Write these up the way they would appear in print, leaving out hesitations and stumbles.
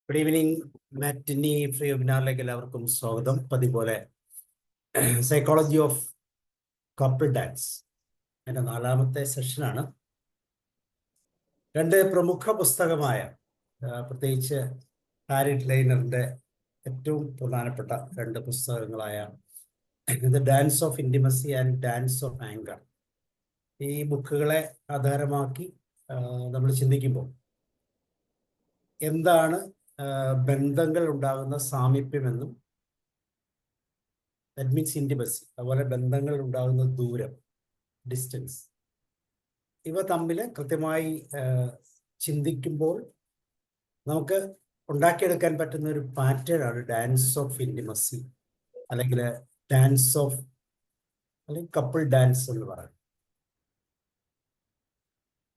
Good evening. മാറ്റിനി free വെബിനാറിലേക്ക് എല്ലാവർക്കും സ്വാഗതം. പതിപോലെ സൈക്കോളജി ഓഫ് കപ്പിൾ ഡാൻസ് എൻ്റെ 4ാമത്തെ സെഷനാണ്. രണ്ട് പ്രമുഖ പുസ്തകമായ പ്രത്യേകിച്ച് ഹാരി ലൈനറിൻ്റെ ഏറ്റവും പ്രധാനപ്പെട്ട 2 പുസ്തകങ്ങളായ the dance of intimacy and dance of anger, ഈ ബുക്കുകളെ ആധാരമാക്കി നമ്മൾ ചിന്തിക്കുമ്പോൾ എന്താണ് ബന്ധങ്ങൾ ഉണ്ടാകുന്ന സാമീപ്യമെന്നും, ദാറ്റ് മീൻസ് ഇൻറ്റിമസി, അതുപോലെ ബന്ധങ്ങൾ ഉണ്ടാകുന്ന ദൂരം, ഡിസ്റ്റൻസ്, ഇവ തമ്മിൽ കൃത്യമായി ചിന്തിക്കുമ്പോൾ നമുക്ക് ഉണ്ടാക്കിയെടുക്കാൻ പറ്റുന്ന ഒരു പാറ്റേൺ ആണ് ഡാൻസ് ഓഫ് ഇൻറ്റിമസി, അല്ലെങ്കിൽ ഡാൻസ് ഓഫ്, അല്ലെങ്കിൽ കപ്പിൾ ഡാൻസ് എന്ന് പറയുന്നത്.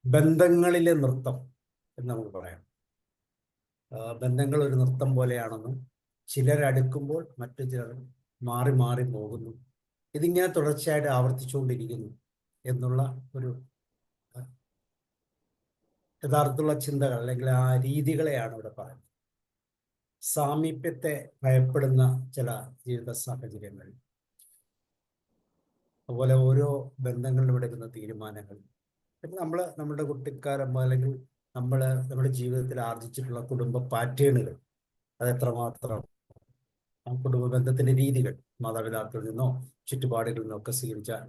ബന്ധങ്ങളിലെ നൃത്തം എന്ന് നമുക്ക് പറയാം. ബന്ധങ്ങൾ ഒരു നൃത്തം പോലെയാണെന്നും, ചിലരടുക്കുമ്പോൾ മറ്റു ചിലർ മാറി മാറി പോകുന്നു, ഇതിങ്ങനെ തുടർച്ചയായിട്ട് ആവർത്തിച്ചുകൊണ്ടിരിക്കുന്നു എന്നുള്ള ഒരു യഥാർത്ഥമുള്ള ചിന്തകൾ അല്ലെങ്കിൽ ആ രീതികളെയാണ് ഇവിടെ പറയുന്നത്. സാമീപ്യത്തെ ഭയപ്പെടുന്ന ചില ജീവിത സാഹചര്യങ്ങൾ, അതുപോലെ ഓരോ ബന്ധങ്ങളിലും എടുക്കുന്ന തീരുമാനങ്ങൾ, പിന്നെ നമ്മുടെ കുട്ടിക്കാലം അല്ലെങ്കിൽ നമ്മുടെ ജീവിതത്തിൽ ആർജിച്ചിട്ടുള്ള കുടുംബ പാറ്റേണുകൾ, അതെത്രമാത്രം ആ കുടുംബ ബന്ധത്തിന്റെ രീതികൾ മാതാപിതാക്കളിൽ നിന്നോ ചുറ്റുപാടുകളിൽ നിന്നോ ഒക്കെ സ്വീകരിച്ചാൽ,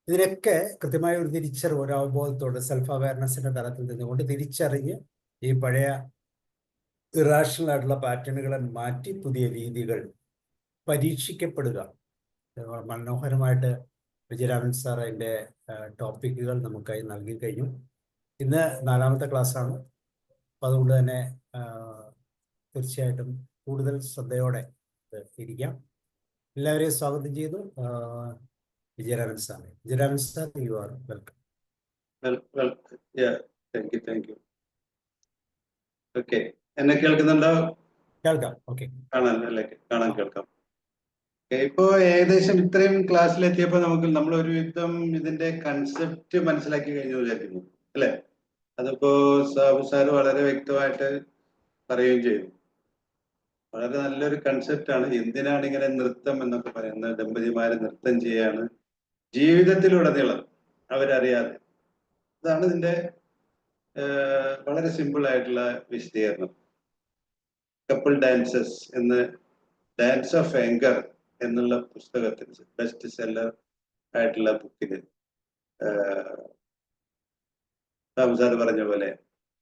ഇതിനൊക്കെ കൃത്യമായ ഒരു തിരിച്ചറിവ്, ഒരു അവബോധത്തോടെ സെൽഫ് അവയർനെസിന്റെ തലത്തിൽ നിന്നുകൊണ്ട് തിരിച്ചറിഞ്ഞ് ഈ പഴയ ഇറാഷണൽ ആയിട്ടുള്ള പാറ്റേണുകളെ മാറ്റി പുതിയ രീതികൾ പരീക്ഷിക്കപ്പെടുക. മനോഹരമായിട്ട് വിജയരാമൻ സാർ അതിൻ്റെ ടോപ്പിക്കുകൾ നമുക്കായി നൽകി കഴിഞ്ഞു. ഇന്ന് 4ാമത്തെ ക്ലാസ്സാണ്. അപ്പം അതുകൊണ്ട് തന്നെ തീർച്ചയായിട്ടും കൂടുതൽ ശ്രദ്ധയോടെ ഇരിക്കാം. എല്ലാവരെയും സ്വാഗതം ചെയ്തു. Vijayaraman sir, you are welcome. Okay, എന്നെ കേൾക്കുന്നുണ്ടോ? കേൾക്കാം. ഓക്കെ, കാണാൻ കേൾക്കാം. ഇപ്പോ ഏകദേശം ഇത്രയും ക്ലാസ്സിലെത്തിയപ്പോ നമ്മളൊരു വിധം ഇതിന്റെ കൺസെപ്റ്റ് മനസ്സിലാക്കി കഴിഞ്ഞു വിചാരിക്കുന്നു, അല്ലെ? അതിപ്പോ സാബു സാർ വളരെ വ്യക്തമായിട്ട് പറയുകയും ചെയ്തു. വളരെ നല്ലൊരു കൺസെപ്റ്റ് ആണ്. എന്തിനാണ് ഇങ്ങനെ നൃത്തം എന്നൊക്കെ പറയുന്നത്? ദമ്പതിമാര് നൃത്തം ചെയ്യാണ് ജീവിതത്തിലുടനീളം അവരറിയാതെ. അതാണ് ഇതിന്റെ വളരെ സിമ്പിൾ ആയിട്ടുള്ള വിശദീകരണം. കപ്പിൾ ഡാൻസസ് എന്ന് ഡാൻസ് ഓഫ് ആങ്കർ എന്നുള്ള പുസ്തകത്തിൽ, ബെസ്റ്റ് സെല്ലർ ആയിട്ടുള്ള ബുക്കില് സാർ പറഞ്ഞ പോലെ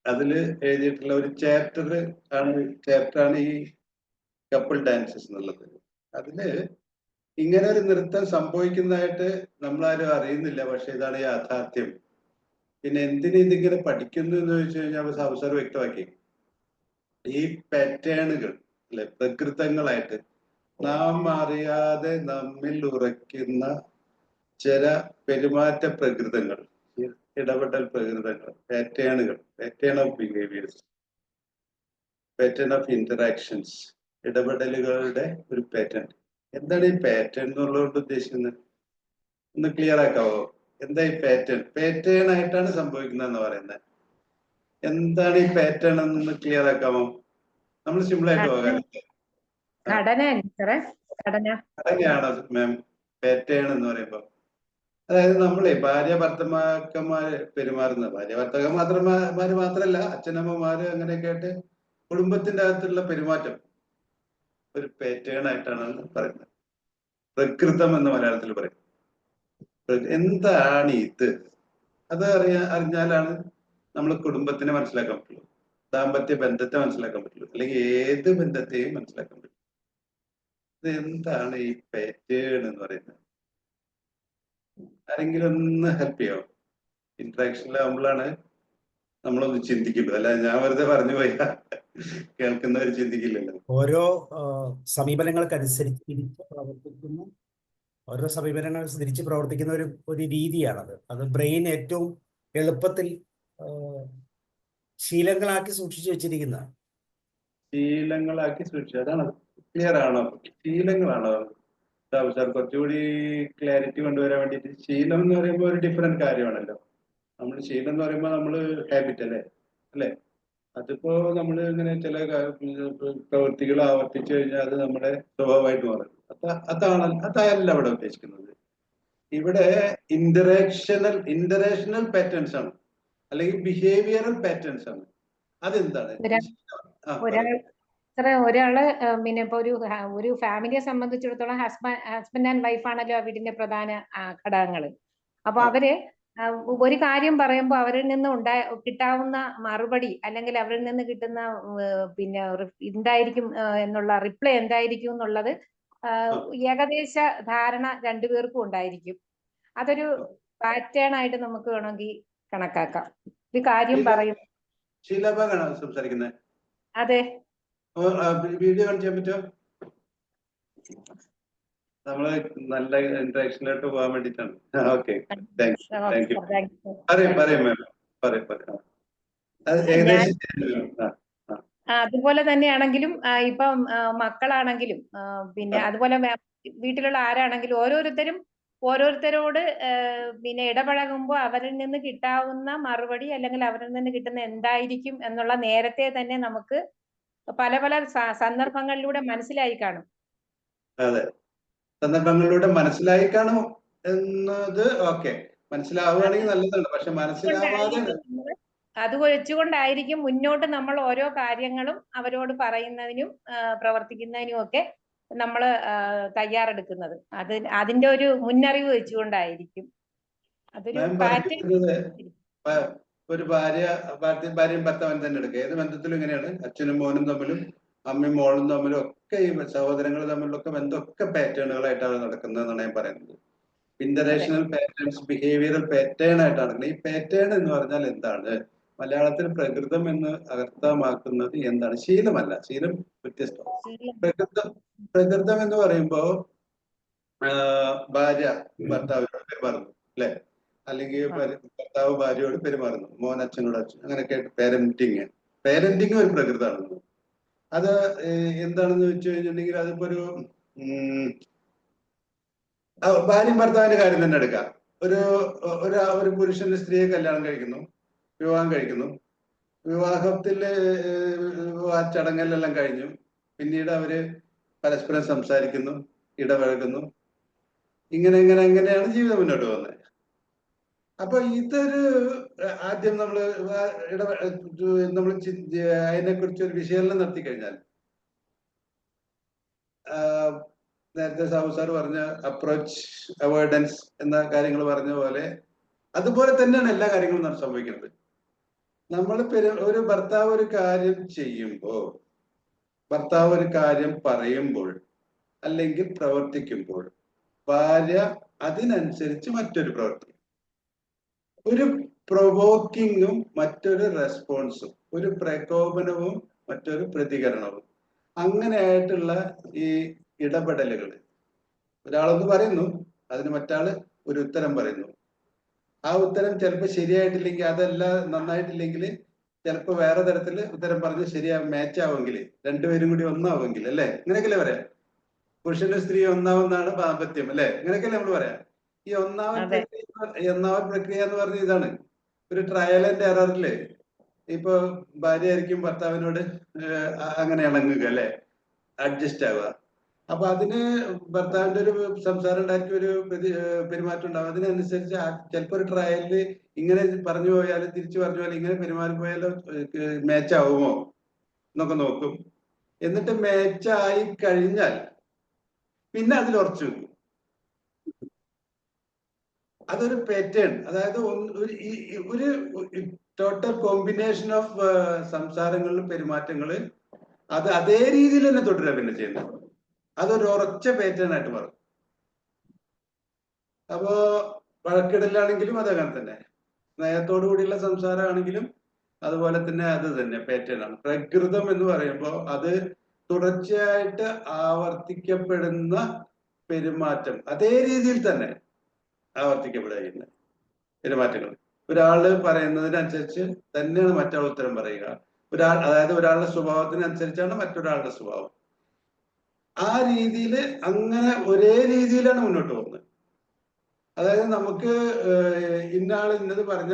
അതില് എഴുതിയിട്ടുള്ള ഒരു ചാപ്റ്ററാണ് ഈ കപ്പിൾ ഡാൻസസ് എന്നുള്ളത്. അതില് ഇങ്ങനെ ഒരു നൃത്തം സംഭവിക്കുന്നതായിട്ട് നമ്മളാരും അറിയുന്നില്ല, പക്ഷെ ഇതാണ് യാഥാർത്ഥ്യം. പിന്നെ എന്തിനു ഇതിങ്ങനെ പഠിക്കുന്നു എന്ന് ചോദിച്ചു കഴിഞ്ഞാൽ സാർ വ്യക്തമാക്കി, ഈ പാറ്റേണുകൾ അല്ലെ, പ്രകൃതങ്ങളായിട്ട് നാം അറിയാതെ നമ്മിൽ ഉറയ്ക്കുന്ന ചില പെരുമാറ്റ പ്രകൃതങ്ങൾ, ഇടപെടൽ പ്രകൃതങ്ങൾ, pattern of behaviours, pattern of interactions, ഇടപെടലുകളുടെ ഒരു പാറ്റേൺ. എന്താണ് ഈ പാറ്റേൺ എന്നുള്ളതുകൊണ്ട് ഉദ്ദേശിക്കുന്നത്? ഒന്ന് ക്ലിയർ ആക്കാവോ? എന്താ ഈ പാറ്റേൺ ആയിട്ടാണ് സംഭവിക്കുന്നതെന്ന് പറയുന്നത്. എന്താണ് ഈ പാറ്റേൺ എന്നൊന്ന് ക്ലിയർ ആക്കാമോ? നമ്മൾ സിമ്പിൾ ആയിട്ട് പോകാം. ഘടനയാണോ മാം പാറ്റേൺ എന്ന് പറയുമ്പോ? അതായത് നമ്മളെ ഭാര്യ ഭർത്താക്കന്മാര് പെരുമാറുന്ന, ഭാര്യ ഭർത്താക്കന്മാര് മാത്രല്ല, അച്ഛനമ്മമാര് അങ്ങനെയൊക്കെ ആയിട്ട് കുടുംബത്തിന്റെ അകത്തുള്ള പെരുമാറ്റം ഒരു പാറ്റേൺ ആയിട്ടാണ് പറയുന്നത്. പ്രകൃതം എന്ന് മലയാളത്തിൽ പറയും. എന്താണ് ഇത്? അത് അറിഞ്ഞാലാണ് നമ്മൾ കുടുംബത്തിനെ മനസ്സിലാക്കാൻ പറ്റുള്ളൂ, ദാമ്പത്യ ബന്ധത്തെ മനസ്സിലാക്കാൻ പറ്റുള്ളൂ, അല്ലെങ്കിൽ ഏത് ബന്ധത്തെയും മനസ്സിലാക്കാൻ പറ്റുള്ളൂ. ഇത് എന്താണ് ഈ പാറ്റേൺ എന്ന് പറയുന്നത്? ആരെങ്കിലും ഒന്ന് ഹെൽപ്പ് ചെയ്യോ? ഇന്ററാക്ഷനിലാവുമ്പോഴാണ് നമ്മളൊന്ന് ചിന്തിക്കുള്ളൂ. അല്ല ഞാൻ വെറുതെ പറഞ്ഞു പോയി കേൾക്കുന്നവർ ചിന്തിക്കില്ലല്ലോ. ഓരോ സമീപനങ്ങൾക്കനുസരിച്ച് തിരിച്ച് പ്രവർത്തിക്കുന്ന ഒരു രീതിയാണത്. അത് ബ്രെയിൻ ഏറ്റവും എളുപ്പത്തിൽ ശീലങ്ങളാക്കി സൂക്ഷിച്ചു വെച്ചിരിക്കുന്നതാണ്. ശീലങ്ങളാക്കി സൂക്ഷിച്ചു, അതാണ്. ക്ലിയർ ആണോ? ശീലങ്ങളാണോ സാർ? കുറച്ചുകൂടി ക്ലാരിറ്റി കൊണ്ടുവരാൻ വേണ്ടിയിട്ട്, ശീലം എന്ന് പറയുമ്പോൾ ഒരു ഡിഫറെന്റ് കാര്യമാണല്ലോ. നമ്മൾ ശീലം എന്ന് പറയുമ്പോൾ നമ്മള് ഹാബിറ്റ് അല്ലേ? അതിപ്പോ നമ്മൾ ഇങ്ങനെ ചില പ്രവൃത്തികൾ ആവർത്തിച്ചു കഴിഞ്ഞാൽ അത് നമ്മുടെ സ്വഭാവമായിട്ട് മാറും. അതല്ല ഇവിടെ ഉദ്ദേശിക്കുന്നത്. ഇവിടെ ഇന്ററേഷണൽ പാറ്റേൺസ് ആണ്, അല്ലെങ്കിൽ ബിഹേവിയറൽ പാറ്റേൺസ് ആണ്. അതെന്താണ്? ഒരാള് പിന്നെ ഇപ്പൊ ഒരു ഫാമിലിയെ സംബന്ധിച്ചിടത്തോളം ഹസ്ബൻഡ് ആൻഡ് വൈഫ് ആണല്ലോ വീടിന്റെ പ്രധാന ഘടകങ്ങൾ. അപ്പൊ അവര് ഒരു കാര്യം പറയുമ്പോൾ അവരിൽ നിന്ന് കിട്ടാവുന്ന മറുപടി, അല്ലെങ്കിൽ അവരിൽ നിന്ന് കിട്ടുന്ന പിന്നെ എന്തായിരിക്കും എന്നുള്ള റിപ്ലൈ എന്തായിരിക്കും എന്നുള്ളത് ഏകദേശ ധാരണ രണ്ടുപേർക്കും ഉണ്ടായിരിക്കും. അതൊരു പാറ്റേൺ ആയിട്ട് നമുക്ക് വേണമെങ്കിൽ കണക്കാക്കാം. ഒരു കാര്യം പറയും. സംസാരിക്കുന്നത് അതെ. വീഡിയോ കാണിച്ചാൻ പറ്റുമോ? നമ്മള് നല്ല ഇന്ററാക്ഷനിലോട്ട് പോകാൻ വേണ്ടിട്ടാണ്. Okay, thank U. അതുപോലെ തന്നെയാണെങ്കിലും ഇപ്പം മക്കളാണെങ്കിലും പിന്നെ അതുപോലെ വീട്ടിലുള്ള ആരാണെങ്കിലും ഓരോരുത്തരോട് പിന്നെ ഇടപഴകുമ്പോൾ അവരിൽ നിന്ന് കിട്ടാവുന്ന മറുപടി, അല്ലെങ്കിൽ അവരിൽ നിന്ന് കിട്ടുന്ന എന്തായിരിക്കും എന്നുള്ള നേരത്തെ തന്നെ നമുക്ക് പല പല സന്ദർഭങ്ങളിലൂടെ മനസ്സിലായി കാണും. അതെ, സന്ദർഭങ്ങളിലൂടെ മനസ്സിലായി കാണും എന്നത് ഓക്കെ, മനസ്സിലാവുകയാണെങ്കിൽ നല്ലതാണ്. പക്ഷെ മനസ്സിലാവാതെ അത് വെച്ചുകൊണ്ടായിരിക്കും മുന്നോട്ട് നമ്മൾ ഓരോ കാര്യങ്ങളും അവരോട് പറയുന്നതിനും പ്രവർത്തിക്കുന്നതിനും ഒക്കെ നമ്മൾ തയ്യാറെടുക്കുന്നത്. അതിന്റെ ഒരു മുന്നറിവ് വെച്ചുകൊണ്ടായിരിക്കും. അതൊരു ഒരു ഭാര്യയും ഭർത്താവും തന്നെ എടുക്കുക. ഏത് ബന്ധത്തിലും ഇങ്ങനെയാണ്. അച്ഛനും മോനും തമ്മിലും അമ്മയും മോളും തമ്മിലും ഒക്കെ, ഈ സഹോദരങ്ങൾ തമ്മിലൊക്കെ ബന്ധമൊക്കെ പാറ്റേണുകളായിട്ടാണ് നടക്കുന്നതെന്നാണ് ഞാൻ പറയുന്നത്. ഇന്ററേഷണൽ പാറ്റേൺസ്, ബിഹേവിയറൽ പാറ്റേൺ ആയിട്ടാണ്. ഈ പാറ്റേൺ എന്ന് പറഞ്ഞാൽ എന്താണ്? മലയാളത്തിൽ പ്രകൃതം എന്ന് അർത്ഥമാക്കുന്നത് എന്താണ്? ശീലമല്ല, ശീലം വ്യത്യസ്തം. പ്രകൃതം എന്ന് പറയുമ്പോ ഭാര്യ ഭർത്താവിനോട് പെരുമാറുന്നു അല്ലെ, അല്ലെങ്കിൽ ഭർത്താവ് ഭാര്യയോട് പെരുമാറുന്നു, മോൻ അച്ഛനോട് അങ്ങനെയൊക്കെ. പേരന്റിങ് ഒരു പ്രകൃതമാണ്. അത് എന്താണെന്ന് വെച്ച് കഴിഞ്ഞിട്ടുണ്ടെങ്കിൽ അതിപ്പോ ഭാര്യയും ഭർത്താവിന്റെ കാര്യം തന്നെ എടുക്കാം. ഒരു പുരുഷന്റെ സ്ത്രീയെ കല്യാണം കഴിക്കുന്നു, വിവാഹം കഴിക്കുന്നു. വിവാഹത്തില് ചടങ്ങെല്ലാം കഴിഞ്ഞു. പിന്നീട് അവര് പരസ്പരം സംസാരിക്കുന്നു, ഇടപഴകുന്നു. ഇങ്ങനെയാണ് ജീവിതം മുന്നോട്ട് പോകുന്നത്. അപ്പൊ ഇതൊരു ആദ്യം നമ്മൾ അതിനെക്കുറിച്ച് ഒരു വിശകലനം നടത്തി കഴിഞ്ഞാൽ, നേരത്തെ സാബു സാർ പറഞ്ഞ അപ്രോച്ച് അവോയ്ഡൻസ് എന്ന കാര്യങ്ങൾ പറഞ്ഞ പോലെ, അതുപോലെ തന്നെയാണ് എല്ലാ കാര്യങ്ങളും സംഭവിക്കുന്നത്. നമ്മൾ ഒരു ഭർത്താവ് ഒരു കാര്യം ചെയ്യുമ്പോൾ, ഭർത്താവ് ഒരു കാര്യം പറയുമ്പോൾ അല്ലെങ്കിൽ പ്രവർത്തിക്കുമ്പോൾ, ഭാര്യ അതിനനുസരിച്ച് മറ്റൊരു പ്രവർത്തി, ഒരു പ്രൊവോക്കിങ്ങും മറ്റൊരു റെസ്പോൺസും, ഒരു പ്രകോപനവും മറ്റൊരു പ്രതികരണവും, അങ്ങനെയായിട്ടുള്ള ഈ ഇടപെടലുകൾ. ഒരാളൊന്ന് പറയുന്നു, അതിന് മറ്റാള് ഒരു ഉത്തരം പറയുന്നു. ആ ഉത്തരം ചിലപ്പോൾ ശരിയായിട്ടില്ലെങ്കിൽ, അതല്ല നന്നായിട്ടില്ലെങ്കിൽ ചിലപ്പോൾ വേറെ തരത്തിൽ ഉത്തരം പറഞ്ഞ് മാച്ച് ആവുമെങ്കിൽ, രണ്ടുപേരും കൂടി ഒന്നാവുമെങ്കിൽ, അല്ലെ? ഇങ്ങനെയൊക്കെയല്ലേ പറയാം. പുരുഷനും സ്ത്രീ ഒന്നാവുന്നതാണ് ദാമ്പത്യം, അല്ലെ? ഇങ്ങനെയൊക്കെയല്ലേ നമ്മൾ പറയാം. ഈ ഒന്നാമൻ പ്രക്രിയ എന്ന് പറഞ്ഞ ഇതാണ്. ഒരു ട്രയൽ ആൻഡ് എററില് ഇപ്പൊ ഭാര്യ ആയിരിക്കും ഭർത്താവിനോട് അങ്ങനെ ഇണങ്ങുക, അല്ലെ, അഡ്ജസ്റ്റ് ആവുക. അപ്പൊ അതിന് ഭർത്താവിന്റെ ഒരു സംസാരം ഉണ്ടായിരിക്കും, ഒരു പെരുമാറ്റം ഉണ്ടാവും. അതിനനുസരിച്ച് ചിലപ്പോൾ ഒരു ട്രയലില് ഇങ്ങനെ പറഞ്ഞു പോയാലും തിരിച്ചു പറഞ്ഞു പോയാലും ഇങ്ങനെ പെരുമാറി പോയാലും മാച്ച് ആവുമോ എന്നൊക്കെ നോക്കും. എന്നിട്ട് മാച്ച് ആയി കഴിഞ്ഞാൽ പിന്നെ അതിൽ ഉറച്ചു വെക്കും. അതൊരു പാറ്റേൺ. അതായത് ഒരു ടോട്ടൽ കോമ്പിനേഷൻ ഓഫ് സംസാരങ്ങളും പെരുമാറ്റങ്ങള് അത് അതേ രീതിയിൽ തന്നെ തുടരുക പിന്നെ ചെയ്യുന്നത്. അതൊരു ഉറച്ച പാറ്റേൺ ആയിട്ട് മാറും. അപ്പോ വഴക്കിടലാണെങ്കിലും അതങ്ങനെ തന്നെ, സ്നേഹത്തോടു കൂടിയുള്ള സംസാരമാണെങ്കിലും അതുപോലെ തന്നെ അത് തന്നെ പാറ്റേൺ ആണ്. പ്രകൃതം എന്ന് പറയുമ്പോൾ അത് തുടർച്ചയായിട്ട് ആവർത്തിക്കപ്പെടുന്ന പെരുമാറ്റം, അതേ രീതിയിൽ തന്നെ ആവർത്തിക്കപ്പെടുന്ന പെരുമാറ്റങ്ങൾ. ഒരാള് പറയുന്നതിനനുസരിച്ച് തന്നെയാണ് മറ്റാൾ ഉത്തരം പറയുക. അതായത് ഒരാളുടെ സ്വഭാവത്തിനനുസരിച്ചാണ് മറ്റൊരാളുടെ സ്വഭാവം. ആ രീതിയിൽ അങ്ങനെ ഒരേ രീതിയിലാണ് മുന്നോട്ട് പോകുന്നത്. അതായത് നമുക്ക് ഇന്നയാൾ ഇന്നത് പറഞ്ഞ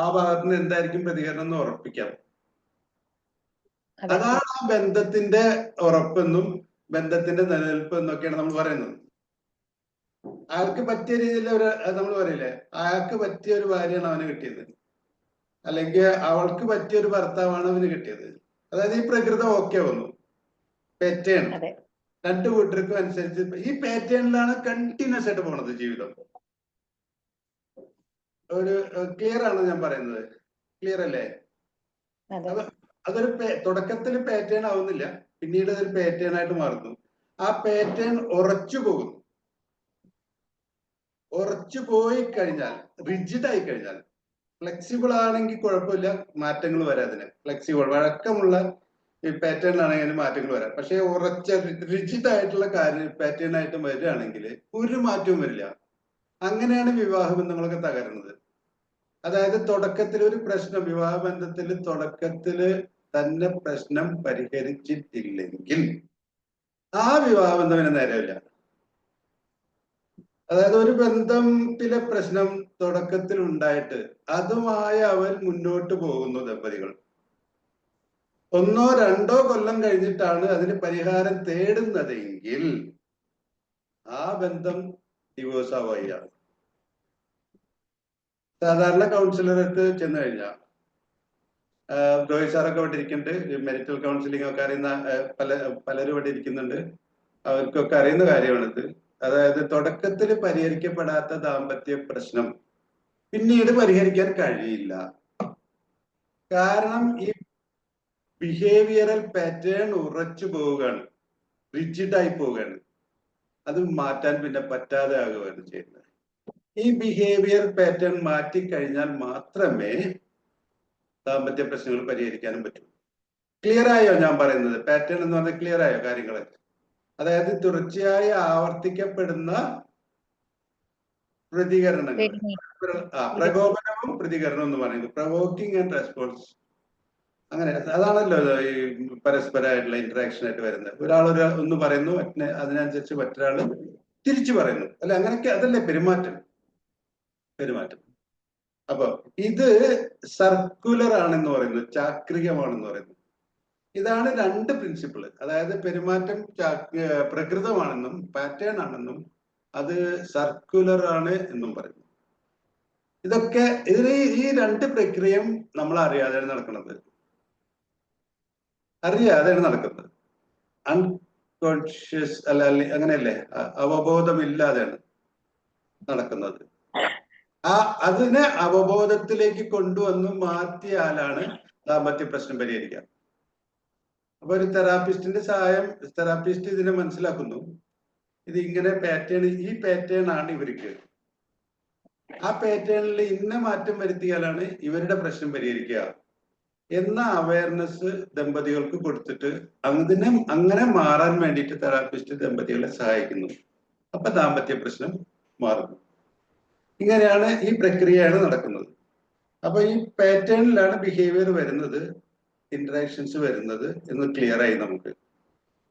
ആ ഭാഗത്ത് നിന്ന് എന്തായിരിക്കും പ്രതികരണം എന്ന് ഉറപ്പിക്കാം. അതെ അതാണ് ആ ബന്ധത്തിന്റെ ഉറപ്പെന്നും ബന്ധത്തിന്റെ നിലനിൽപ്പ് എന്നൊക്കെയാണ് നമ്മൾ പറയുന്നത്. അയാൾക്ക് പറ്റിയ രീതിയിൽ നമ്മൾ പറയില്ലേ, അയാൾക്ക് പറ്റിയ ഒരു ഭാര്യയാണ് അവന് കിട്ടിയത്, അല്ലെങ്കിൽ അവൾക്ക് പറ്റിയ ഒരു ഭർത്താവാണ് അവന് കിട്ടിയത്. അതായത് ഈ പ്രകൃതം ഓക്കെ വന്നു, പാറ്റേൺ അതെ രണ്ടു കൂട്ടർക്കും അനുസരിച്ച് ഈ പാറ്റേണിലാണ് കണ്ടിന്യൂസ് ആയിട്ട് പോണത് ജീവിതം. ഒരു ക്ലിയർ ആണ് ഞാൻ പറയുന്നത്? ക്ലിയർ അല്ലേ? അതെ അപ്പൊ അതൊരു തുടക്കത്തിൽ പാറ്റേൺ ആവുന്നില്ല, പിന്നീട് അതൊരു പാറ്റേൺ ആയിട്ട് മാറുന്നു. ആ പാറ്റേൺ ഉറച്ചു പോകുന്നു. ഉറച്ചു പോയി കഴിഞ്ഞാൽ, റിജിഡ് ആയി കഴിഞ്ഞാൽ, ഫ്ലെക്സിബിൾ ആണെങ്കിൽ കുഴപ്പമില്ല, മാറ്റങ്ങൾ വരാം. അതിന് ഫ്ലെക്സിബിൾ വഴക്കമുള്ള ഈ പാറ്റേണിലാണെങ്കിൽ മാറ്റങ്ങൾ വരാം. പക്ഷെ ഉറച്ച റിജിഡ് ആയിട്ടുള്ള കാര്യം പാറ്റേൺ ആയിട്ട് വരികയാണെങ്കിൽ ഒരു മാറ്റവും വരില്ല. അങ്ങനെയാണ് വിവാഹ ബന്ധങ്ങളൊക്കെ തകരുന്നത്. അതായത് തുടക്കത്തിൽ ഒരു പ്രശ്നം, വിവാഹ ബന്ധത്തിൽ തുടക്കത്തില് തന്നെ പ്രശ്നം പരിഹരിച്ചിട്ടില്ലെങ്കിൽ ആ വിവാഹ ബന്ധം പിന്നെ നേരമില്ല. അതായത് ഒരു ബന്ധത്തിലെ പ്രശ്നം തുടക്കത്തിൽ ഉണ്ടായിട്ട് അതുമായി അവർ മുന്നോട്ട് പോകുന്നു ദമ്പതികൾ. 1 or 2 കൊല്ലം കഴിഞ്ഞിട്ടാണ് അതിന് പരിഹാരം തേടുന്നതെങ്കിൽ ആ ബന്ധം ഡിവോഴ്സ് ആവുകയാണ്. സാധാരണ കൗൺസിലർക്ക് ചെന്ന് കഴിഞ്ഞാൽ, രോഹിത് സാറൊക്കെ ഇവിടെ ഇരിക്കുന്നുണ്ട്, മെരിറ്റൽ കൗൺസിലിംഗ് ഒക്കെ അറിയുന്ന പലരും ഇവിടെ ഇരിക്കുന്നുണ്ട്, അവർക്കൊക്കെ അറിയുന്ന കാര്യമാണിത്. അതായത് തുടക്കത്തിൽ പരിഹരിക്കപ്പെടാത്ത ദാമ്പത്യ പ്രശ്നം പിന്നീട് പരിഹരിക്കാൻ കഴിയില്ല. കാരണം ഈ ബിഹേവിയറൽ പാറ്റേൺ ഉറച്ചു പോവുകയാണ്, റിജിഡായി പോവുകയാണ്. അത് മാറ്റാൻ പിന്നെ പറ്റാതെ ആകുകയാണ് ചെയ്യുന്നത്. ഈ ബിഹേവിയർ പാറ്റേൺ മാറ്റിക്കഴിഞ്ഞാൽ മാത്രമേ ദാമ്പത്യ പ്രശ്നങ്ങൾ പരിഹരിക്കാനും പറ്റൂ. ക്ലിയർ ആയോ ഞാൻ പറയുന്നത്? പാറ്റേൺ എന്ന് പറഞ്ഞാൽ ക്ലിയർ ആയോ കാര്യങ്ങൾ? അതായത് തുടർച്ചയായി ആവർത്തിക്കപ്പെടുന്ന പ്രതികരണങ്ങൾ, പ്രകോപനവും പ്രതികരണവും എന്ന് പറയുന്നത് പ്രൊവോക്കിംഗ് ആൻഡ് റെസ്പോൺസ്. അങ്ങനെ അതാണല്ലോ ഈ പരസ്പരമായിട്ടുള്ള ഇന്ററാക്ഷൻ ആയിട്ട് വരുന്നത്. ഒരാൾ ഒന്ന് പറയുന്നു, അതിനനുസരിച്ച് മറ്റൊരാൾ തിരിച്ചു പറയുന്നു, അല്ലെ? അങ്ങനെയൊക്കെ അതല്ലേ പെരുമാറ്റം. അപ്പൊ ഇത് സർക്കുലർ ആണെന്ന് പറയുന്നത്, ചാക്രികമാണെന്ന് പറയുന്നത്. ഇതാണ് 2 പ്രിൻസിപ്പിള്. അതായത് പെരുമാറ്റം പ്രകൃതമാണെന്നും പാറ്റേൺ ആണെന്നും അത് സർക്കുലർ ആണ് എന്നും പറയുന്നു. ഇതൊക്കെ ഈ 2 പ്രക്രിയയും നമ്മൾ അറിയാതെയാണ് നടക്കുന്നത്. അൺകോൺഷ്യസ് അല്ല, അങ്ങനെയല്ലേ, അവബോധമില്ലാതെയാണ് നടക്കുന്നത്. അതിനെ അവബോധത്തിലേക്ക് കൊണ്ടുവന്ന് മാറ്റിയാലാണ് ദാമ്പത്യ പ്രശ്നം പരിഹരിക്കുക. അപ്പൊ ഒരു തെറാപ്പിസ്റ്റിന്റെ സഹായം, തെറാപ്പിസ്റ്റ് ഇതിനെ മനസ്സിലാക്കുന്നു, ഇത് ഇങ്ങനെ ഈ പാറ്റേൺ ആണ് ഇവർക്ക്, ആ പാറ്റേണിൽ ഇന്ന മാറ്റം വരുത്തിയാലാണ് ഇവരുടെ പ്രശ്നം പരിഹരിക്കുക എന്ന അവയർനെസ് ദമ്പതികൾക്ക് കൊടുത്തിട്ട് അങ്ങനെ മാറാൻ വേണ്ടിയിട്ട് തെറാപ്പിസ്റ്റ് ദമ്പതികളെ സഹായിക്കുന്നു. അപ്പൊ ദാമ്പത്യ പ്രശ്നം മാറുന്നു. ഇങ്ങനെയാണ് ഈ പ്രക്രിയയാണ് നടക്കുന്നത്. അപ്പൊ ഈ പാറ്റേണിലാണ് ബിഹേവിയർ വരുന്നത്, ഇന്ററാക്ഷൻസ് വരുന്നത് എന്ന് ക്ലിയർ ആയി നമുക്ക്.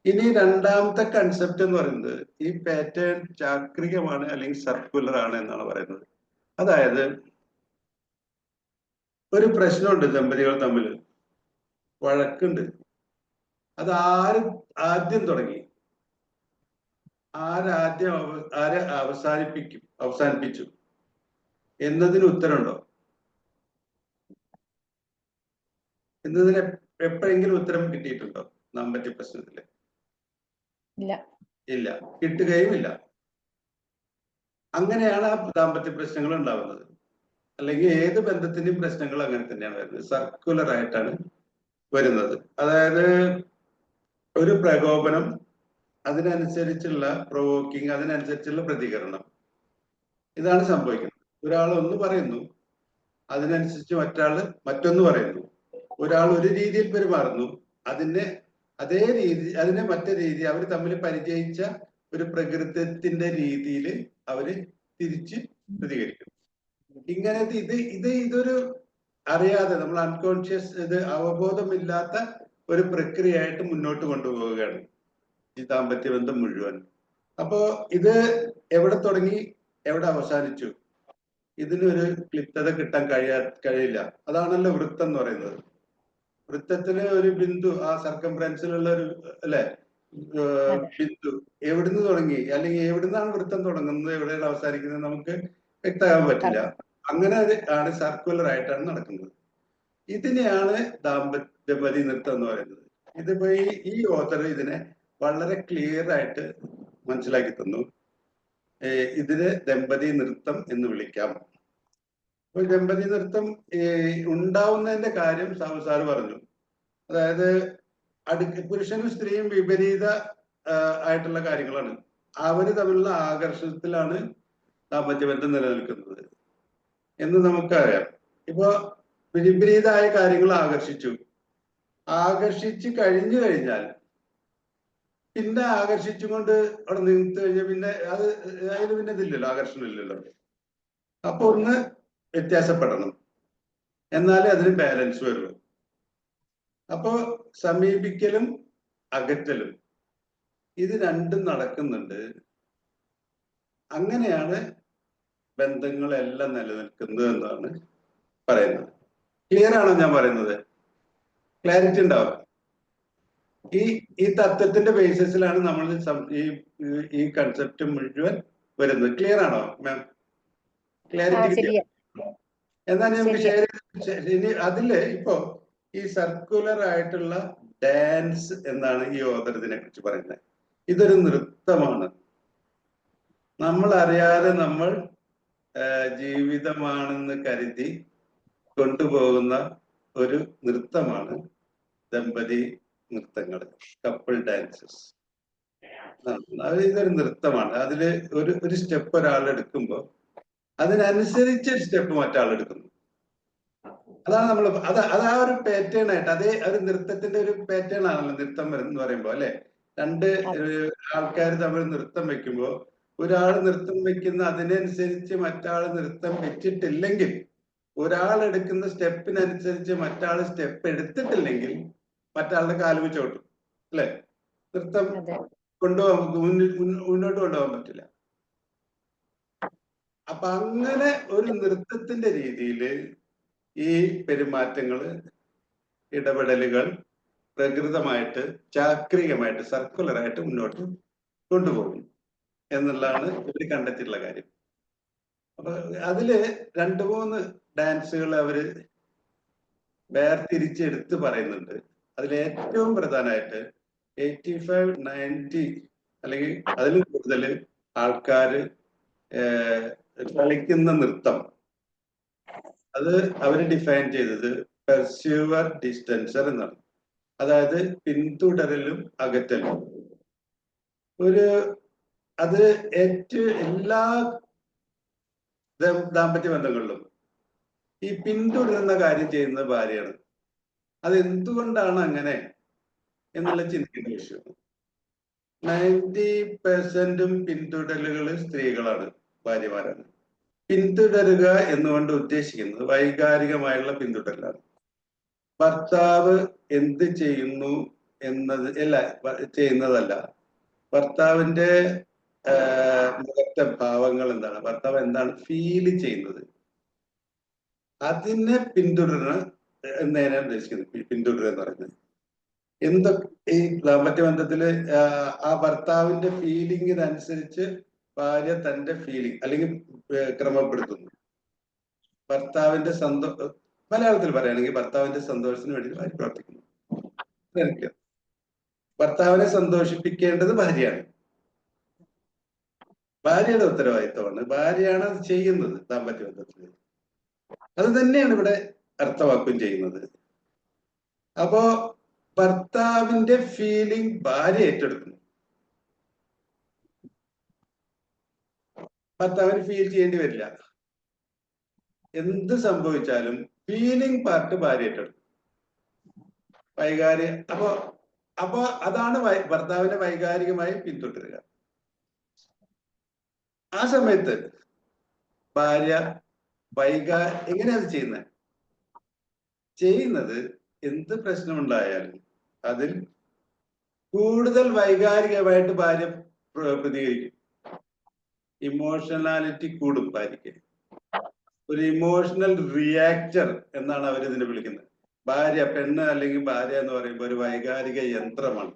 ഇനി രണ്ടാമത്തെ കൺസെപ്റ്റ് എന്ന് പറയുന്നത് ഈ പാറ്റേൺ ചാക്രികമാണ് അല്ലെങ്കിൽ സർക്കുലർ ആണ് എന്നാണ് പറയുന്നത്. അതായത് ഒരു പ്രശ്നമുണ്ട്, ദമ്പതികൾ തമ്മിൽ വഴക്കുണ്ട്, അത് ആദ്യം തുടങ്ങി, ആരെ അവസാനിപ്പിച്ചു എന്നതിന് ഉത്തരമുണ്ടോ? എന്നതിന് എപ്പോഴെങ്കിലും ഉത്തരം കിട്ടിയിട്ടുണ്ടോ ദാമ്പത്യ പ്രശ്നത്തില്? ഇല്ല, കിട്ടുകയുമില്ല. അങ്ങനെയാണ് ആ ദാമ്പത്യ പ്രശ്നങ്ങൾ ഉണ്ടാവുന്നത്. അല്ലെങ്കിൽ ഏത് ബന്ധത്തിന്റെയും പ്രശ്നങ്ങൾ അങ്ങനെ തന്നെയാണ് വരുന്നത്, സർക്കുലർ ആയിട്ടാണ് വരുന്നത്. അതായത് ഒരു പ്രകോപനം, അതിനനുസരിച്ചുള്ള പ്രൊവോക്കിംഗ്, അതിനനുസരിച്ചുള്ള പ്രതികരണം, ഇതാണ് സംഭവിക്കുന്നത്. ഒരാൾ ഒന്ന് പറയുന്നു, അതിനനുസരിച്ച് മറ്റൊന്ന് പറയുന്നു. ഒരാൾ ഒരു രീതിയിൽ പെരുമാറുന്നു, അതിനെ മറ്റേ രീതി, അവർ തമ്മിൽ പരിചയിച്ച ഒരു പ്രകൃതത്തിന്റെ രീതിയിൽ അവര് തിരിച്ച് പ്രതികരിക്കും. ഇങ്ങനത്തെ ഇതൊരു അറിയാതെ, നമ്മൾ അൺകോൺഷ്യസ്, ഇത് അവബോധമില്ലാത്ത ഒരു പ്രക്രിയയായിട്ട് മുന്നോട്ട് കൊണ്ടുപോവുകയാണ് ഈ ദാമ്പത്യ ബന്ധം മുഴുവൻ. അപ്പോ ഇത് എവിടെ തുടങ്ങി എവിടെ അവസാനിച്ചു, ഇതിനൊരു ക്ലിപ്തത കിട്ടാൻ കഴിയില്ല. അതാണല്ലോ വൃത്തം എന്ന് പറയുന്നത്. വൃത്തത്തിലെ ഒരു ബിന്ദു, ആ സർക്കംഫറൻസിലുള്ള ഒരു അല്ലെ ബിന്ദു എവിടുന്ന് തുടങ്ങി, അല്ലെങ്കിൽ എവിടുന്നാണ് വൃത്തം തുടങ്ങുന്നത്, എവിടെയാണ് അവസാനിക്കുന്നത് നമുക്ക് വ്യക്തമാകാൻ പറ്റില്ല. അങ്ങനെ ആണ് സർക്കുലർ ആയിട്ടാണ് നടക്കുന്നത്. ഇതിനെയാണ് ദമ്പതി നൃത്തം എന്ന് പറയുന്നത്. ഇതിപ്പോ ഈ ഓഥർ ഇതിനെ വളരെ ക്ലിയർ ആയിട്ട് മനസ്സിലാക്കി തന്നു. ഇതിന് ദമ്പതി നൃത്തം എന്ന് വിളിക്കാം. അപ്പൊ ദമ്പതി നൃത്തം ഉണ്ടാവുന്നതിന്റെ കാര്യം സാറ് പറഞ്ഞു. അതായത് പുരുഷനും സ്ത്രീയും വിപരീത ആയിട്ടുള്ള കാര്യങ്ങളാണ്. അവര് തമ്മിലുള്ള ആകർഷണത്തിലാണ് ദാമ്പത്യബന്ധം നിലനിൽക്കുന്നത് എന്ന് നമുക്കറിയാം. ഇപ്പൊ വിപരീതമായ കാര്യങ്ങൾ ആകർഷിച്ചു കഴിഞ്ഞു കഴിഞ്ഞാൽ പിന്നെ ആകർഷിച്ചുകൊണ്ട് അവിടെ നിർത്തു കഴിഞ്ഞാൽ പിന്നെ അതിന് പിന്നെ ഇതില്ലല്ലോ, ആകർഷണം ഇല്ലല്ലോ. അപ്പൊ ഒന്ന് വ്യത്യാസപ്പെടണം, എന്നാലേ അതിന് ബാലൻസ് വരുള്ളൂ. അപ്പോ സമീപിക്കലും അകറ്റലും ഇത് രണ്ടും നടക്കുന്നുണ്ട്. അങ്ങനെയാണ് ബന്ധങ്ങളെല്ലാം നിലനിൽക്കുന്നത് എന്നാണ് പറയുന്നത്. ക്ലിയർ ആണോ ഞാൻ പറയുന്നത്? ക്ലാരിറ്റി ഉണ്ടാവും. ഈ തത്വത്തിന്റെ ബേസിസിലാണ് നമ്മൾ ഈ കൺസെപ്റ്റ് മുഴുവൻ വരുന്നത്. ക്ലിയർ ആണോ മാം? ക്ലാരിറ്റി കിട്ടിയോ? എന്നാൽ നമുക്ക് ഇനി അതില് ഇപ്പോ ഈ സർക്കുലർ ആയിട്ടുള്ള ഡാൻസ് എന്നാണ് ഈ ഓഥർ ഇതിനെ കുറിച്ച് പറയുന്നത്. ഇതൊരു നൃത്തമാണ്. നമ്മൾ അറിയാതെ നമ്മൾ ജീവിതമാണെന്ന് കരുതി കൊണ്ടുപോകുന്ന ഒരു നൃത്തമാണ് ദമ്പതി നൃത്തങ്ങൾ, കപ്പിൾ ഡാൻസസ്. ഇതൊരു നൃത്തമാണ്. അതില് ഒരു സ്റ്റെപ്പ് ഒരാൾ എടുക്കുമ്പോൾ അതിനനുസരിച്ച് സ്റ്റെപ്പ് മറ്റാൾ എടുക്കുന്നു. അതാണ് നമ്മൾ അത് ആ ഒരു പാറ്റേൺ ആയിട്ട്, അതേ ഒരു നൃത്തത്തിന്റെ ഒരു പാറ്റേൺ ആണല്ലോ നൃത്തം എന്ന് പറയുമ്പോ അല്ലെ. രണ്ട് ആൾക്കാർ തമ്മിൽ നൃത്തം വെക്കുമ്പോൾ ഒരാൾ നൃത്തം വെക്കുന്ന അതിനനുസരിച്ച് മറ്റാൾ നൃത്തം വെച്ചിട്ടില്ലെങ്കിൽ, ഒരാൾ എടുക്കുന്ന സ്റ്റെപ്പിനനുസരിച്ച് മറ്റാൾ സ്റ്റെപ്പ് എടുത്തിട്ടില്ലെങ്കിൽ മറ്റാളുടെ കാല് വെച്ച് ഓട്ടും അല്ലെ. നൃത്തം മുന്നോട്ട് കൊണ്ടുപോകാൻ പറ്റില്ല. അപ്പൊ അങ്ങനെ ഒരു നൃത്തത്തിന്റെ രീതിയിൽ ഈ പെരുമാറ്റങ്ങള്, ഇടപെടലുകൾ പ്രകൃതമായിട്ട്, ചാക്രികമായിട്ട്, സർക്കുലറായിട്ട് മുന്നോട്ട് കൊണ്ടുപോകും എന്നുള്ളതാണ് ഇവർ കണ്ടെത്തിയിട്ടുള്ള കാര്യം. അപ്പൊ അതില് 2-3 ഡാൻസുകൾ അവര് വേർതിരിച്ചെടുത്ത് പറയുന്നുണ്ട്. അതിലേറ്റവും പ്രധാനമായിട്ട് 85-90 അല്ലെങ്കിൽ അതിലും കൂടുതൽ ആൾക്കാര് കളിക്കുന്ന നൃത്തം, അത് അവര് ഡിഫൈൻ ചെയ്തത് പെർസ്യൂവർ ഡിസ്റ്റൻസർ എന്നാണ്. അതായത് പിന്തുടരലും അകറ്റലും. അത് എല്ലാ ദാമ്പത്യ ബന്ധങ്ങളിലും ഈ പിന്തുടരുന്ന കാര്യം ചെയ്യുന്നത് ഭാര്യയാണ്. അത് എന്തുകൊണ്ടാണ് അങ്ങനെ എന്നുള്ള ചിന്തിക്കേണ്ട വിഷയമാണ്. 90% പിന്തുടരലുകൾ സ്ത്രീകളാണ്, ഭാര്യമാരാണ്. പിന്തുടരുക എന്നുകൊണ്ട് ഉദ്ദേശിക്കുന്നത് വൈകാരികമായുള്ള പിന്തുടരലാണ്. ഭർത്താവ് എന്ത് ചെയ്യുന്നു ചെയ്യുന്നതല്ല, ഭർത്താവിന്റെ മുഖത്തെ ഭാവങ്ങൾ എന്താണ്, ഭർത്താവ് എന്താണ് ഫീൽ ചെയ്യുന്നത്, അതിനെ പിന്തുടരുന്ന എന്നതിനാണ് ഉദ്ദേശിക്കുന്നത്. പിന്തുടരുക എന്ന് പറയുന്നത് ഈ ദാമ്പത്യ ബന്ധത്തില് ആ ഭർത്താവിന്റെ ഫീലിംഗിനനുസരിച്ച് ഭാര്യ തന്റെ ഫീലിംഗ് അല്ലെങ്കിൽ ക്രമപ്പെടുത്തുന്നു. ഭർത്താവിന്റെ മലയാളത്തിൽ പറയുകയാണെങ്കിൽ ഭർത്താവിന്റെ സന്തോഷത്തിന് വേണ്ടി ഭാര്യ പ്രവർത്തിക്കുന്നു. ഭർത്താവിനെ സന്തോഷിപ്പിക്കേണ്ടത് ഭാര്യയാണ്. ഭാര്യയുടെ ഉത്തരവാദിത്വമാണ്. ഭാര്യയാണ് അത് ചെയ്യുന്നത് ദാമ്പത്യ ബന്ധത്തിൽ. അത് തന്നെയാണ് ഇവിടെ അർത്ഥമാക്കുകയും ചെയ്യുന്നത്. അപ്പോ ഭർത്താവിന്റെ ഫീലിംഗ് ഭാര്യ ഏറ്റെടുക്കുന്നു. ഭർത്താവിന് ഫീൽ ചെയ്യേണ്ടി വരില്ല. എന്ത് സംഭവിച്ചാലും ഫീലിംഗ് പാർട്ട് ഭാര്യ ഏറ്റെടുക്കും. അപ്പൊ അതാണ് ഭർത്താവിനെ വൈകാരികമായി പിന്തുടരുക. ആ സമയത്ത് ഭാര്യ എങ്ങനെയാണ് ചെയ്യുന്നത്? എന്ത് പ്രശ്നമുണ്ടായാലും അതിൽ കൂടുതൽ വൈകാരികമായിട്ട് ഭാര്യ പ്രതികരിക്കും. ഇമോഷണാലിറ്റി കൂടും ഭാര്യയ്ക്ക്. ഒരു ഇമോഷണൽ റിയാക്ടർ എന്നാണ് അവരിതിനെ വിളിക്കുന്നത്. ഭാര്യ, പെണ്ണ് അല്ലെങ്കിൽ ഭാര്യ എന്ന് പറയുമ്പോൾ ഒരു വൈകാരിക യന്ത്രമാണ്.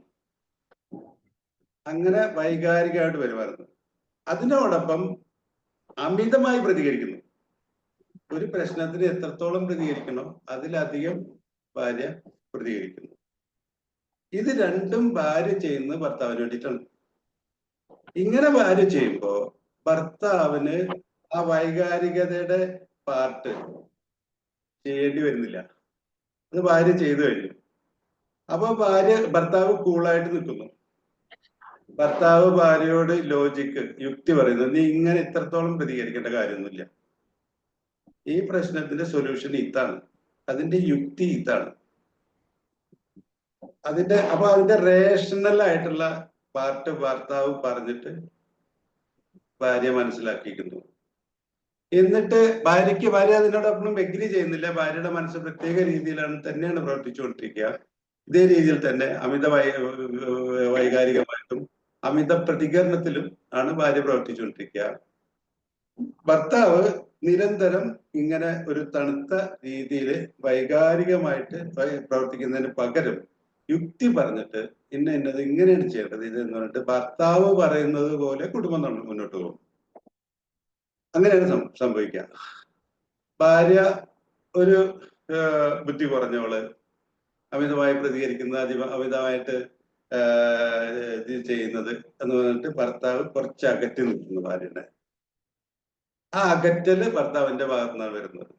അങ്ങനെ വൈകാരികമായിട്ട് പെരുമാറുന്നു. അതിനോടൊപ്പം അമിതമായി പ്രതികരിക്കുന്നു. ഒരു പ്രശ്നത്തിന് എത്രത്തോളം പ്രതികരിക്കണോ അതിലധികം ഭാര്യ പ്രതികരിക്കുന്നു. ഇത് രണ്ടും ഭാര്യ ചെയ്യുന്നത് ഭർത്താവിന് വേണ്ടിയിട്ടാണ്. ഇങ്ങനെ ഭാര്യ ചെയ്യുമ്പോ ഭർത്താവിന് ആ വൈകാരികതയുടെ പാർട്ട് ചെയ്യേണ്ടി വരുന്നില്ല. അത് ഭാര്യ ചെയ്തു കഴിഞ്ഞു. അപ്പൊ ഭർത്താവ് കൂളായിട്ട് നിൽക്കുന്നു. ഭർത്താവ് ഭാര്യയോട് യുക്തി പറയുന്നത്, നീ ഇങ്ങനെ ഇത്രത്തോളം പ്രതികരിക്കേണ്ട കാര്യമൊന്നുമില്ല, ഈ പ്രശ്നത്തിന്റെ സൊല്യൂഷൻ ഇതാണ്, അതിന്റെ യുക്തി ഇതാണ്. അപ്പൊ അതിന്റെ റേഷണൽ ആയിട്ടുള്ള പാർട്ട് ഭർത്താവ് പറഞ്ഞിട്ട് ഭാര്യ മനസ്സിലാക്കിയിരിക്കുന്നു. എന്നിട്ട് ഭാര്യ അതിനോടൊപ്പം എഗ്രി ചെയ്യുന്നില്ല. ഭാര്യയുടെ മനസ്സ് പ്രത്യേക രീതിയിലാണ് തന്നെയാണ് പ്രവർത്തിച്ചുകൊണ്ടിരിക്കുക. ഇതേ രീതിയിൽ തന്നെ അമിത വൈകാരികമായിട്ടും അമിത പ്രതികരണത്തിലും ആണ് ഭാര്യ പ്രവർത്തിച്ചുകൊണ്ടിരിക്കുക. ഭർത്താവ് നിരന്തരം ഇങ്ങനെ ഒരു തണുത്ത രീതിയിൽ വൈകാരികമായിട്ട് പ്രവർത്തിക്കുന്നതിന് പകരം യുക്തി പറഞ്ഞിട്ട് ഇന്നത് ഇങ്ങനെയാണ് ചെയ്യേണ്ടത് ഇതെന്ന് പറഞ്ഞിട്ട് ഭർത്താവ് പറയുന്നത് പോലെ കുടുംബം മുന്നോട്ട് പോകും. അങ്ങനെയാണ് സംഭവിക്കുക. ഭാര്യ ഒരു ബുദ്ധി കുറഞ്ഞവള്, അമിതമായി പ്രതികരിക്കുന്നത്, അമിതമായിട്ട് ഇത് ചെയ്യുന്നത് എന്ന് പറഞ്ഞിട്ട് ഭർത്താവ് കുറച്ച് അകറ്റി നിൽക്കുന്നു ഭാര്യയുടെ. ആ അകറ്റല് ഭർത്താവിന്റെ ഭാഗത്തുനിന്നാണ് വരുന്നത്.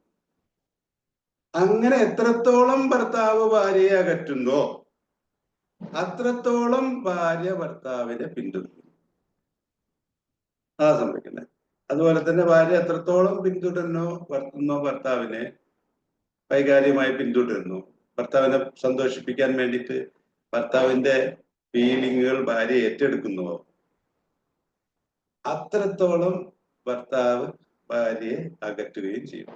അങ്ങനെ എത്രത്തോളം ഭർത്താവ് ഭാര്യയെ അകറ്റുന്നോ അത്രത്തോളം ഭാര്യ ഭർത്താവിനെ പിന്തുടരുന്നു. അതാ സംഭവിക്കുന്നത്. അതുപോലെ തന്നെ ഭാര്യ എത്രത്തോളം വർത്തുന്നോ ഭർത്താവിനെ വൈകാരികമായി പിന്തുടരുന്നു, ഭർത്താവിനെ സന്തോഷിപ്പിക്കാൻ വേണ്ടിയിട്ട് ഭർത്താവിന്റെ ഫീലിങ്ങുകൾ ഭാര്യ ഏറ്റെടുക്കുന്നുവോ അത്രത്തോളം ഭർത്താവ് ഭാര്യയെ അകറ്റുകയും ചെയ്യും.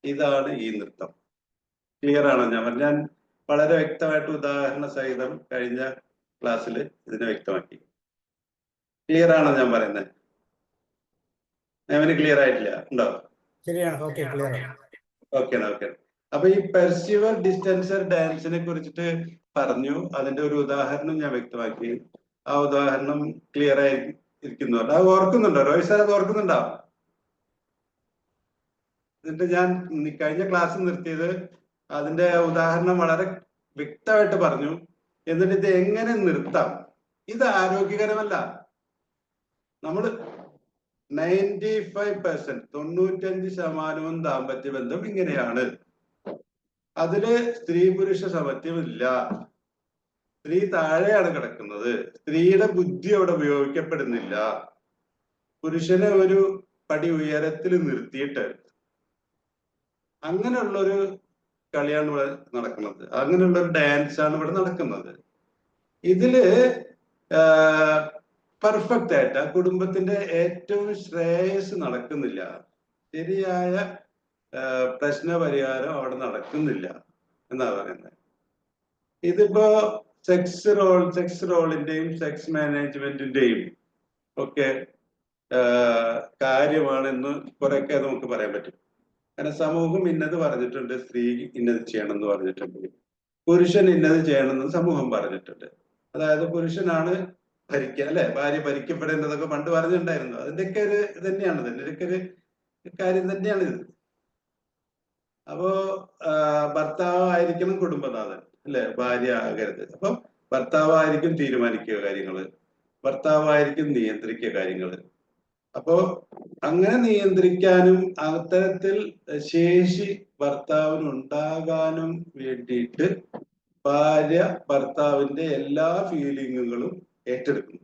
ഇതാണ് ഈ നൃത്തം. ക്ലിയർ ആണോ? ഞാൻ വളരെ വ്യക്തമായിട്ട് ഉദാഹരണ സഹിതം കഴിഞ്ഞ ക്ലാസ്സിൽ ഇതിനെ വ്യക്തമാക്കി. ക്ലിയർ ആണോ ഞാൻ പറയുന്നത്? അവന് ക്ലിയർ ആയിട്ടില്ല ഉണ്ടോ? ശരിയാണ്. ഓക്കെ, ക്ലിയർ ആണ്. ഓക്കെ. അപ്പൊ ഈ പെർസ്യൂവർ ഡിസ്റ്റൻസർ ഡാൻസിനെ കുറിച്ചിട്ട് പറഞ്ഞു. അതിന്റെ ഒരു ഉദാഹരണം ഞാൻ വ്യക്തമാക്കി. ആ ഉദാഹരണം ക്ലിയർ ആയി ഇരിക്കുന്നുണ്ട്. അത് ഓർക്കുന്നുണ്ടോ രോഹിത് സാർ? അത് ഓർക്കുന്നുണ്ടോ? എന്നിട്ട് ഞാൻ കഴിഞ്ഞ ക്ലാസ് നിർത്തിയത് അതിന്റെ ഉദാഹരണം വളരെ വ്യക്തമായിട്ട് പറഞ്ഞു. എന്നിട്ട് ഇത് എങ്ങനെ നിർത്താം? ഇത് ആരോഗ്യകരമല്ല. നമ്മൾ 95% ദാമ്പത്യ ബന്ധം ഇങ്ങനെയാണ്. അതില് സ്ത്രീ പുരുഷ സമത്വമില്ല. സ്ത്രീ താഴെയാണ് കിടക്കുന്നത്. സ്ത്രീയുടെ ബുദ്ധി അവിടെ ഉപയോഗിക്കപ്പെടുന്നില്ല. പുരുഷനെ ഒരു പടി ഉയരത്തിൽ നിർത്തിയിട്ട് അങ്ങനെയുള്ളൊരു കളിയാണ് ഇവിടെ നടക്കുന്നത്. അങ്ങനെയുള്ള ഒരു ഡാൻസ് ആണ് ഇവിടെ നടക്കുന്നത്. ഇതില് പെർഫെക്റ്റ് ആയിട്ട് ആ കുടുംബത്തിന്റെ ഏറ്റവും ശ്രേയസ് നടക്കുന്നില്ല. ശരിയായ പ്രശ്നപരിഹാരം അവിടെ നടക്കുന്നില്ല എന്നാ പറയുന്നത്. ഇതിപ്പോ സെക്സ് റോളിന്റെയും സെക്സ് മാനേജ്മെന്റിന്റെയും ഒക്കെ കാര്യമാണെന്ന് കുറെയൊക്കെ നമുക്ക് പറയാൻ പറ്റും. കാരണം സമൂഹം ഇന്നത് പറഞ്ഞിട്ടുണ്ട്, സ്ത്രീ ഇന്നത് ചെയ്യണം എന്ന് പറഞ്ഞിട്ടുണ്ട്, പുരുഷൻ ഇന്നത് ചെയ്യണമെന്ന് സമൂഹം പറഞ്ഞിട്ടുണ്ട്. അതായത് പുരുഷനാണ് ഭരിക്കുക, അല്ലെ? ഭാര്യ ഭരിക്കപ്പെടേണ്ടതൊക്കെ പണ്ട് പറഞ്ഞിട്ടുണ്ടായിരുന്നു. അതിന്റെയൊക്കെ ഒരു തന്നെയാണിത്, ഇതിന്റെയൊക്കെ ഒരു കാര്യം തന്നെയാണിത്. അപ്പോ ഭർത്താവ് ആയിരിക്കണം കുടുംബനാഥൻ, അല്ലെ? ഭാര്യ ആകരുത്. അപ്പൊ ഭർത്താവായിരിക്കും തീരുമാനിക്കുക കാര്യങ്ങള്, ഭർത്താവായിരിക്കും നിയന്ത്രിക്കുക കാര്യങ്ങള്. അപ്പോ അങ്ങനെ നിയന്ത്രിക്കാനും അത്തരത്തിൽ ശേഷി ഭർത്താവിനുണ്ടാകാനും വേണ്ടിയിട്ട് ഭാര്യ ഭർത്താവിന്റെ എല്ലാ ഫീലിങ്ങുകളും ഏറ്റെടുക്കുന്നു.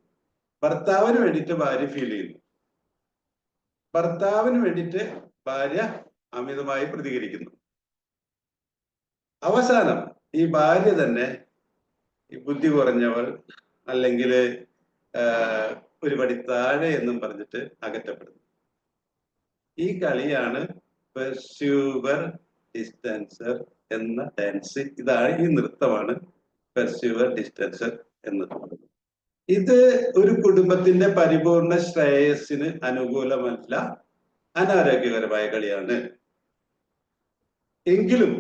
ഭർത്താവിന് വേണ്ടിയിട്ട് ഭാര്യ ഫീൽ ചെയ്യുന്നു, ഭർത്താവിന് വേണ്ടിയിട്ട് ഭാര്യ അമിതമായി പ്രതികരിക്കുന്നു. അവസാനം ഈ ഭാര്യ തന്നെ ഈ ബുദ്ധി കുറഞ്ഞവൾ അല്ലെങ്കിൽ ഒരു പടി താഴെ എന്നും പറഞ്ഞിട്ട് അകറ്റപ്പെടുന്നു. ഈ കളിയാണ് പെർസ്യൂവർ ഡിസ്റ്റൻസർ എന്ന ഡാൻസ്. ഇതാണ്, ഈ നൃത്തമാണ് പെർസ്യൂവർ ഡിസ്റ്റൻസർ എന്നത്. ഇത് ഒരു കുടുംബത്തിന്റെ പരിപൂർണ ശ്രേയസ്സിന് അനുകൂലമല്ല, അനാരോഗ്യകരമായ കളിയാണ്. എങ്കിലും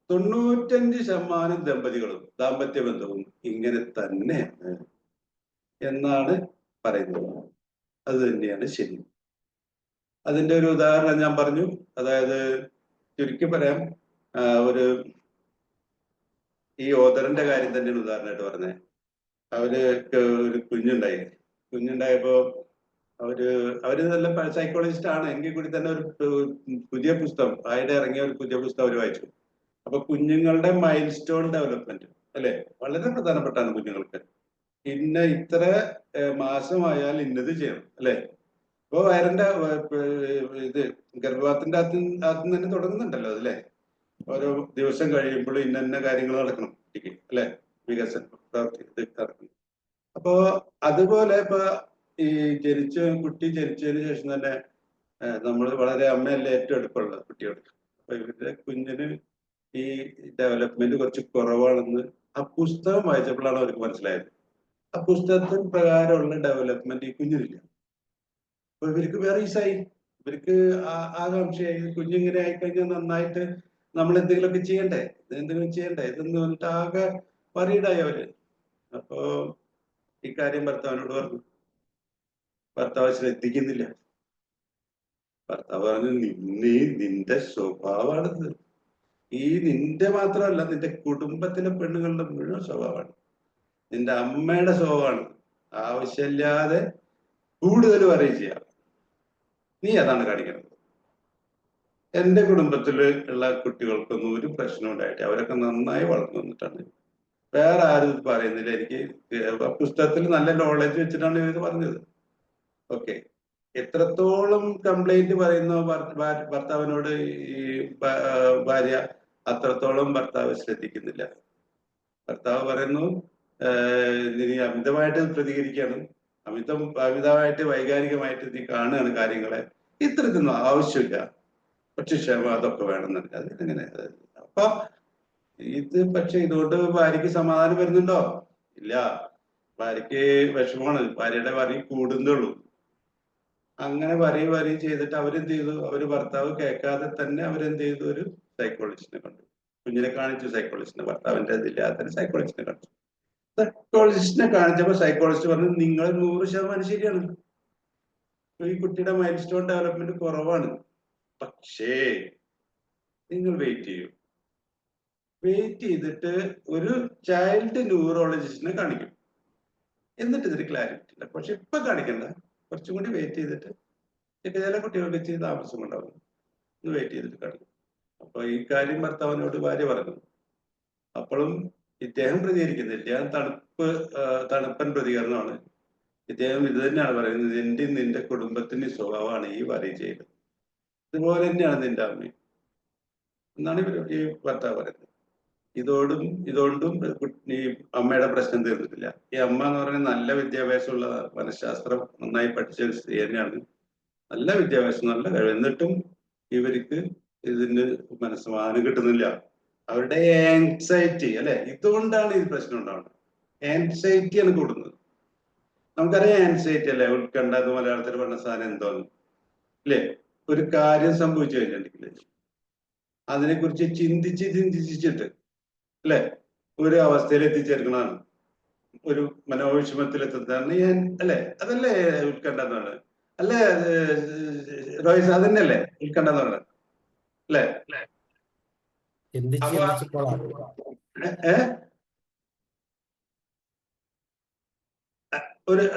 95% ദമ്പതികളും ദാമ്പത്യ ബന്ധവും ഇങ്ങനെ തന്നെയാണ് എന്നാണ് പറയുന്നത്. അത് തന്നെയാണ് ശരി. അതിന്റെ ഒരു ഉദാഹരണം ഞാൻ പറഞ്ഞു. അതായത് ചുരുക്കി പറയാം, ഒരു ഈ ഓദറിന്റെ കാര്യം തന്നെയാണ് ഉദാഹരണമായിട്ട് പറഞ്ഞത്. അവർക്ക് ഒരു കുഞ്ഞുണ്ടായപ്പോ അവര് നല്ല സൈക്കോളജിസ്റ്റ് ആണ് എങ്കിൽ കൂടി തന്നെ ഒരു പുതിയ പുസ്തകം ആയിട്ട് ഇറങ്ങിയ ഒരു പുതിയ പുസ്തകം അവർ വായിച്ചു. അപ്പൊ കുഞ്ഞുങ്ങളുടെ മൈൽ സ്റ്റോൺ ഡെവലപ്മെന്റ് അല്ലെ, വളരെ പ്രധാനപ്പെട്ടാണ് കുഞ്ഞുങ്ങൾക്ക്. പിന്നെ ഇത്ര മാസമായാൽ ഇന്നത് ചെയ്യണം അല്ലെ. ഇപ്പൊ വയറിന്റെ ഇത് ഗർഭപാത്രത്തിന്റെ അകത്ത് തന്നെ തുടങ്ങുന്നുണ്ടല്ലോ അതല്ലേ. ഓരോ ദിവസം കഴിയുമ്പോൾ ഇന്ന കാര്യങ്ങൾ നടക്കണം കുട്ടിക്ക് അല്ലെ, വികസനം നടക്കണം. അപ്പോ അതുപോലെ ഇപ്പൊ ഈ കുട്ടി ജനിച്ചതിന് ശേഷം തന്നെ നമ്മൾ വളരെ അമ്മയല്ലേ ഏറ്റവും അടുപ്പമുള്ള കുട്ടിയോട്. അപ്പൊ ഇവരുടെ കുഞ്ഞിന് ഈ ഡെവലപ്മെന്റ് കുറച്ച് കുറവാണെന്ന് ആ പുസ്തകം വായിച്ചപ്പോഴാണ് അവർക്ക് മനസ്സിലായത്. ആ പുസ്തകത്തിന് പ്രകാരമുള്ള ഡെവലപ്മെന്റ് ഈ കുഞ്ഞിനില്ല. അപ്പൊ ഇവർക്ക് വെറീസായി, ഇവർക്ക് ആകാംക്ഷയായി. കുഞ്ഞിങ്ങനെ ആയിക്കഴിഞ്ഞാൽ നന്നായിട്ട് നമ്മൾ എന്തെങ്കിലുമൊക്കെ ചെയ്യണ്ടേ, ഇതെന്ന് പറഞ്ഞിട്ട് ആകെ വറീഡായി അവര്. അപ്പോ ഈ കാര്യം ഭർത്താവിനോട് പറഞ്ഞു. ഭർത്താവ് ശ്രദ്ധിക്കുന്നില്ല. ഭർത്താവ് പറഞ്ഞു, നിന്റെ സ്വഭാവമാണിത്. ഈ നിന്റെ മാത്രമല്ല, നിന്റെ കുടുംബത്തിലെ പെണ്ണുങ്ങളുടെ മുഴുവൻ സ്വഭാവമാണ്. നിന്റെ അമ്മയുടെ സ്വഭാവമാണ്. ആവശ്യമില്ലാതെ കൂടുതൽ പറയും ചെയ്യാം. നീ അതാണ് കാണിക്കുന്നത്. എന്റെ കുടുംബത്തിൽ ഉള്ള കുട്ടികൾക്കൊന്നും ഒരു പ്രശ്നം ഉണ്ടായിട്ട് അവരൊക്കെ നന്നായി വളർന്നു വന്നിട്ടാണ്. വേറെ ആരും പറയുന്നില്ല. എനിക്ക് പുസ്തകത്തിൽ നല്ല നോളജ് വെച്ചിട്ടാണ് ഇത് പറഞ്ഞത്. ഓക്കെ, എത്രത്തോളം കംപ്ലൈന്റ് പറയുന്നു ഭർത്താവിനോട് ഈ ഭാര്യ, അത്രത്തോളം ഭർത്താവ് ശ്രദ്ധിക്കുന്നില്ല. ഭർത്താവ് പറയുന്നു, നീ അമിതമായിട്ട് പ്രതികരിക്കുകയാണ്, അമിതമായിട്ട് വൈകാരികമായിട്ട് നീ കാണുകയാണ് കാര്യങ്ങളെ, ഇത്രയൊന്നും ആവശ്യമില്ല, പക്ഷെ ക്ഷമ അതൊക്കെ വേണമെന്നുണ്ട്. അതിനെങ്ങനെ? അപ്പൊ പക്ഷെ ഇതുകൊണ്ട് ഭാര്യയ്ക്ക് സമാധാനം വരുന്നുണ്ടോ? ഇല്ല, ഭാര്യയ്ക്ക് വിഷമമാണ്. ഭാര്യയുടെ വരി കൂടുന്നുള്ളൂ. അങ്ങനെ വരി ചെയ്തിട്ട് അവരെന്ത് ചെയ്തു? ഭർത്താവ് കേൾക്കാതെ തന്നെ അവരെന്ത് ചെയ്തു? ഒരു സൈക്കോളജിസ്റ്റിനെ കണ്ടു. കുഞ്ഞിനെ കാണിച്ചു സൈക്കോളജിസ്റ്റിനെ. ഭർത്താവിന്റെ ഇതില്ലാത്ത സൈക്കോളജിസ്റ്റിനെ കാണിച്ചു. സൈക്കോളജിസ്റ്റിനെ കാണിച്ചപ്പോ സൈക്കോളജിസ്റ്റ് പറഞ്ഞു, നിങ്ങൾ 100% ശരിയാണ്, ഈ കുട്ടിയുടെ മൈൽ സ്റ്റോൺ ഡെവലപ്മെന്റ് കുറവാണ്. പക്ഷേ നിങ്ങൾ വെയിറ്റ് ചെയ്യൂ. വെയിറ്റ് ചെയ്തിട്ട് ഒരു ചൈൽഡ് ന്യൂറോളജിസ്റ്റിനെ കാണിക്കും. എന്നിട്ട് ഇതിന് ക്ലാരിറ്റി ഇല്ല. പക്ഷെ ഇപ്പൊ കാണിക്കണ്ട, കുറച്ചും കൂടി വെയിറ്റ് ചെയ്തിട്ട്. ചില കുട്ടികൾക്ക് ഇച്ചിരി താമസം ഉണ്ടാവും. ഒന്ന് വെയിറ്റ് ചെയ്തിട്ട് കാണിക്കും. അപ്പൊ ഈ കാര്യം ഭർത്താവിനോട് ഭാര്യ പറഞ്ഞു. അപ്പോഴും ഇദ്ദേഹം പ്രതികരിക്കുന്നില്ല. ഇദ്ദേഹം തണുപ്പൻ പ്രതികരണമാണ്. ഇദ്ദേഹം ഇത് തന്നെയാണ് പറയുന്നത്, നിന്റെ കുടുംബത്തിന്റെ സ്വഭാവമാണ് ഈ ചെയ്തത്. ഇതുപോലെ തന്നെയാണ് നിന്റെ അമ്മയും എന്നാണ് ഈ ഭർത്താവ് പറയുന്നത്. ഇതുകൊണ്ടും ഈ അമ്മയുടെ പ്രശ്നം തീർന്നിട്ടില്ല. ഈ അമ്മ എന്ന് പറയുന്നത് നല്ല വിദ്യാഭ്യാസമുള്ള, മനഃശാസ്ത്രം നന്നായി പഠിച്ച ഒരു സ്ത്രീ തന്നെയാണ്. നല്ല വിദ്യാഭ്യാസം, നല്ല കഴിവ്. എന്നിട്ടും ഇവർക്ക് ഇതിന് മനസ്സമാധാനം കിട്ടുന്നില്ല. അവരുടെ ആൻസൈറ്റി അല്ലെ, ഇതുകൊണ്ടാണ് ഈ പ്രശ്നം ഉണ്ടാവുന്നത്. ആൻസൈറ്റിയാണ് കൂടുന്നത്. നമുക്കറിയാം ആൻസൈറ്റി അല്ലെ, ഉത്കണ്ഠ എന്ന് മലയാളത്തിൽ പറഞ്ഞ സാധനം എന്തോന്ന് അല്ലെ. ഒരു കാര്യം സംഭവിച്ചു കഴിഞ്ഞിട്ടുണ്ടെങ്കിൽ അതിനെക്കുറിച്ച് ചിന്തിച്ചിട്ട് അല്ലെ ഒരു അവസ്ഥയിൽ എത്തിച്ചേർക്കണതാണ്, ഒരു മനോവിഷമത്തിലെത്തുന്നതാണ് അല്ലെ. അതല്ലേ ഉത്കണ്ഠ എന്ന് പറയുന്നത് അല്ലേ റോയ്സ്? അതന്നെയല്ലേ ഉത്കണ്ഠ എന്ന് പറയുന്നത് അല്ലെ?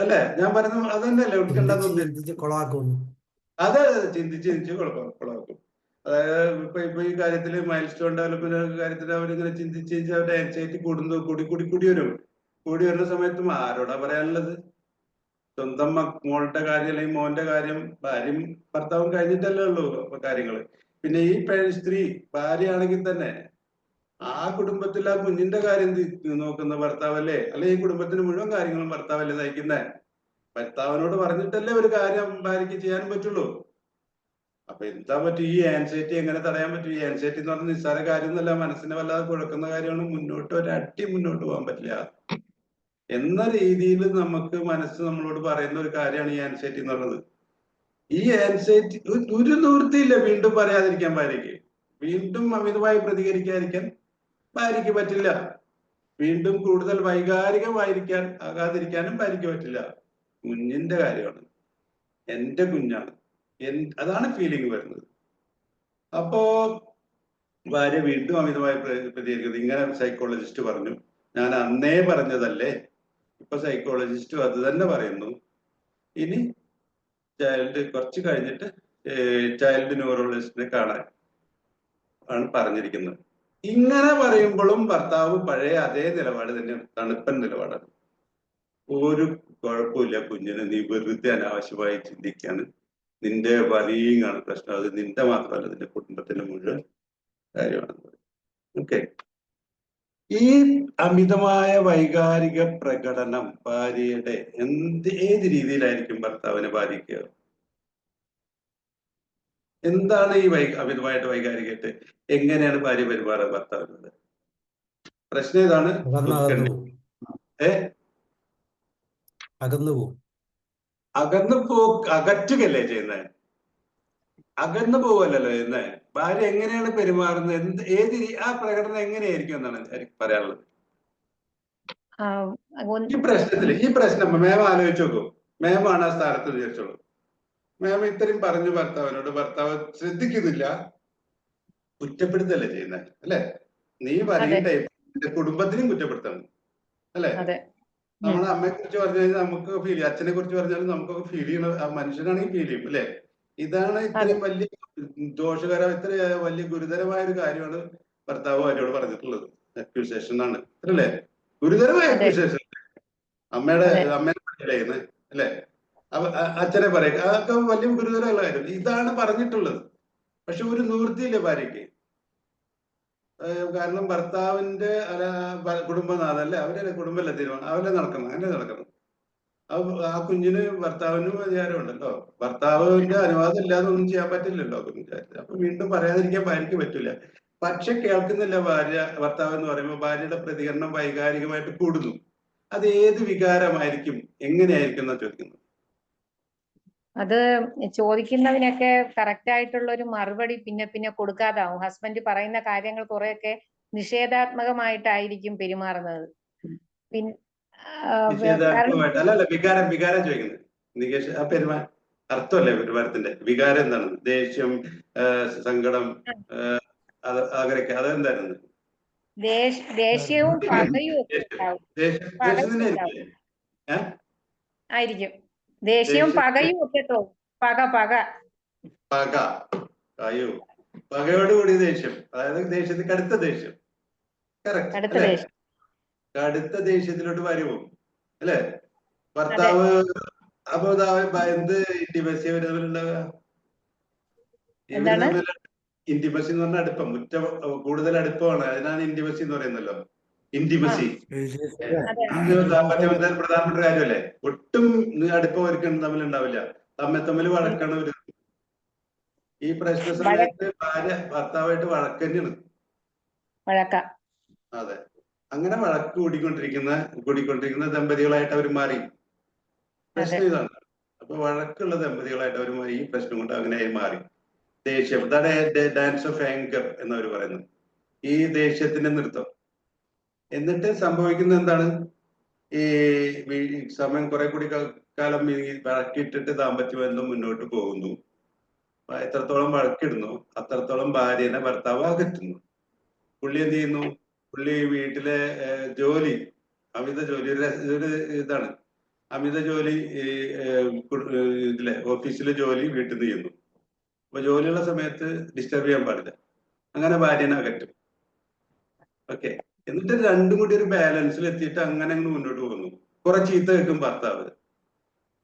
അല്ലെ, ഞാൻ പറയുന്നത് അതന്നെയല്ലേ ഉത്കണ്ഠ എന്ന് പറഞ്ഞത്. അത് ചിന്തിച്ച് കുളമാക്കും. അതായത് ഇപ്പൊ ഈ കാര്യത്തില് മൈൽ സ്റ്റോൺ ഡെവലപ്മെന്റ് കാര്യത്തിൽ അവരിങ്ങനെ ചിന്തിച്ച് അവരുടെ ആൻസൈറ്റി കൂടി വരുന്ന സമയത്തും ആരോടാ പറയാനുള്ളത്? സ്വന്തം മോളുടെ കാര്യം അല്ലെങ്കിൽ മോന്റെ കാര്യം ഭാര്യയും ഭർത്താവും കഴിഞ്ഞിട്ടല്ലേ ഉള്ളൂ കാര്യങ്ങള്. പിന്നെ ഈ സ്ത്രീ ഭാര്യയാണെങ്കിൽ തന്നെ ആ കുടുംബത്തിൽ ആ കുഞ്ഞിന്റെ കാര്യം നോക്കുന്ന ഭർത്താവല്ലേ, അല്ലെ ഈ കുടുംബത്തിന് മുഴുവൻ കാര്യങ്ങളും ഭർത്താവല്ലേ നയിക്കുന്നേ. ഭർത്താവിനോട് പറഞ്ഞിട്ടല്ലേ ഒരു കാര്യം ഭാര്യയ്ക്ക് ചെയ്യാനും പറ്റുള്ളൂ. അപ്പൊ എന്താ പറ്റും? ഈ ആൻസൈറ്റി എങ്ങനെ തടയാൻ പറ്റും? ഈ ആൻസൈറ്റി എന്ന് പറഞ്ഞാൽ നിസ്സാര കാര്യമൊന്നുമല്ല, മനസ്സിനെ വല്ലാതെ കുഴക്കുന്ന കാര്യമാണ്. ഒരടി മുന്നോട്ട് പോകാൻ പറ്റില്ല എന്ന രീതിയിൽ നമുക്ക് മനസ്സ് നമ്മളോട് പറയുന്ന ഒരു കാര്യമാണ് ഈ ആൻസൈറ്റി എന്ന് പറയുന്നത്. ഈ ആൻസൈറ്റി ഒരു നിവൃത്തിയില്ല വീണ്ടും പറയാതിരിക്കാൻ ഭാര്യയ്ക്ക്. വീണ്ടും അമിതമായി പ്രതികരിക്കാതിരിക്കാൻ ഭാര്യയ്ക്ക് പറ്റില്ല. വീണ്ടും കൂടുതൽ ആകാതിരിക്കാനും ഭാര്യയ്ക്ക് പറ്റില്ല. കുഞ്ഞിന്റെ കാര്യമാണ്, എന്റെ കുഞ്ഞാണ്, അതാണ് ഫീലിംഗ് വരുന്നത്. അപ്പോ ഭാര്യ വീണ്ടും അമിതമായി പ്രതികരിക്കുന്നത്. ഇങ്ങനെ സൈക്കോളജിസ്റ്റ് പറഞ്ഞു, ഞാൻ അന്നേ പറഞ്ഞതല്ലേ, ഇപ്പൊ സൈക്കോളജിസ്റ്റും അത് തന്നെ പറയുന്നു. ഇനി കുറച്ച് കഴിഞ്ഞിട്ട് ചൈൽഡ് ന്യൂറോളജിസ്റ്റിനെ കാണാൻ ആണ് പറഞ്ഞിരിക്കുന്നത്. ഇങ്ങനെ പറയുമ്പോഴും ഭർത്താവ് പഴയ അതേ നിലപാട് തന്നെയാണ്, തണുപ്പൻ നിലപാടാണ്. ഒരു കുഴപ്പമില്ല കുഞ്ഞിന്, നീ വെറുതെ അനാവശ്യമായി ചിന്തിക്കാണ്, നിന്റെ വരിയുമാണ് പ്രശ്നം, അത് നിന്റെ മാത്രമല്ല നിന്റെ കുടുംബത്തിന്റെ മുഴുവൻ കാര്യമാണ്. ഓക്കെ. ഈ അമിതമായ വൈകാരിക പ്രകടനം ഭാര്യയുടെ ഏത് രീതിയിലായിരിക്കും ഭർത്താവിനെ ബാധിക്കുക? എന്താണ് ഈ അമിതമായിട്ട് വൈകാരികമായിട്ട് എങ്ങനെയാണ് ഭാര്യ പെരുമാറുക ഭർത്താവിനോട്? പ്രശ്നം ഇതാണ്. അകറ്റുകയല്ലേ ചെയ്യുന്നത്, അകന്നു പോവല്ലോ ചെയ്യുന്നത്. ഭാര്യ എങ്ങനെയാണ് പെരുമാറുന്നത്, ആ പ്രകടനം എങ്ങനെയായിരിക്കും എന്നാണ് എനിക്ക് പറയാനുള്ളത്. ഈ പ്രശ്നം മേം ആലോചിച്ച് നോക്കൂ. മേമാണ് ആ സ്ഥാനത്ത് വിചാരിച്ചോളൂ. മേം ഇത്രയും പറഞ്ഞു ഭർത്താവിനോട്, ഭർത്താവ് ശ്രദ്ധിക്കുന്നില്ല, കുറ്റപ്പെടുത്തല്ലേ ചെയ്യുന്നത്, അല്ലെ? നീ പറയണ്ടേ, നിന്റെ കുടുംബത്തിനും കുറ്റപ്പെടുത്തണം, അല്ലെ? നമ്മളെ അമ്മയെ കുറിച്ച് പറഞ്ഞു കഴിഞ്ഞാൽ നമുക്ക് ഫീൽ ചെയ്യും, അച്ഛനെ കുറിച്ച് പറഞ്ഞാലും നമുക്കൊക്കെ ഫീൽ ചെയ്യണ, ആ മനുഷ്യനാണെങ്കിൽ ഫീൽ ചെയ്യും, അല്ലെ? ഇതാണ് ഇത്രയും വലിയ ദോഷകരം, ഇത്ര വലിയ ഗുരുതരമായ ഒരു കാര്യമാണ് ഭർത്താവ് ഭാര്യയോട് പറഞ്ഞിട്ടുള്ളത്. അക്യൂസേഷൻ ആണ്, അല്ലേ? ഗുരുതരമായ അക്യൂസേഷൻ. അമ്മയെ പറയുന്നത്, അല്ലെ? അച്ഛനെ പറയുക, അതൊക്കെ വലിയ ഗുരുതരമുള്ള കാര്യം. ഇതാണ് പറഞ്ഞിട്ടുള്ളത്. പക്ഷെ ഒരു നിവൃത്തിയില്ല ഭാര്യയ്ക്ക്. കാരണം ഭർത്താവിന്റെ കുടുംബനാഥൻ, അല്ലെ? അവരെ കുടുംബമല്ലേ തീരുമാനം, അവരെ നടക്കണം, അങ്ങനെ നടക്കണം. ആ കുഞ്ഞിന് ഭർത്താവിനും അധികാരമുണ്ടല്ലോ. ഭർത്താവിന്റെ അനുവാദം ഇല്ലാതെ ഒന്നും ചെയ്യാൻ പറ്റില്ലല്ലോ കുഞ്ഞിന്റെ. അപ്പൊ വീണ്ടും പറയാതിരിക്കാൻ ഭാര്യയ്ക്ക് പറ്റില്ല. പക്ഷെ കേൾക്കുന്നില്ല ഭാര്യ. ഭർത്താവ് എന്ന് പറയുമ്പോൾ ഭാര്യയുടെ പ്രതികരണം വൈകാരികമായിട്ട് കൂടുന്നു. അത് ഏത് വികാരമായിരിക്കും, എങ്ങനെയായിരിക്കും എന്നാ ചോദിക്കുന്നത്? അത് ചോദിക്കുന്നതിനൊക്കെ കറക്റ്റ് ആയിട്ടുള്ള ഒരു മറുപടി പിന്നെ കൊടുക്കാതാവും. ഹസ്ബൻഡ് പറയുന്ന കാര്യങ്ങൾ കുറെയൊക്കെ നിഷേധാത്മകമായിട്ടായിരിക്കും പെരുമാറുന്നത്. അല്ലല്ല, വികാരം ചോദിക്കുന്നത്. അർത്ഥമല്ലേ പെരുമാറ്റത്തിന്റെ? വികാരം എന്താണ്? ദേഷ്യം, സങ്കടം, അങ്ങനെയൊക്കെ. അതെന്തായിരുന്നു? ദേഷ്യവും പകയും ആയിരിക്കും. ദേഷ്യവും പകയും ഒക്കെ തോന്നും. പകയോടുകൂടി ദേഷ്യം, അതായത് ദേഷ്യത്തിന് കടുത്ത ദേഷ്യം. കടുത്ത ദേഷ്യത്തിലോട്ട് വരുമോ, അല്ലെ? ഭർത്താവ് അപ്പൊ എന്ത് ഇന്റിമസി ഉണ്ടാവുക? ഇന്റിമസി എന്ന് പറഞ്ഞാൽ അടുപ്പം, കൂടുതൽ അടുപ്പമാണ്. അതിനാണ് ഇന്റിമസി എന്ന് പറയുന്നല്ലോ. ഇന്റിമസി ദാമ്പത്യബന്ധത്തിൽ പ്രധാനപ്പെട്ട കാര്യമല്ലേ? ഒട്ടും അടുപ്പം ഒരിക്കലും തമ്മിൽ ഉണ്ടാവില്ല, തമ്മിൽ വഴക്കാണ് ഒരു. ഈ പ്രശ്ന സമയത്ത് ഭാര്യ ഭർത്താവായിട്ട് വഴക്ക് തന്നെയാണ്. അതെ, അങ്ങനെ വഴക്ക് കൂടിക്കൊണ്ടിരിക്കുന്ന ദമ്പതികളായിട്ട് അവർ മാറി. പ്രശ്നം ഇതാണ്. അപ്പൊ വഴക്കുള്ള ദമ്പതികളായിട്ട് അവർ ഈ പ്രശ്നം കൊണ്ട് അങ്ങനെ മാറി. ദേഷ്യം, അതാണ് ഡാൻസ് ഓഫ് ആങ്കർ എന്നവർ പറയുന്നത്, ഈ ദേഷ്യത്തിന്റെ നൃത്തം. എന്നിട്ട് സംഭവിക്കുന്നത് എന്താണ്? ഈ സമയം കുറെ കൂടി കാലം വഴക്കിട്ടിട്ട് ദാമ്പത്യ ബന്ധം മുന്നോട്ട് പോകുന്നു. എത്രത്തോളം വഴക്കിടുന്നു അത്രത്തോളം ഭാര്യനെ ഭർത്താവ് അകറ്റുന്നു. പുള്ളി എന്ത് ചെയ്യുന്നു? പുള്ളി വീട്ടിലെ ജോലി, അമിത ജോലി, ഒരു ഇതാണ് അമിത ജോലി. ഓഫീസിലെ ജോലി വീട്ടിൽ നിന്ന് ചെയ്യുന്നു. അപ്പൊ ജോലിയുള്ള സമയത്ത് ഡിസ്റ്റർബ് ചെയ്യാൻ പാടില്ല, അങ്ങനെ ഭാര്യനെ അകറ്റും. ഓക്കെ. എന്നിട്ട് രണ്ടും കൂടി ഒരു ബാലൻസിൽ എത്തിയിട്ട് അങ്ങനെ അങ്ങ് മുന്നോട്ട് പോകുന്നു. കുറെ ചീത്ത കേൾക്കും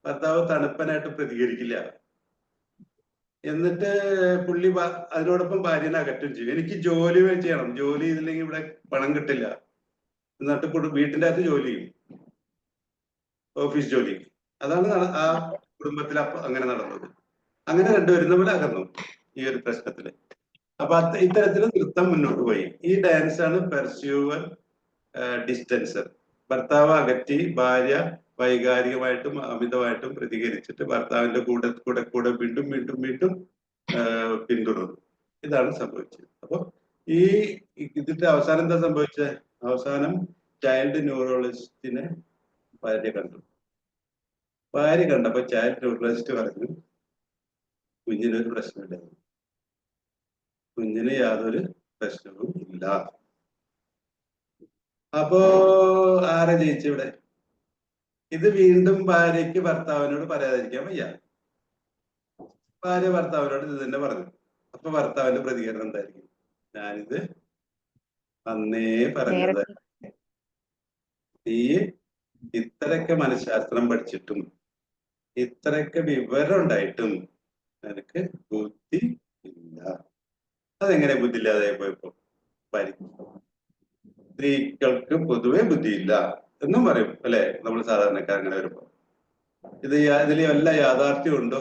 ഭർത്താവ് തണുപ്പനായിട്ട് പ്രതികരിക്കില്ല. എന്നിട്ട് പുള്ളി അതിനോടൊപ്പം ഭാര്യനെ അകറ്റും ചെയ്യും. എനിക്ക് ജോലി ചെയ്യണം, ജോലി ചെയ്തില്ലെങ്കിൽ ഇവിടെ പണം കിട്ടില്ല. എന്നിട്ട് വീട്ടിൻ്റെ അകത്ത് ജോലി ചെയ്യും, ഓഫീസ് ജോലി. അതാണ് ആ കുടുംബത്തിൽ അങ്ങനെ നടന്നത്. അങ്ങനെ രണ്ടുപേരും തമ്മിൽ അകന്നു ഈ ഒരു പ്രശ്നത്തില്. അപ്പൊ ഇത്തരത്തിൽ നൃത്തം മുന്നോട്ട് പോയി. ഈ ഡാൻസ് ആണ് പെർസ്യൂവർ ഡിസ്റ്റൻസർ. ഭർത്താവ് അകറ്റി, ഭാര്യ വൈകാരികമായിട്ടും അമിതമായിട്ടും പ്രതികരിച്ചിട്ട് ഭർത്താവിന്റെ കൂടെ വീണ്ടും പിന്തുടർന്നു. ഇതാണ് സംഭവിച്ചത്. അപ്പൊ ഈ ഇതിന്റെ അവസാനം എന്താ സംഭവിച്ചത്? അവസാനം ചൈൽഡ് ന്യൂറോളജിസ്റ്റിനെ ഭാര്യ കണ്ടു. ഭാര്യ കണ്ടപ്പോ ചൈൽഡ് ന്യൂറോളജിസ്റ്റ് പറഞ്ഞു കുഞ്ഞിനൊരു പ്രശ്നമില്ല, കുഞ്ഞിന് യാതൊരു പ്രശ്നവും ഇല്ല. അപ്പോ ആരെ ജയിച്ചിവിടെ? ഇത് വീണ്ടും ഭാര്യയ്ക്ക് ഭർത്താവിനോട് പറയാതിരിക്കാൻ വയ്യ. ഭാര്യ ഭർത്താവിനോട് ഇത് തന്നെ പറഞ്ഞു. അപ്പൊ ഭർത്താവിന്റെ പ്രതികരണം എന്തായിരിക്കും? ഞാനിത് അന്നേ പറഞ്ഞത്, ഈ ഇത്രയൊക്കെ മനഃശാസ്ത്രം പഠിച്ചിട്ടും ഇത്രയൊക്കെ വിവരം ഉണ്ടായിട്ടും എനിക്ക് ബുദ്ധി ഇല്ല. അതെങ്ങനെ ബുദ്ധി ഇല്ലാതെ പോയപ്പോ? സ്ത്രീകൾക്ക് പൊതുവെ ബുദ്ധിയില്ല എന്നും പറയും അല്ലെ നമ്മൾ സാധാരണക്കാർ അങ്ങനെ വരുമ്പോ. ഇതിൽ വല്ല യാഥാർത്ഥ്യം ഉണ്ടോ?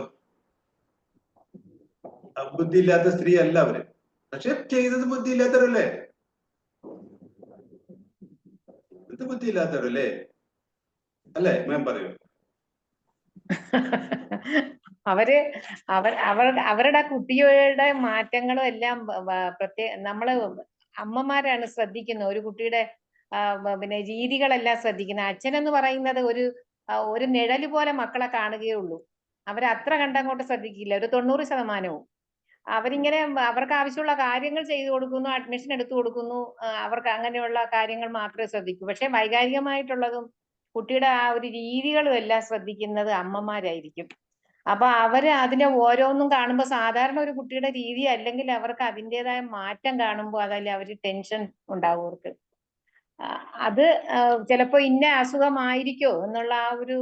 ബുദ്ധിയില്ലാത്ത സ്ത്രീ അല്ല അവര്, പക്ഷെ ചെയ്തത് ബുദ്ധിയില്ലാത്തവരല്ലേ? ഇത് ബുദ്ധിയില്ലാത്തവരല്ലേ അല്ലേ? മാം പറയൂ. അവര് അവരുടെ കുട്ടിയുടെ മാറ്റങ്ങളും എല്ലാം നമ്മള് അമ്മമാരാണ് ശ്രദ്ധിക്കുന്നത്. ഒരു കുട്ടിയുടെ പിന്നെ രീതികളെല്ലാം ശ്രദ്ധിക്കുന്നത്. അച്ഛനെന്ന് പറയുന്നത് ഒരു നിഴല് പോലെ മക്കളെ കാണുകയുള്ളൂ. അവരത്ര കണ്ടങ്ങോട്ട് ശ്രദ്ധിക്കില്ല. ഒരു 90%. അവരിങ്ങനെ അവർക്ക് ആവശ്യമുള്ള കാര്യങ്ങൾ ചെയ്തു കൊടുക്കുന്നു, അഡ്മിഷൻ എടുത്തു കൊടുക്കുന്നു, അവർക്ക് അങ്ങനെയുള്ള കാര്യങ്ങൾ മാത്രമേ ശ്രദ്ധിക്കൂ. പക്ഷെ വൈകാരികമായിട്ടുള്ളതും കുട്ടിയുടെ ആ ഒരു രീതികളും എല്ലാം ശ്രദ്ധിക്കുന്നത് അമ്മമാരായിരിക്കും. അപ്പൊ അവര് അതിനെ ഓരോന്നും കാണുമ്പോൾ സാധാരണ ഒരു കുട്ടിയുടെ രീതി അല്ലെങ്കിൽ അവർക്ക് അതിൻ്റെതായ മാറ്റം കാണുമ്പോൾ അതല്ല അവര് ടെൻഷൻ ഉണ്ടാവും അവർക്ക്. അത് ചിലപ്പോ ഇന്ന അസുഖമായിരിക്കോ എന്നുള്ള ആ ഒരു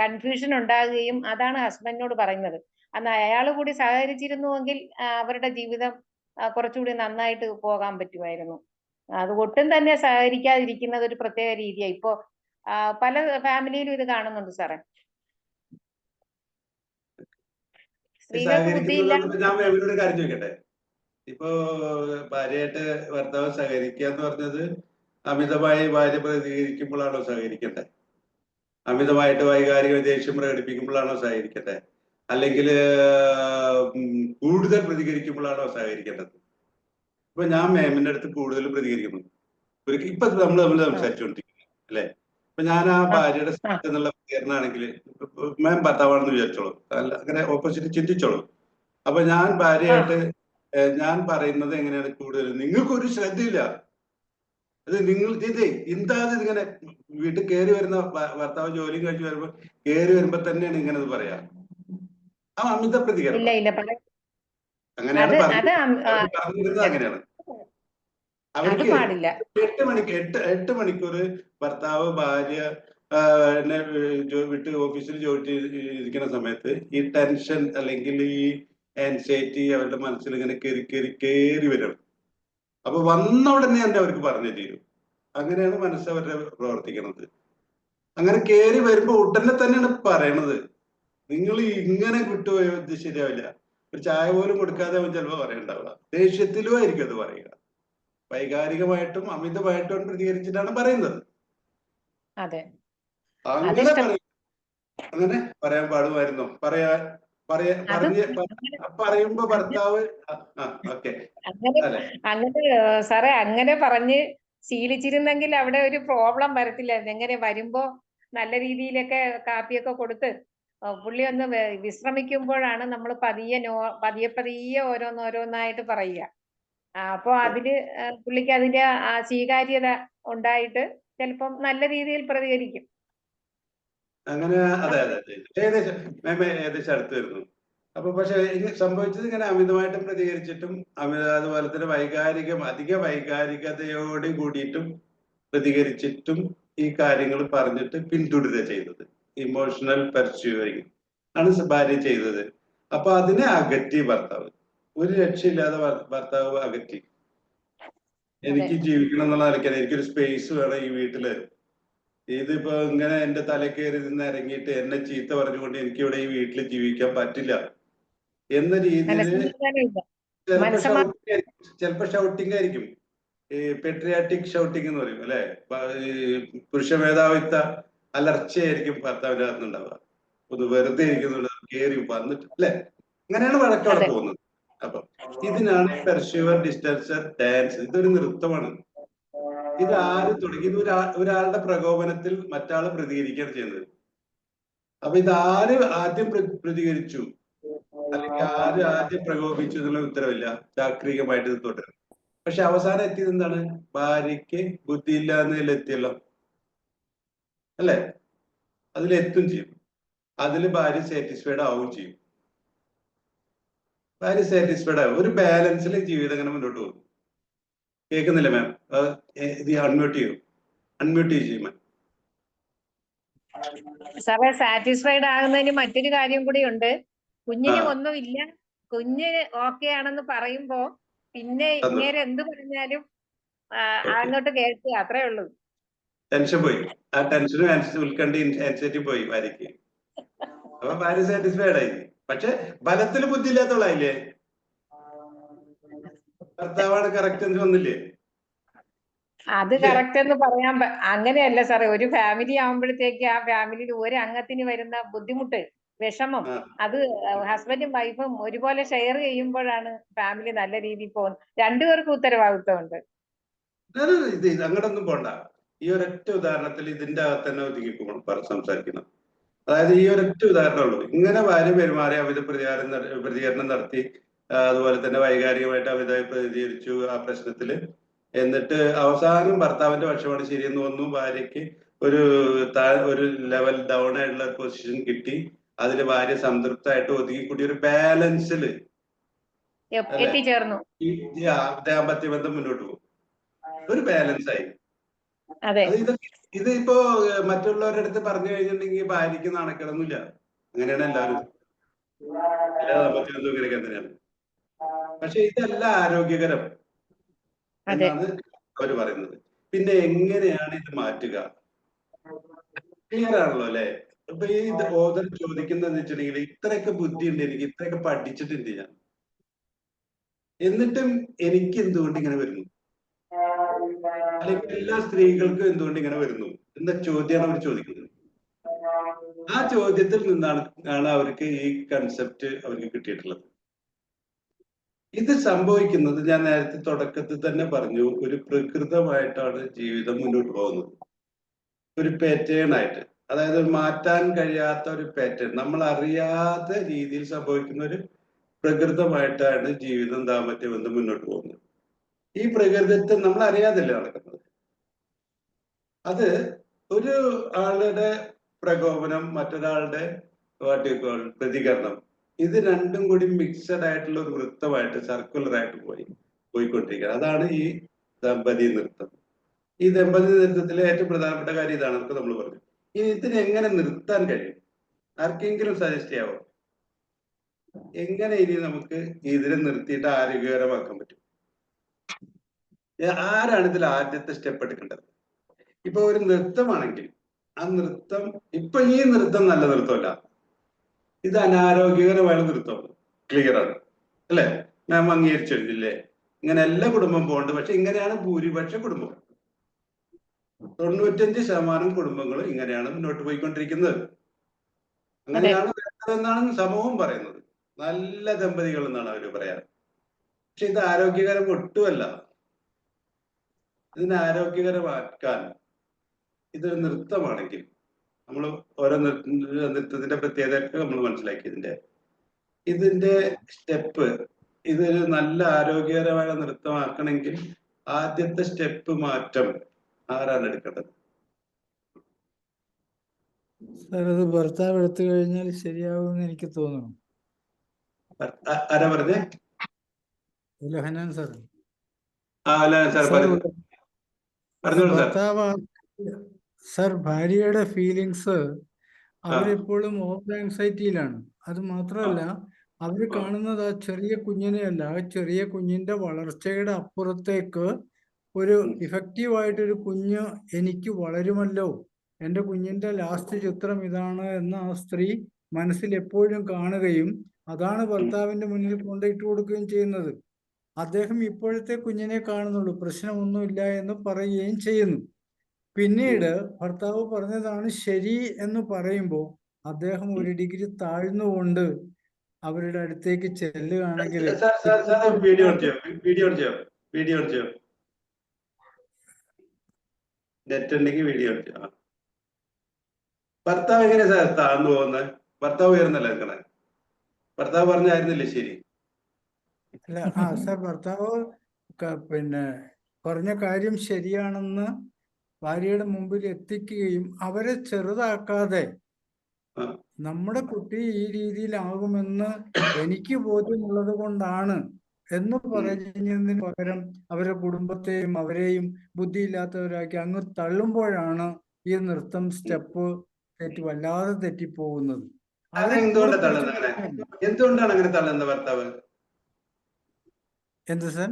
കൺഫ്യൂഷൻ ഉണ്ടാകുകയും അതാണ് ഹസ്ബൻഡിനോട് പറയുന്നത്. അന്ന് അയാൾ കൂടി സഹകരിച്ചിരുന്നുവെങ്കിൽ അവരുടെ ജീവിതം കുറച്ചുകൂടി നന്നായിട്ട് പോകാൻ പറ്റുമായിരുന്നു. അത് ഒട്ടും തന്നെ സഹകരിക്കാതിരിക്കുന്നത് ഒരു പ്രത്യേക രീതിയാണ്. ഇപ്പോ പല ഫാമിലിയിലും ഇത് കാണുന്നുണ്ട് സാറേ. സ്ത്രീകൾക്ക് ബുദ്ധിയില്ല. ഞാൻ ഇവരോട് കാര്യം ചോദിക്കട്ടെ? ഇപ്പോ ഭാര്യയായിട്ട് ഭർത്താവ് സഹകരിക്കുക എന്ന് പറഞ്ഞത് അമിതമായി ഭാര്യ പ്രതികരിക്കുമ്പോഴാണോ സഹകരിക്കേണ്ടത്? അമിതമായിട്ട് വൈകാരിക ദേഷ്യം പ്രകടിപ്പിക്കുമ്പോഴാണോ സഹകരിക്കേണ്ടത്? അല്ലെങ്കിൽ കൂടുതൽ പ്രതികരിക്കുമ്പോഴാണോ സഹകരിക്കേണ്ടത്? ഇപ്പൊ ഞാൻ മാമിന്റെ അടുത്ത് കൂടുതൽ പ്രതികരിക്കുന്നു. ഇപ്പൊ നമ്മൾ തമ്മിൽ സംസാരിച്ചുകൊണ്ടിരിക്കുന്നു അല്ലെ? ഇപ്പൊ ഞാൻ ആ ഭാര്യയുടെ സ്ഥലത്ത് എന്നുള്ള പ്രതികരണമാണെങ്കിൽ മാം ഭർത്താവാണെന്ന് വിചാരിച്ചോളൂ, അല്ല അങ്ങനെ ഓപ്പോസിറ്റ് ചിന്തിച്ചോളൂ. അപ്പൊ ഞാൻ ഭാര്യയായിട്ട് ഞാൻ പറയുന്നത് എങ്ങനെയാണ് കൂടുതൽ? നിങ്ങൾക്കൊരു ശ്രദ്ധയില്ല. അത് നിങ്ങൾ എന്താ ഇങ്ങനെ വീട്ടിൽ കയറി വരുന്ന ഭർത്താവ് ജോലി കഴിച്ച് വരുമ്പോ കയറി വരുമ്പോ തന്നെയാണ് ഇങ്ങനെ പറയാ. ആ അമിത പ്രതികരണം അങ്ങനെയാണ് പറഞ്ഞിരുന്നത്. അങ്ങനെയാണ് അവർക്ക് 8 മണിക്കൂർ ഭർത്താവ് ഭാര്യ എന്നെ വിട്ട് ഓഫീസിൽ ജോലി ഇരിക്കുന്ന സമയത്ത് ഈ ടെൻഷൻ അല്ലെങ്കിൽ ഈ ആൻസൈറ്റി അവരുടെ മനസ്സിൽ ഇങ്ങനെ കയറി വരണം. അപ്പൊ വന്ന ഉടനെ തന്നെ അവർക്ക് പറഞ്ഞു തീരും. അങ്ങനെയാണ് മനസ്സ് അവരുടെ പ്രവർത്തിക്കുന്നത്. അങ്ങനെ കയറി വരുമ്പോ ഉടനെ തന്നെയാണ് പറയണത്, നിങ്ങൾ ഇങ്ങനെ വിട്ടുപോയോ, ഇത് ശരിയാവില്ല. ഒരു ചായ പോലും കൊടുക്കാതെ അവൻ ചിലപ്പോ പറയണ്ടാവുക. ദേഷ്യത്തിലും ആയിരിക്കും അത് പറയുക. വൈകാരികമായിട്ടും അമിതമായിട്ടും പ്രതികരിച്ചിട്ടാണ് പറയുന്നത്. അങ്ങനെ പറയാൻ പാടുമായിരുന്നോ? പറയുമ്പോ ഭർത്താവ് അങ്ങനെ സാറേ അങ്ങനെ പറഞ്ഞ് ശീലിച്ചിരുന്നെങ്കിൽ അവിടെ ഒരു പ്രോബ്ലം വരത്തില്ലായിരുന്നു. എങ്ങനെ വരുമ്പോ നല്ല രീതിയിലൊക്കെ കാപ്പിയൊക്കെ കൊടുത്ത് പുള്ളി ഒന്ന് വിശ്രമിക്കുമ്പോഴാണ് നമ്മൾ പതിയെ ഓരോന്നോരോന്നായിട്ട് പറയുക. അപ്പൊ അതില് പുള്ളിക്ക് അതിന്റെ സ്വീകാര്യത ഉണ്ടായിട്ട് ചിലപ്പം നല്ല രീതിയിൽ പ്രതികരിക്കും. അങ്ങനെ അതെ ഏകദേശം അടുത്ത് വരുന്നു. അപ്പൊ പക്ഷെ സംഭവിച്ചത് ഇങ്ങനെ അമിതമായിട്ടും പ്രതികരിച്ചിട്ടും അതുപോലെ തന്നെ അധിക വൈകാരികതയോട് കൂടിയിട്ടും പ്രതികരിച്ചിട്ടും ഈ കാര്യങ്ങൾ പറഞ്ഞിട്ട് പിന്തുടരുക ചെയ്തത്. ഇമോഷണൽ പെർസ്യൂവിങ് ആണ് ഭാര്യ ചെയ്തത്. അപ്പൊ അതിനെ അകറ്റി ഭർത്താവ്. ഒരു രക്ഷയില്ലാതെ ഭർത്താവ് അകറ്റി. എനിക്ക് ജീവിക്കണം എന്നുള്ള നിലയ്ക്കാണ്, എനിക്കൊരു സ്പേസ് വേണം ഈ വീട്ടില്. ഇതിപ്പോ ഇങ്ങനെ എന്റെ തലക്കേറി നിന്ന് ഇറങ്ങിയിട്ട് എന്നെ ചീത്ത പറഞ്ഞുകൊണ്ട് എനിക്ക് ഇവിടെ ഈ വീട്ടിൽ ജീവിക്കാൻ പറ്റില്ല എന്ന രീതിയിൽ ചിലപ്പോ ഷൗട്ടിംഗ് ആയിരിക്കും. ഈ പെട്രിയാറ്റിക് ഷൗട്ടിംഗ് എന്ന് പറയും അല്ലെ? പുരുഷ മേധാവിത്വ അലർച്ചയായിരിക്കും ഭർത്താവിന്റെ അകത്തുണ്ടാവുക. വെറുതെ ഇരിക്കുന്നുണ്ട് കയറി വന്നിട്ട് അല്ലെ? അങ്ങനെയാണ് വഴക്കവിടെ പോകുന്നത് അപ്പൊ ഇതിനാണ് പെർഷ്യൂവർ ഡിസ്റ്റൻസർ ഡാൻസ്. ഇതൊരു നൃത്തമാണ്. ഇത് ആര് തുടങ്ങി? ഇത് ഒരാളുടെ പ്രകോപനത്തിൽ മറ്റാൾ പ്രതികരിക്കുകയാണ് ചെയ്യുന്നത്. അപ്പൊ ഇത് ആര് ആദ്യം പ്രതികരിച്ചു അല്ലെങ്കിൽ ആര് ആദ്യം പ്രകോപിച്ചു എന്നുള്ള ഉത്തരവില്ല. ചാക്രികമായിട്ട് ഇത് തുടരും. പക്ഷെ അവസാനം എത്തിയത് എന്താണ്? ഭാര്യയ്ക്ക് ബുദ്ധിയില്ല എന്നതിലെത്തിയല്ലോ, അല്ലെ? അതിലെത്തും ചെയ്യും. അതിൽ ഭാര്യ സാറ്റിസ്ഫൈഡ് ആവുകയും ചെയ്യും. ഭാര്യ സാറ്റിസ്ഫൈഡ് ആവും. ഒരു ബാലൻസിൽ ജീവിതം ഇങ്ങനെ മുന്നോട്ട് പോകും. കേൾക്കുന്നില്ല മാം? ഇത് അൺമ്യൂട്ട് ചെയ്യും. അൺമ്യൂട്ട് ചെയ്യും മാം. സാറേ, സാറ്റിസ്ഫൈഡ് ആകുന്നതിന് മറ്റൊരു കാര്യം കൂടി ഉണ്ട്. കുഞ്ഞിന് ഒന്നുമില്ല, കുഞ്ഞ് ഓക്കെ ആണെന്ന് പറയുമ്പോ പിന്നെ ഇങ്ങനെ എന്ത് പറഞ്ഞാലും അങ്ങോട്ട് കേൾക്കുക, അത്രേ ഉള്ളൂ. ടെൻഷൻ പോയി. ആ ടെൻഷനും ഉത്കണ്ഠയും ആൻസൈറ്റി പോയി ഭാര്യക്ക്. അപ്പൊ ഭാര്യ സാറ്റിസ്ഫൈഡ് ആയി. പക്ഷെ ബലത്തിൽ ബുദ്ധി ഇല്ലാത്തവളായില്ലേ? ഭർത്താവാണ് കറക്റ്റ് എന്ന് വന്നില്ലേ? അത് കറക്റ്റ് എന്ന് പറയാൻ അങ്ങനെയല്ല സാറേ. ഒരു ഫാമിലി ആവുമ്പോഴത്തേക്ക് ആ ഫാമിലിയിൽ ഒരു അംഗത്തിന് വരുന്ന ബുദ്ധിമുട്ട്, വിഷമം, അത് ഹസ്ബൻഡും വൈഫും ഒരുപോലെ ഷെയർ ചെയ്യുമ്പോഴാണ് ഫാമിലി നല്ല രീതിയിൽ പോകുന്നത്. രണ്ടുപേർക്കും ഉത്തരവാദിത്വമുണ്ട്. ഇത് അങ്ങോട്ടൊന്നും പോണ്ട. ഈ ഒരൊറ്റ ഉദാഹരണത്തിൽ ഇതിന്റെ അകത്ത് തന്നെ ഒതുങ്ങി സംസാരിക്കണം. അതായത് ഈ ഒരൊറ്റ ഉദാഹരണമുള്ളൂ. ഇങ്ങനെ ഭാര്യ പെരുമാറി അമിത പ്രതികരണം നടത്തി, അതുപോലെ തന്നെ വൈകാരികമായിട്ട് അമിതമായി പ്രതികരിച്ചു ആ പ്രശ്നത്തില്. എന്നിട്ട് അവസാനം ഭർത്താവിന്റെ പക്ഷമാണ് ശരിയെന്ന് തോന്നുന്നു. ഭാര്യയ്ക്ക് ഒരു ലെവൽ ഡൗൺ ആയിട്ടുള്ള പൊസിഷൻ കിട്ടി. അതിൽ ഭാര്യ സംതൃപ്തമായിട്ട് ഒതുങ്ങിക്കൂട്ടി ഒരു ബാലൻസിൽ എത്തിച്ചേർന്നു. ഈ ദാമ്പത്യ ബന്ധം മുന്നോട്ട് പോകും. ഒരു ബാലൻസ് ആയി. ഇത് ഇപ്പോ മറ്റുള്ളവരുടെ അടുത്ത് പറഞ്ഞു കഴിഞ്ഞിട്ടുണ്ടെങ്കിൽ ഭാര്യയ്ക്ക് നാണക്കേടൊന്നുമില്ല. അങ്ങനെയാണ് എല്ലാവരും. എല്ലാ ദാമ്പത്യ ബന്ധവും ഇങ്ങനെയൊക്കെ തന്നെയാണ്. പക്ഷെ ഇതല്ല ആരോഗ്യകരം എന്നാണ് അവര് പറയുന്നത്. പിന്നെ എങ്ങനെയാണ് ഇത് മാറ്റുക? ക്ലിയർ ആണല്ലോ അല്ലെ? ഇപ്പൊ ഈ ഓദർ ചോദിക്കുന്നതെന്ന് വെച്ചിട്ടുണ്ടെങ്കിൽ ഇത്രയൊക്കെ ബുദ്ധിയുണ്ട് എനിക്ക്, ഇത്രയൊക്കെ പഠിച്ചിട്ടുണ്ട് ഞാൻ, എന്നിട്ടും എനിക്ക് എന്തുകൊണ്ട് ഇങ്ങനെ വരുന്നു? അല്ലെങ്കിൽ എല്ലാ സ്ത്രീകൾക്കും എന്തുകൊണ്ട് ഇങ്ങനെ വരുന്നു എന്ന ചോദ്യമാണ് അവർ ചോദിക്കുന്നത്. ആ ചോദ്യത്തിൽ നിന്നാണ് അവർക്ക് ഈ കൺസെപ്റ്റ് അവർക്ക് കിട്ടിയിട്ടുള്ളത്. ഇത് സംഭവിക്കുന്നത് ഞാൻ നേരത്തെ തുടക്കത്തിൽ തന്നെ പറഞ്ഞു, ഒരു പ്രകൃതമായിട്ടാണ് ജീവിതം മുന്നോട്ട് പോകുന്നത്. ഒരു പാറ്റേൺ ആയിട്ട്, അതായത് മാറ്റാൻ കഴിയാത്ത ഒരു പാറ്റേൺ, നമ്മൾ അറിയാത്ത രീതിയിൽ സംഭവിക്കുന്ന ഒരു പ്രകൃതമായിട്ടാണ് ജീവിതം ദാമ്പത്യ ബന്ധം മുന്നോട്ട് പോകുന്നത്. ഈ പ്രകൃതത്തെ നമ്മൾ അറിയാതല്ല നടക്കുന്നത്. അത് ഒരു ആളുടെ പ്രകോപനം, മറ്റൊരാളുടെ പ്രതികരണം, ഇത് രണ്ടും കൂടി മിക്സഡ് ആയിട്ടുള്ള ഒരു വൃത്തമായിട്ട് സർക്കുലർ ആയിട്ട് പോയിക്കൊണ്ടിരിക്കുന്നത്. അതാണ് ഈ ദമ്പതി നൃത്തം. ഈ ദമ്പതി നൃത്തത്തിലെ ഏറ്റവും പ്രധാനപ്പെട്ട കാര്യം ഇതാണ്. നമുക്ക് നമ്മൾ പറഞ്ഞു. ഇനി ഇതിനെ എങ്ങനെ നിർത്താൻ കഴിയും? ആർക്കെങ്കിലും സജസ്റ്റ് ചെയ്യാവോ? എങ്ങനെ ഇനി നമുക്ക് ഇതിനെ നിർത്തിയിട്ട് ആരോഗ്യകരമാക്കാൻ പറ്റും? ആരാണ് ഇതിൽ ആദ്യത്തെ സ്റ്റെപ്പ് എടുക്കേണ്ടത്? ഇപ്പൊ ഒരു നൃത്തമാണെങ്കിൽ ആ നൃത്തം, ഇപ്പൊ ഈ നൃത്തം നല്ല നൃത്തമല്ല, ഇത് അനാരോഗ്യകരമായ നൃത്തമാണ്. ക്ലിയർ ആണ് അല്ലെ? ഞാൻ അംഗീകരിച്ചില്ലേ? ഇങ്ങനെ എല്ലാ കുടുംബം പോകുന്നുണ്ട്. പക്ഷെ ഇങ്ങനെയാണ് ഭൂരിപക്ഷ കുടുംബം. 95% കുടുംബങ്ങളും ഇങ്ങനെയാണ് മുന്നോട്ട് പോയിക്കൊണ്ടിരിക്കുന്നത്. അങ്ങനെയാണ് വേണ്ടതെന്നാണ് സമൂഹം പറയുന്നത്. നല്ല ദമ്പതികൾ എന്നാണ് അവർ പറയാറ്. പക്ഷെ ഇത് ആരോഗ്യകരം ഒട്ടുമല്ല. ഇതിനെ ആരോഗ്യകരമാക്കാൻ ഇതൊരു നൃത്തമാണെങ്കിൽ നമ്മൾ ഓരോ നൃത്തത്തിന്റെ പ്രത്യേകതയൊക്കെ നമ്മൾ മനസ്സിലാക്കി. ഇതിന്റെ സ്റ്റെപ്പ്, ഇതൊരു നല്ല ആരോഗ്യകരമായ നൃത്തമാക്കണമെങ്കിൽ ആദ്യത്തെ സ്റ്റെപ്പ് മാറ്റം ആരാണ് എടുക്കേണ്ടത്? സാർ, അത് ഭർത്താവ് എടുത്തു കഴിഞ്ഞാൽ ശരിയാവുമെന്ന് എനിക്ക് തോന്നുന്നു. ആരാ പറഞ്ഞേ? ഹനാൻ സാർ. ഭർത്താവ് സാർ, ഭാര്യയുടെ ഫീലിങ്സ് അവരെപ്പോഴും ഓവർ ആങ്സൈറ്റിയിലാണ്. അത് മാത്രമല്ല, അവർ കാണുന്നത് ആ ചെറിയ കുഞ്ഞിനെയല്ല, ആ ചെറിയ കുഞ്ഞിന്റെ വളർച്ചയുടെ അപ്പുറത്തേക്ക് ഒരു ഇഫക്റ്റീവായിട്ടൊരു കുഞ്ഞ് എനിക്ക് വളരുമല്ലോ, എൻ്റെ കുഞ്ഞിന്റെ ലാസ്റ്റ് ചിത്രം ഇതാണ് എന്ന് ആ സ്ത്രീ മനസ്സിൽ എപ്പോഴും കാണുകയും അതാണ് ഭർത്താവിന്റെ മുന്നിൽ കൊണ്ടിട്ട് കൊടുക്കുകയും ചെയ്യുന്നത്. അദ്ദേഹം ഇപ്പോഴത്തെ കുഞ്ഞിനെ കാണുന്നുള്ളൂ, പ്രശ്നമൊന്നുമില്ല എന്ന് പറയുകയും ചെയ്യുന്നു. പിന്നീട് ഭർത്താവ് പറഞ്ഞതാണ് ശരി എന്ന് പറയുമ്പോൾ അദ്ദേഹം ഒരു ഡിഗ്രി താഴ്ന്നുകൊണ്ട് അവരുടെ അടുത്തേക്ക് ചെല്ലുകയാണെങ്കിൽ വീഡിയോ ചെയ്യോ നെറ്റ് ഉണ്ടെങ്കിൽ വീഡിയോ ചെയ്യോ. ഭർത്താവ് എങ്ങനെയാ സാർ താഴ്ന്നു പോകുന്നത്? ഭർത്താവ് ഉയർന്നല്ല നിൽക്കണേ. ഭർത്താവ് പറഞ്ഞായിരുന്നില്ലേ ശരി? അല്ല, സർ, ഭർത്താവ് പിന്നെ പറഞ്ഞ കാര്യം ശരിയാണെന്ന് ഭാര്യയുടെ മുമ്പിൽ എത്തിക്കുകയും അവരെ ചെറുതാക്കാതെ നമ്മുടെ കുട്ടി ഈ രീതിയിലാകുമെന്ന് എനിക്ക് ബോധ്യമുള്ളത് കൊണ്ടാണ് എന്ന് പറയുന്നതിന് പകരം അവരുടെ കുടുംബത്തെയും അവരെയും ബുദ്ധിയില്ലാത്തവരാക്കി അങ്ങ് തള്ളുമ്പോഴാണ് ഈ നൃത്തം സ്റ്റെപ്പ് വല്ലാതെ തെറ്റിപ്പോകുന്നത്. എന്തുകൊണ്ടാണ് അങ്ങനെ തള്ളുന്നത് ഭർത്താവ്? എന്ത് സർ?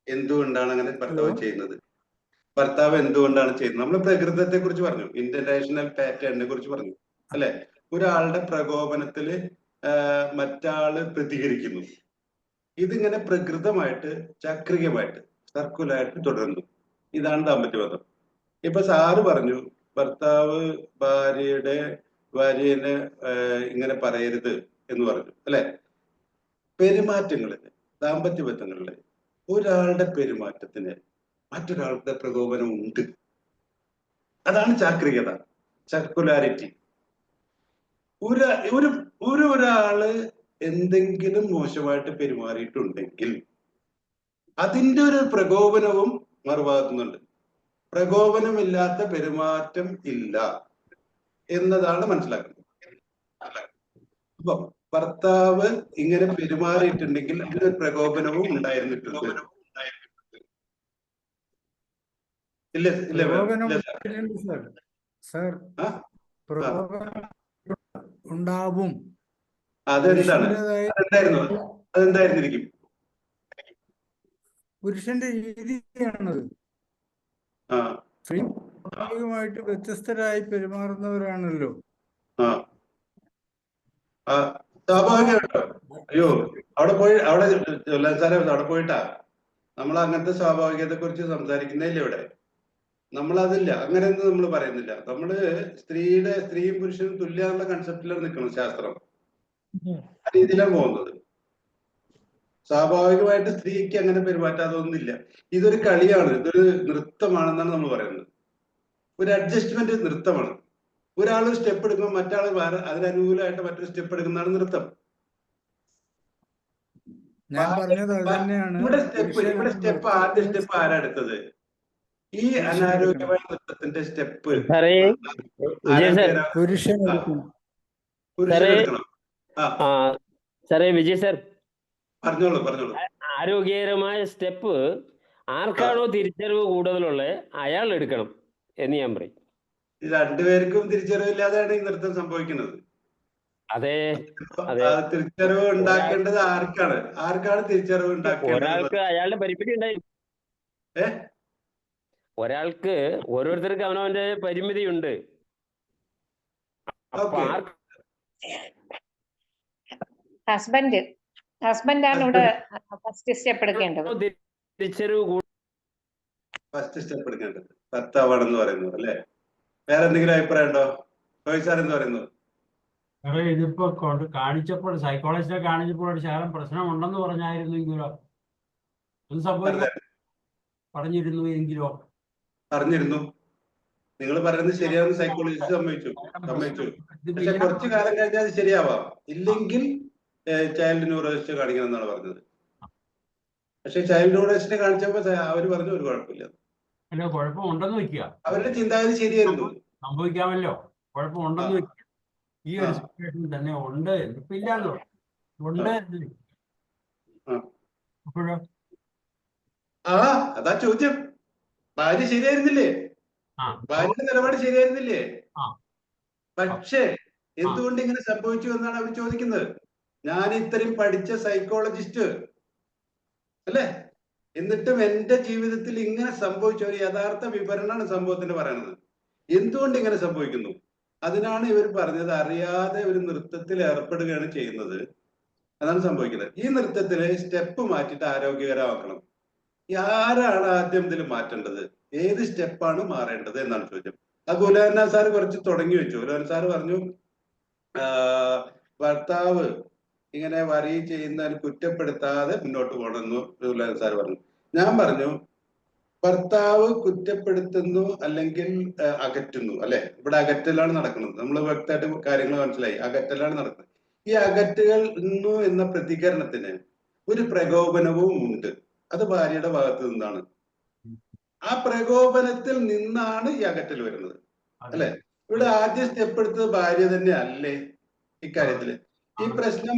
എന്തുകൊണ്ടാണ് അങ്ങനെ ഭർത്താവ് ചെയ്യുന്നത്? ഭർത്താവ് എന്തുകൊണ്ടാണ് ചെയ്യുന്നത്? നമ്മൾ പ്രകൃതത്തെ കുറിച്ച് പറഞ്ഞു, ഇന്റർനാഷണൽ പാറ്റേണിനെ കുറിച്ച് പറഞ്ഞു അല്ലെ? ഒരാളുടെ പ്രകോപനത്തില് മറ്റാള് പ്രതികരിക്കുന്നു. ഇതിങ്ങനെ പ്രകൃതമായിട്ട് ചക്രികമായിട്ട് സർക്കുലായിട്ട് തുടരുന്നു. ഇതാണ് ദാമ്പത്യബന്ധം. ഇപ്പൊ സാറ് പറഞ്ഞു ഭർത്താവ് ഭാര്യനെ ഇങ്ങനെ പറയരുത് എന്ന് പറഞ്ഞു അല്ലെ? പെരുമാറ്റങ്ങളില്, ദാമ്പത്യ ബന്ധങ്ങളില് ഒരാളുടെ പെരുമാറ്റത്തിന് മറ്റൊരാളുടെ പ്രകോപനം ഉണ്ട്. അതാണ് ചാക്രികത, സർക്കുലാരിറ്റി. ഒരാള് എന്തെങ്കിലും മോശമായിട്ട് പെരുമാറിയിട്ടുണ്ടെങ്കിൽ അതിന്റെ ഒരു പ്രകോപനവും മറുഭാഗത്തുന്നുണ്ട്. പ്രകോപനമില്ലാത്ത പെരുമാറ്റം ഇല്ല എന്നതാണ് മനസ്സിലാക്കുന്നത്. അപ്പൊ ഭർത്താവ് ഇങ്ങനെ പെരുമാറിയിട്ടുണ്ടെങ്കിൽ അതിനൊരു പ്രകോപനവും ഉണ്ടായിരുന്നിട്ടുണ്ട്. ഉണ്ടാവും. അതെന്തായിരുന്നിരിക്കും? പുരുഷന്റെ രീതിയാണത്. സ്ത്രീ സ്വാഭാവികമായിട്ട് വ്യത്യസ്തരായി പെരുമാറുന്നവരാണല്ലോ. സ്വാഭാവികമായിട്ടോ? അയ്യോ, അവിടെ പോയിട്ടാ നമ്മൾ അങ്ങനത്തെ സ്വാഭാവികതയെ കുറിച്ച് സംസാരിക്കുന്നില്ല ഇവിടെ. നമ്മളതില്ല, അങ്ങനെയൊന്നും നമ്മൾ പറയുന്നില്ല. നമ്മള് സ്ത്രീയും പുരുഷനും തുല്യമുള്ള കൺസെപ്റ്റിലാണ് നിൽക്കണം ശാസ്ത്രം. ആ രീതിയിലാണ് പോകുന്നത്. സ്വാഭാവികമായിട്ട് സ്ത്രീക്ക് അങ്ങനെ പെരുമാറ്റാതൊന്നുമില്ല. ഇതൊരു കളിയാണ്, ഇതൊരു നൃത്തമാണെന്നാണ് നമ്മൾ പറയുന്നത്. ഒരു അഡ്ജസ്റ്റ്മെന്റ് നൃത്തമാണ്. ഒരാൾ സ്റ്റെപ്പ് എടുക്കുമ്പോൾ മറ്റാൾ വേറെ അതിനനുകൂലമായിട്ട് മറ്റൊരു സ്റ്റെപ്പ് എടുക്കുന്നതാണ് നൃത്തം. ഇവിടെ സ്റ്റെപ്പ് ആരാ എടുത്തത്? ഈ അനാരോഗ്യമായ നൃത്തത്തിന്റെ സ്റ്റെപ്പ് പുരുഷൻ എടുക്കണം. സാറേ വിജയ് സാർ, പറഞ്ഞോളൂ. ആരോഗ്യകരമായ സ്റ്റെപ്പ് ആർക്കാണോ തിരിച്ചറിവ് കൂടുതലുള്ളത് അയാൾ എടുക്കണം എന്ന് ഞാൻ പറയും. രണ്ടുപേർക്കും തിരിച്ചറിവില്ലാതെയാണ് ഈ നൃത്തം സംഭവിക്കുന്നത്. അതെ, തിരിച്ചറിവ് ഉണ്ടാക്കേണ്ടത് ആർക്കാണ് തിരിച്ചറിവ് ഉണ്ടാക്കേണ്ടത്? ഒരാൾക്ക് അയാളുടെ പരിമിതി ഉണ്ടായി. ഒരാൾക്ക് ഓരോരുത്തർക്ക് അവനവന്റെ പരിമിതി ഉണ്ട്. ഹസ്ബൻഡാണ് ഇവിടെ ഫസ്റ്റ് സ്റ്റെപ്പ് എടുക്കേണ്ടത്. ഫസ്റ്റ് സ്റ്റെപ്പ് എടുക്കേണ്ടത് ഭർത്താവാണെന്ന് പറയുന്നത് അല്ലെ? വേറെ എന്തെങ്കിലും അഭിപ്രായം ഉണ്ടോ? സാർ എന്ന് പറയുന്നത് ഇതിപ്പോ കാണിച്ചപ്പോൾ സൈക്കോളജിസ്റ്റിനെ കാണിച്ചപ്പോൾ ഒരു ശകലം പ്രശ്നമുണ്ടെന്ന് പറഞ്ഞായിരുന്നെങ്കിലോ, ഒന്ന് സംഭവിക്കാം പറഞ്ഞിരുന്നു. നിങ്ങൾ പറയുന്നത് ശരിയാണെന്ന് സൈക്കോളജിസ്റ്റ് സമ്മതിച്ചു. പക്ഷെ കുറച്ചു കാലം കഴിഞ്ഞാൽ അത് ശരിയാവാം. ഇല്ലെങ്കിൽ ചൈൽഡ് ന്യൂറോളജിസ്റ്റ് കാണിക്കണം എന്നാണ് പറഞ്ഞത്. പക്ഷെ ചൈൽഡ് ന്യൂറോളജിസ്റ്റിനെ കാണിച്ചപ്പോ അവര് പറഞ്ഞു ഒരു കുഴപ്പമില്ല. അല്ല, കുഴപ്പമുണ്ടെന്ന് വെക്കുക. അവരുടെ ചിന്താഗതി ശരിയായിരുന്നു. സംഭവിക്കാമല്ലോ, കുഴപ്പമുണ്ടെന്ന് വെക്കുക. ഈ ഒരു സിറ്റുവേഷൻ തന്നെ ഉണ്ട്, ഇല്ലാന്നോ ഉണ്ട്. അപ്പോഴോ അതാ ചോദ്യം. ഭാര്യ ശരിയായിരുന്നില്ലേ? ഭാര്യയുടെ നിലപാട് ശരിയായിരുന്നില്ലേ? പക്ഷേ എന്തുകൊണ്ട് ഇങ്ങനെ സംഭവിച്ചു എന്നാണ് അവർ ചോദിക്കുന്നത്. ഞാൻ ഇത്രയും പഠിച്ച സൈക്കോളജിസ്റ്റ് അല്ലേ, എന്നിട്ടും എന്റെ ജീവിതത്തിൽ ഇങ്ങനെ സംഭവിച്ച ഒരു യഥാർത്ഥ വിവരണമാണ് സംഭവത്തിന് പറയുന്നത്. എന്തുകൊണ്ട് ഇങ്ങനെ സംഭവിക്കുന്നു? അതിനാണ് ഇവർ പറഞ്ഞത് അറിയാതെ ഒരു നൃത്തത്തിൽ ഏർപ്പെടുകയാണ് ചെയ്യുന്നത്. അതാണ് സംഭവിക്കുന്നത്. ഈ നൃത്തത്തില് സ്റ്റെപ്പ് മാറ്റിയിട്ട് ആരോഗ്യകരമാക്കണം. ആരാണ് ആദ്യം ഇതിൽ മാറ്റേണ്ടത്? ഏത് സ്റ്റെപ്പാണ് മാറേണ്ടത് എന്നാണ് ചോദ്യം. അത് ഉലഹന്ന സാർ കുറച്ച് തുടങ്ങി വെച്ചു. ഉലഹൻ സാർ പറഞ്ഞു ഭർത്താവ് ഇങ്ങനെ വറി ചെയ്യുന്നതിന് കുറ്റപ്പെടുത്താതെ മുന്നോട്ട് പോകണമെന്ന് റസൂലുള്ളാഹി സാർ പറഞ്ഞു. ഞാൻ പറഞ്ഞു ഭർത്താവ് കുറ്റപ്പെടുത്തുന്നു അല്ലെങ്കിൽ അകറ്റുന്നു അല്ലെ, ഇവിടെ അകറ്റലാണ് നടക്കുന്നത്. നമ്മൾ വ്യക്തമായിട്ട് കാര്യങ്ങൾ മനസ്സിലായി, അകറ്റലാണ് നടക്കുന്നത്. ഈ അകറ്റുന്നു എന്ന പ്രതികരണത്തിന് ഒരു പ്രകോപനവും ഉണ്ട്. അത് ഭാര്യയുടെ ഭാഗത്ത് നിന്നാണ്. ആ പ്രകോപനത്തിൽ നിന്നാണ് ഈ അകറ്റൽ വരുന്നത് അല്ലെ. ഇവിടെ ആദ്യം സ്റ്റെപ്പ് എടുത്തത് ഭാര്യ തന്നെ അല്ലേ ഇക്കാര്യത്തില്? ഈ പ്രശ്നം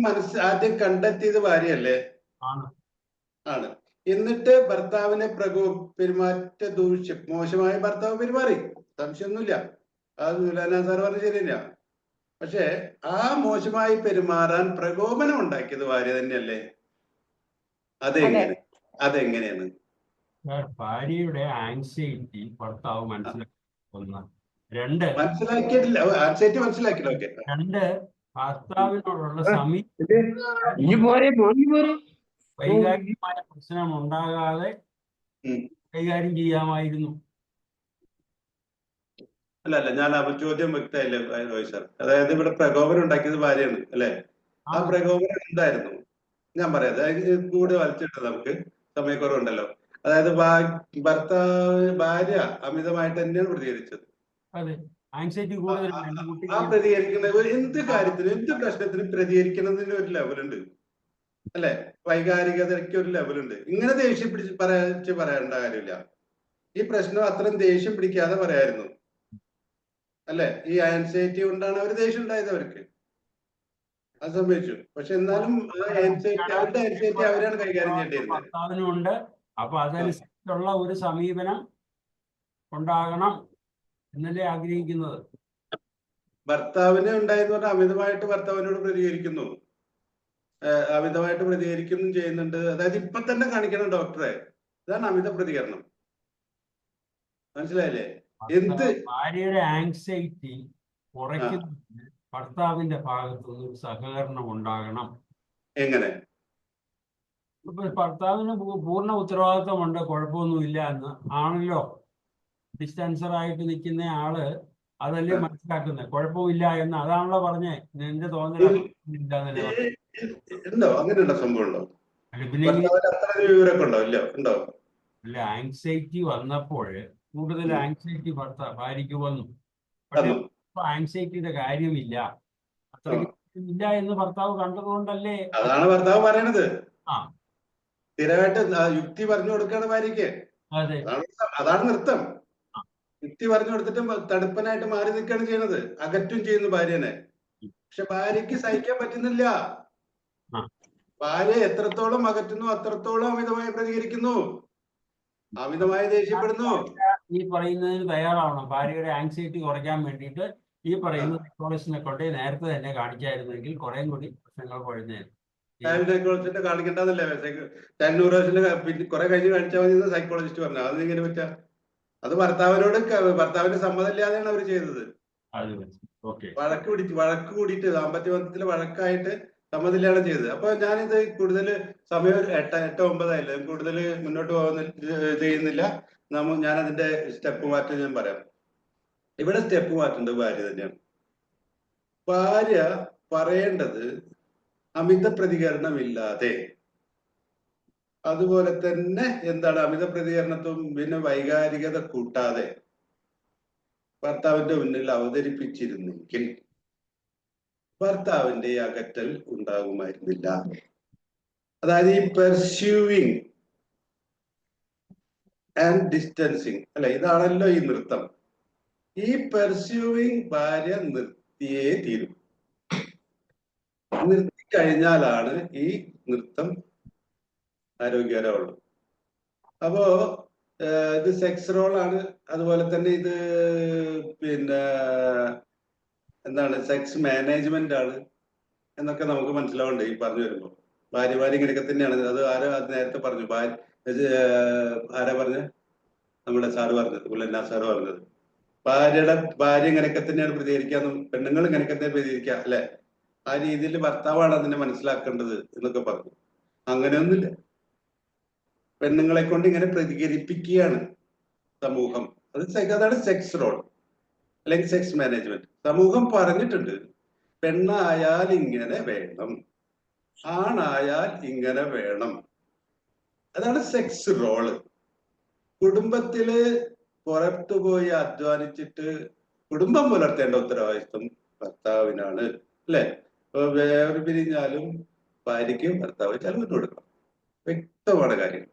ആദ്യം കണ്ടെത്തിയത് ഭാര്യയല്ലേ? ആണ്. എന്നിട്ട് ഭർത്താവിനെ പെരുമാറ്റ ദൂഷ്യം, മോശമായ ഭർത്താവ് പെരുമാറി, സംശയമൊന്നുമില്ല. അത് മൗലാന സാർ പറഞ്ഞ ശരിയല്ല. പക്ഷെ ആ മോശമായി പെരുമാറാൻ പ്രകോപനം ഉണ്ടാക്കിയത് ഭാര്യ തന്നെയല്ലേ? അതെങ്ങനെയാണ്? ഭാര്യയുടെ ആൻസൈറ്റി ഭർത്താവ് മനസ്സിലാക്കി. മനസ്സിലാക്കിയിട്ടില്ല, ആൻസൈറ്റി മനസ്സിലാക്കില്ല. ഓക്കെ. രണ്ട്, ഭർത്താവിനോടുള്ള വൈകാരികമായ പ്രശ്നം ഉണ്ടാകാതെ കൈകാര്യം ചെയ്യാമായിരുന്നു. അല്ല ഞാൻ ചോദ്യം വ്യക്തമായില്ല റോയ് സാർ. അതായത് ഇവിടെ പ്രകോപനം ഉണ്ടാക്കിയത് ഭാര്യയാണ് അല്ലെ? ആ പ്രകോപനം എന്തായിരുന്നു? ഞാൻ പറയാം, കൂടെ വലിച്ചിട്ട് നമുക്ക് സമയക്കുറവുണ്ടല്ലോ. അതായത് ഭാര്യ അമിതമായിട്ട് തന്നെയാണ് പ്രതികരിച്ചത്. ആ പ്രതികരിക്കുന്ന എന്ത് കാര്യത്തിനും എന്ത് പ്രശ്നത്തിനും പ്രതികരിക്കുന്നതിന് ഒരു ലെവലുണ്ട് അല്ലെ? വൈകാരികതയ്ക്ക് ഒരു ലെവലുണ്ട്. ഇങ്ങനെ ദേഷ്യം പറയേണ്ട കാര്യമില്ല. ഈ പ്രശ്നം അത്രയും ദേഷ്യം പിടിക്കാതെ പറയായിരുന്നു അല്ലെ? ഈ ആൻസൈറ്റി കൊണ്ടാണ് അവർ ദേഷ്യം ഉണ്ടായത് അവർക്ക്. അത് സംഭവിച്ചു. പക്ഷെ എന്നാലും അവരുടെ ആൻസൈറ്റി അവരാണ് കൈകാര്യം ചെയ്യേണ്ടിയിരുന്നത്. ഭർത്താവിനുണ്ട്. അപ്പൊ അതനുസരിച്ചുള്ള ഒരു സമീപനം ഉണ്ടാകണം എന്നല്ലേ ആഗ്രഹിക്കുന്നത്. ഭർത്താവിന് ഉണ്ടായെന്ന് പറഞ്ഞാൽ അമിതമായിട്ട് ഭർത്താവിനോട് പ്രതികരിക്കുന്നു, അമിതമായിട്ട് പ്രതികരിക്കുന്നു ചെയ്യുന്നുണ്ട്. അതായത് ഇപ്പൊ തന്നെ കാണിക്കണം ഡോക്ടറെ, ഇതാണ് അമിത പ്രതികരണം. മനസ്സിലായില്ലേ? ഭാര്യയുടെ ആങ്സൈറ്റി കുറയ്ക്കുന്നതിന് ഭർത്താവിന്റെ ഭാഗത്തുനിന്ന് ഒരു സഹകരണം ഉണ്ടാകണം. എങ്ങനെ? ഇപ്പൊ ഭർത്താവിന് പൂർണ്ണ ഉത്തരവാദിത്വമുണ്ട്, കുഴപ്പമൊന്നുമില്ല എന്ന് ആണല്ലോ ഡിസ്റ്റൻസർ ആയിട്ട് നിൽക്കുന്ന ആള് അതല്ലേ മനസ്സിലാക്കുന്നത്. കുഴപ്പമില്ല എന്ന് അതാണല്ലോ പറഞ്ഞേ. എന്റെ തോന്നലോ അങ്ങനെയുള്ള സംഭവം ഉണ്ടോ? ഉണ്ടോ? അല്ല, ആങ്സൈറ്റി വന്നപ്പോൾ കൂടുതൽ ആങ്സൈറ്റി ഭാര്യയ്ക്ക് വന്നു. പക്ഷെ ആങ്സൈറ്റിയുടെ കാര്യമില്ല, അത്രയ്ക്ക് ഇല്ല എന്ന് ഭർത്താവ് കണ്ടതുകൊണ്ടല്ലേ. അതാണ് ഭർത്താവ് പറയണത്. സ്ഥിരമായിട്ട് യുക്തി പറഞ്ഞു കൊടുക്കാണ് ഭാര്യയ്ക്ക്. അതാണ് നൃത്തം. യുക്തി പറഞ്ഞു കൊടുത്തിട്ട് തടുപ്പനായിട്ട് മാറി നിൽക്കുകയാണ് ചെയ്യുന്നത്, അകറ്റും ചെയ്യുന്നു ഭാര്യനെ. പക്ഷെ ഭാര്യയ്ക്ക് സഹിക്കാൻ പറ്റുന്നില്ല. ഭാര്യ എത്രത്തോളം അകറ്റുന്നു അത്രത്തോളം അമിതമായി പ്രതികരിക്കുന്നു, അമിതമായി ദേഷ്യപ്പെടുന്നു. ഈ പറയുന്നതിന് തയ്യാറാവണം. ഭാര്യയുടെ ആങ്സൈറ്റി കുറയ്ക്കാൻ വേണ്ടിയിട്ട് ഈ പറയുന്ന സൈക്കോളജിസ്റ്റിനെ കൊണ്ട് നേരത്തെ തന്നെ കാണിക്കായിരുന്നെങ്കിൽ കുറേ കൂടി പ്രശ്നങ്ങൾ കുഴഞ്ഞായിരുന്നു. ചൈൽഡ് സൈക്കോളജിസ്റ്റിനെ കാണിക്കേണ്ടതല്ലേ? ചൈൽഡ് ന്യൂറോളജിസ്റ്റിനെ കുറെ കഴിഞ്ഞ് കാണിച്ചാൽ മതി സൈക്കോളജിസ്റ്റ് പറഞ്ഞു. അതെങ്ങനെ പറ്റാ? അത് ഭർത്താവിന്റെ സമ്മതമില്ലാതെയാണ് അവർ ചെയ്തത്. വഴക്ക് കൂടിയിട്ട് ദാമ്പത്യ ബന്ധത്തില് വഴക്കായിട്ട് സമ്മതമില്ലാതെ ചെയ്തത്. അപ്പൊ ഞാനിത് കൂടുതൽ സമയം 8-9 ആയില്ല, കൂടുതൽ മുന്നോട്ട് ചെയ്യുന്നില്ല. ഞാൻ അതിന്റെ സ്റ്റെപ്പ് മാറ്റം ഞാൻ പറയാം. ഇവിടെ സ്റ്റെപ്പ് മാറ്റേണ്ടത് ഭാര്യ തന്നെയാണ്. ഭാര്യ പറയേണ്ടത് അമിത പ്രതികരണമില്ലാതെ, അതുപോലെ തന്നെ എന്താണ് അമിത പ്രതികരണത്തും പിന്നെ വൈകാരികത കൂട്ടാതെ ഭർത്താവിന്റെ മുന്നിൽ അവതരിപ്പിച്ചിരുന്നെങ്കിൽ ഭർത്താവിന്റെ അകറ്റൽ ഉണ്ടാകുമായിരുന്നില്ല. അതായത് ഈ പെർസ്യൂവിങ് ആൻഡ് ഡിസ്റ്റൻസിങ് അല്ലെ, ഇതാണല്ലോ ഈ നൃത്തം. ഈ പെർസ്യൂവിങ് ഭാര്യ നിർത്തിയേ തീരും. നിർത്തി കഴിഞ്ഞാലാണ് ഈ നൃത്തം ആരോഗ്യകരമുള്ളൂ. അപ്പോ ഇത് സെക്സ് റോളാണ്. അതുപോലെ തന്നെ ഇത് പിന്നെ എന്താണ് സെക്സ് മാനേജ്മെന്റ് ആണ് എന്നൊക്കെ നമുക്ക് മനസ്സിലാവുന്നുണ്ട് ഈ പറഞ്ഞു വരുമ്പോൾ. ഭാര്യ ഇങ്ങനെയൊക്കെ തന്നെയാണ്. അത് നേരത്തെ പറഞ്ഞു. ആരാ പറഞ്ഞ? നമ്മുടെ സാറ് പറഞ്ഞത്, മുല്ലന്ന സാറ് പറഞ്ഞത്. ഭാര്യ ഇങ്ങനെയൊക്കെ തന്നെയാണ് പ്രതികരിക്കാന്നും പെണ്ണുങ്ങൾ ഇങ്ങനെയൊക്കെ തന്നെ പ്രതികരിക്കുക അല്ലെ? ആ രീതിയിൽ ഭർത്താവാണ് അതിനെ മനസ്സിലാക്കേണ്ടത് എന്നൊക്കെ പറഞ്ഞു. അങ്ങനെയൊന്നുമില്ല. പെണ്ണുങ്ങളെ കൊണ്ട് ഇങ്ങനെ പ്രതികരിപ്പിക്കുകയാണ് സമൂഹം. അതാണ് സെക്സ് റോൾ അല്ലെങ്കിൽ സെക്സ് മാനേജ്മെന്റ്. സമൂഹം പറഞ്ഞിട്ടുണ്ട് പെണ്ണായാൽ ഇങ്ങനെ വേണം, ആണായാൽ ഇങ്ങനെ വേണം. അതാണ് സെക്സ് റോള്. കുടുംബത്തില് പുറത്തു പോയി അധ്വാനിച്ചിട്ട് കുടുംബം പുലർത്തേണ്ട ഉത്തരവാദിത്വം ഭർത്താവിനാണ്, അല്ലെ? ഇപ്പൊ വേറെ പിരിഞ്ഞാലും ഭാര്യയ്ക്ക് ഭർത്താവ് ചെലവിന് കൊടുക്കണം. വ്യക്തമാണ് കാര്യം.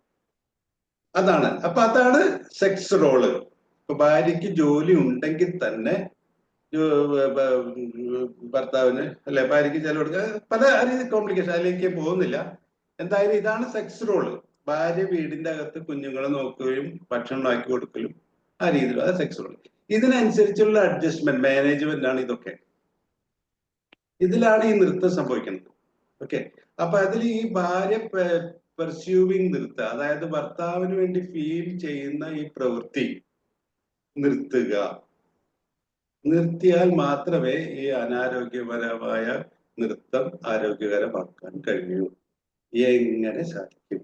അതാണ്. അപ്പൊ അതാണ് സെക്സ് റോള്. ഇപ്പൊ ഭാര്യയ്ക്ക് ജോലി ഉണ്ടെങ്കിൽ തന്നെ ഭർത്താവിന് അല്ലെ ഭാര്യയ്ക്ക് ചെലവ് കൊടുക്കുക, പല രീതി കോംപ്ലിക്കേഷൻ, അതിലേക്ക് പോകുന്നില്ല. എന്തായാലും ഇതാണ് സെക്സ് റോള്. ഭാര്യ വീടിന്റെ അകത്ത് കുഞ്ഞുങ്ങളെ നോക്കുകയും ഭക്ഷണം ഉണ്ടാക്കി കൊടുക്കലും ആ രീതിയിൽ, അത് സെക്സ് റോള്. ഇതിനനുസരിച്ചുള്ള അഡ്ജസ്റ്റ്മെന്റ് മാനേജ്മെന്റ് ആണ് ഇതൊക്കെ. ഇതിലാണ് ഈ നൃത്തം സംഭവിക്കുന്നത്. ഓക്കെ. അപ്പൊ അതിൽ ഈ ഭാര്യ പെർസ്യൂവിങ് നൃത്തം, അതായത് ഭർത്താവിന് വേണ്ടി ഫീൽ ചെയ്യുന്ന ഈ പ്രവൃത്തി നിർത്തുക. നിർത്തിയാൽ മാത്രമേ ഈ അനാരോഗ്യപരമായ നൃത്തം ആരോഗ്യകരമാക്കാൻ കഴിയൂ. എങ്ങനെ സാധിക്കും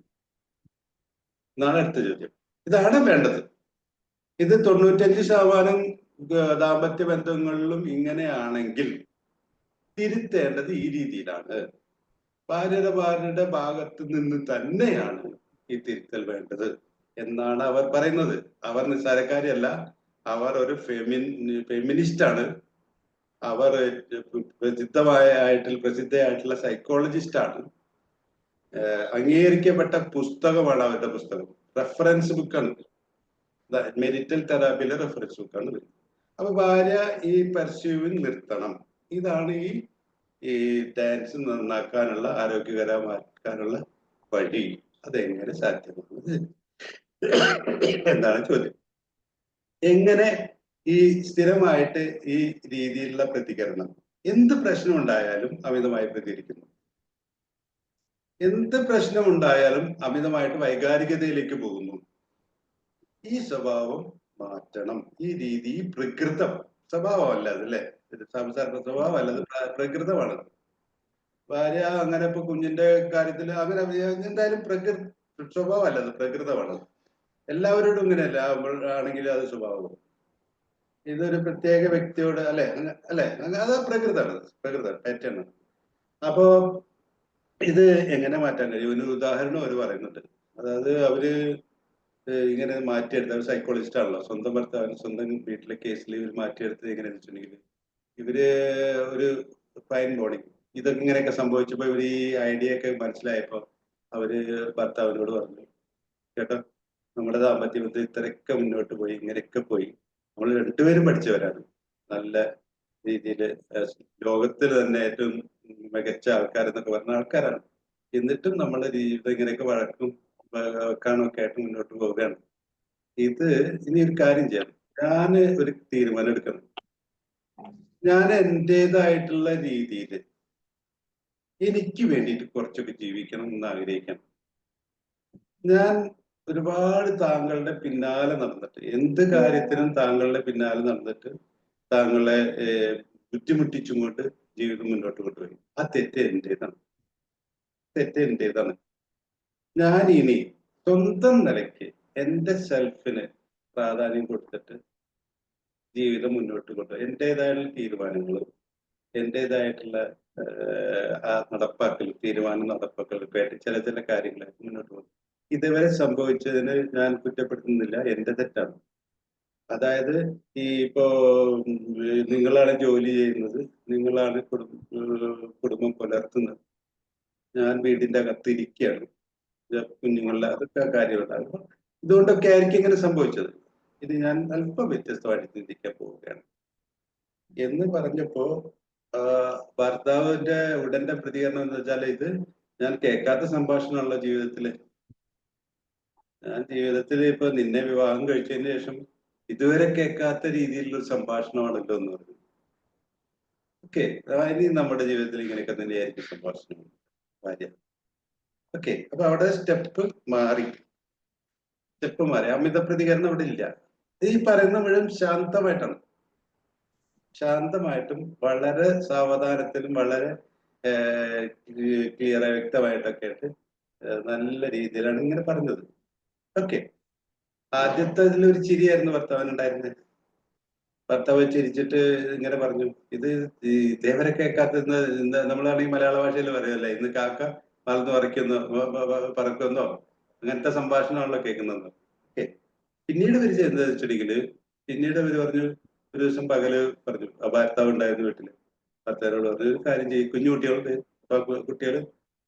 എന്നാണ് അടുത്ത ചോദ്യം. ഇതാണ് വേണ്ടത്. ഇത് 95% ദാമ്പത്യ ബന്ധങ്ങളിലും ഇങ്ങനെയാണെങ്കിൽ തിരുത്തേണ്ടത് ഈ രീതിയിലാണ്. ഭാര്യയുടെ ഭാഗത്ത് നിന്ന് തന്നെയാണ് ഈ തിരുത്തൽ വേണ്ടത് എന്നാണ് അവർ പറയുന്നത്. അവർ നിസ്സാരക്കാരിയല്ല. അവർ ഒരു ഫെമിനിസ്റ്റ് ആണ്. അവർ പ്രസിദ്ധയായിട്ടുള്ള സൈക്കോളജിസ്റ്റ് ആണ്. അംഗീകരിക്കപ്പെട്ട പുസ്തകമാണ് അവരുടെ പുസ്തകം. റെഫറൻസ് ബുക്കാണ്. മെരിറ്റൽ തെറാപ്പിയിലെ റെഫറൻസ് ബുക്കാണ്. അപ്പൊ ഭാര്യ ഈ പെർസ്യൂവിങ് നിർത്തണം. ഇതാണ് ഈ ഡാൻസ് നന്നാക്കാനുള്ള, ആരോഗ്യകരമാക്കാനുള്ള വഴി. അതെങ്ങനെ സാധ്യമാണ് എന്നാണ് ചോദ്യം. എങ്ങനെ ഈ സ്ഥിരമായിട്ട് ഈ രീതിയിലുള്ള പ്രതികരണം, എന്ത് പ്രശ്നം ഉണ്ടായാലും അമിതമായി പ്രതികരിക്കുന്നു, എന്ത് പ്രശ്നം ഉണ്ടായാലും അമിതമായിട്ട് വൈകാരികതയിലേക്ക് പോകുന്നു, ഈ സ്വഭാവം മാറ്റണം. ഈ രീതി പ്രകൃതം സ്വഭാവമല്ല അതല്ലേ, സംസാര സ്വഭാവമല്ല, അത് പ്രകൃതമാണ്. ഭാര്യ അങ്ങനെ ഇപ്പൊ കുഞ്ഞിന്റെ കാര്യത്തിൽ അങ്ങനെ എന്തായാലും സ്വഭാവമല്ല, അത് പ്രകൃതമാണ്. എല്ലാവരോടും ഇങ്ങനെയല്ല ആണെങ്കിൽ അത് സ്വഭാവം. ഇതൊരു പ്രത്യേക വ്യക്തിയോട് അല്ലെ അത് പ്രകൃതമാണ്, പാറ്റേൺ. അപ്പോ ഇത് എങ്ങനെ മാറ്റാൻ കഴിയും? ഒരു ഉദാഹരണം അവർ പറയുന്നുണ്ട്. അതായത് അവര് ഇങ്ങനെ മാറ്റിയെടുത്ത ഒരു സൈക്കോളജിസ്റ്റ് ആണല്ലോ, സ്വന്തം ഭർത്താവിന് സ്വന്തം വീട്ടിലെ കേസിൽ ഇവർ മാറ്റിയെടുത്തത് എങ്ങനെയാന്ന് വെച്ചിട്ടുണ്ടെങ്കിൽ, ഇവര് ഒരു ഫൈൻ ബോർഡിങ് ഇതൊക്കെ ഇങ്ങനെയൊക്കെ സംഭവിച്ചപ്പോ ഇവർ ഈ ഐഡിയ ഒക്കെ മനസ്സിലായപ്പോ അവര് ഭർത്താവിനോട് പറഞ്ഞു, കേട്ടോ നമ്മുടെ ദാമ്പത്യ ബന്ധം ഇത്രയൊക്കെ മുന്നോട്ട് പോയി, ഇങ്ങനെയൊക്കെ പോയി, നമ്മൾ രണ്ടുപേരും പഠിച്ചവരാണ്, നല്ല രീതിയിൽ ലോകത്തിൽ തന്നെ ഏറ്റവും മികച്ച ആൾക്കാരെന്നൊക്കെ പറഞ്ഞ ആൾക്കാരാണ്. എന്നിട്ടും നമ്മുടെ ജീവിതം ഇങ്ങനെയൊക്കെ വെക്കാനൊക്കെ ആയിട്ട് മുന്നോട്ട് പോവുകയാണ്. ഇത് ഇനി ഒരു കാര്യം ചെയ്യാം, ഞാൻ ഒരു തീരുമാനം എടുക്കണം. ഞാൻ എൻ്റെതായിട്ടുള്ള രീതിയിൽ എനിക്ക് വേണ്ടിയിട്ട് കുറച്ചൊക്കെ ജീവിക്കണം എന്ന് ആഗ്രഹിക്കണം. ഞാൻ ഒരുപാട് താങ്കളുടെ പിന്നാലെ നടന്നിട്ട്, എന്ത് കാര്യത്തിനും താങ്കളുടെ പിന്നാലെ നടന്നിട്ട് താങ്കളെ ബുദ്ധിമുട്ടിച്ചും കൊണ്ട് ജീവിതം മുന്നോട്ട് കൊണ്ടുപോയി. ആ തെറ്റ് എന്റേതാണ്. ഞാൻ ഇനി സ്വന്തം നിലയ്ക്ക് എൻ്റെ സെൽഫിന് പ്രാധാന്യം കൊടുത്തിട്ട് ജീവിതം മുന്നോട്ട് കൊണ്ടുപോയി എൻ്റെതായുള്ള തീരുമാനങ്ങളും എൻ്റെതായിട്ടുള്ള തീരുമാനം നടപ്പാക്കലൊക്കെ ആയിട്ട് ചില കാര്യങ്ങൾ മുന്നോട്ട് പോകും. ഇതുവരെ സംഭവിച്ചതിന് ഞാൻ കുറ്റപ്പെടുത്തുന്നില്ല, എന്റെ തെറ്റാണ്. അതായത് ഇപ്പോ നിങ്ങളാണ് ജോലി ചെയ്യുന്നത്, നിങ്ങളാണ് കുടുംബം പുലർത്തുന്നത്, ഞാൻ വീടിന്റെ അകത്തിരിക്കുകയാണ്, കുഞ്ഞുങ്ങളുടെ അതൊക്കെ കാര്യമുണ്ടാകും. ഇതുകൊണ്ടൊക്കെ ആയിരിക്കും ഇങ്ങനെ സംഭവിച്ചത്. ഇത് ഞാൻ അല്പം വ്യത്യസ്തമായിട്ട് ചിന്തിക്കാൻ പോവുകയാണ് എന്ന് പറഞ്ഞപ്പോ ഭർത്താവിന്റെ ഉടന്റെ പ്രതികരണം എന്ന് വെച്ചാൽ, ഇത് ഞാൻ കേൾക്കാത്ത സംഭാഷണമുള്ള ജീവിതത്തില്. ഞാൻ ജീവിതത്തിൽ ഇപ്പൊ നിന്നെ വിവാഹം കഴിച്ചതിന് ശേഷം ഇതുവരെ കേൾക്കാത്ത രീതിയിലുള്ള ഒരു സംഭാഷണമാണല്ലോ എന്ന് പറഞ്ഞു. ഓക്കെ, ഇനി നമ്മുടെ ജീവിതത്തിൽ ഇങ്ങനെയൊക്കെ തന്നെയായിരിക്കും സംഭാഷണം ഭാര്യ. ഓക്കെ, അപ്പൊ അവിടെ സ്റ്റെപ്പ് മാറി. അമിത പ്രതികരണം അവിടെ ഇല്ല. ഈ പറയുന്ന മുഴുവൻ ശാന്തമായിട്ടും വളരെ സാവധാനത്തിലും വളരെ ക്ലിയർ വ്യക്തമായിട്ടൊക്കെ ആയിട്ട് നല്ല രീതിയിലാണ് ഇങ്ങനെ പറഞ്ഞത്. ഓക്കെ, ആദ്യത്തെ ഒരു ചിരിയായിരുന്നു ഭർത്താവിനുണ്ടായിരുന്നത്. ഭർത്താവ് ചിരിച്ചിട്ട് ഇങ്ങനെ പറഞ്ഞു, ഇത് ഈ ഇതേവരെ കേൾക്കാത്ത നമ്മളാണെങ്കിൽ മലയാള ഭാഷയിൽ പറയുമല്ലേ, ഇന്ന് കാക്ക വളർന്നു പറക്കുന്നോ അങ്ങനത്തെ സംഭാഷണമാണല്ലോ കേൾക്കുന്നത്. ഓക്കെ. പിന്നീട് ഇവര് ചെയ്യുന്നത് വെച്ചിട്ടുണ്ടെങ്കില് പിന്നീട് അവര് പറഞ്ഞു, ഒരു ദിവസം പകല് പറഞ്ഞു, ഭർത്താവ് ഉണ്ടായിരുന്നു വീട്ടില്. ഭർത്താവിനോട് പറഞ്ഞു, ഒരു കാര്യം ചെയ്യും, കുഞ്ഞു കുട്ടികളുണ്ട്, കുട്ടികള്,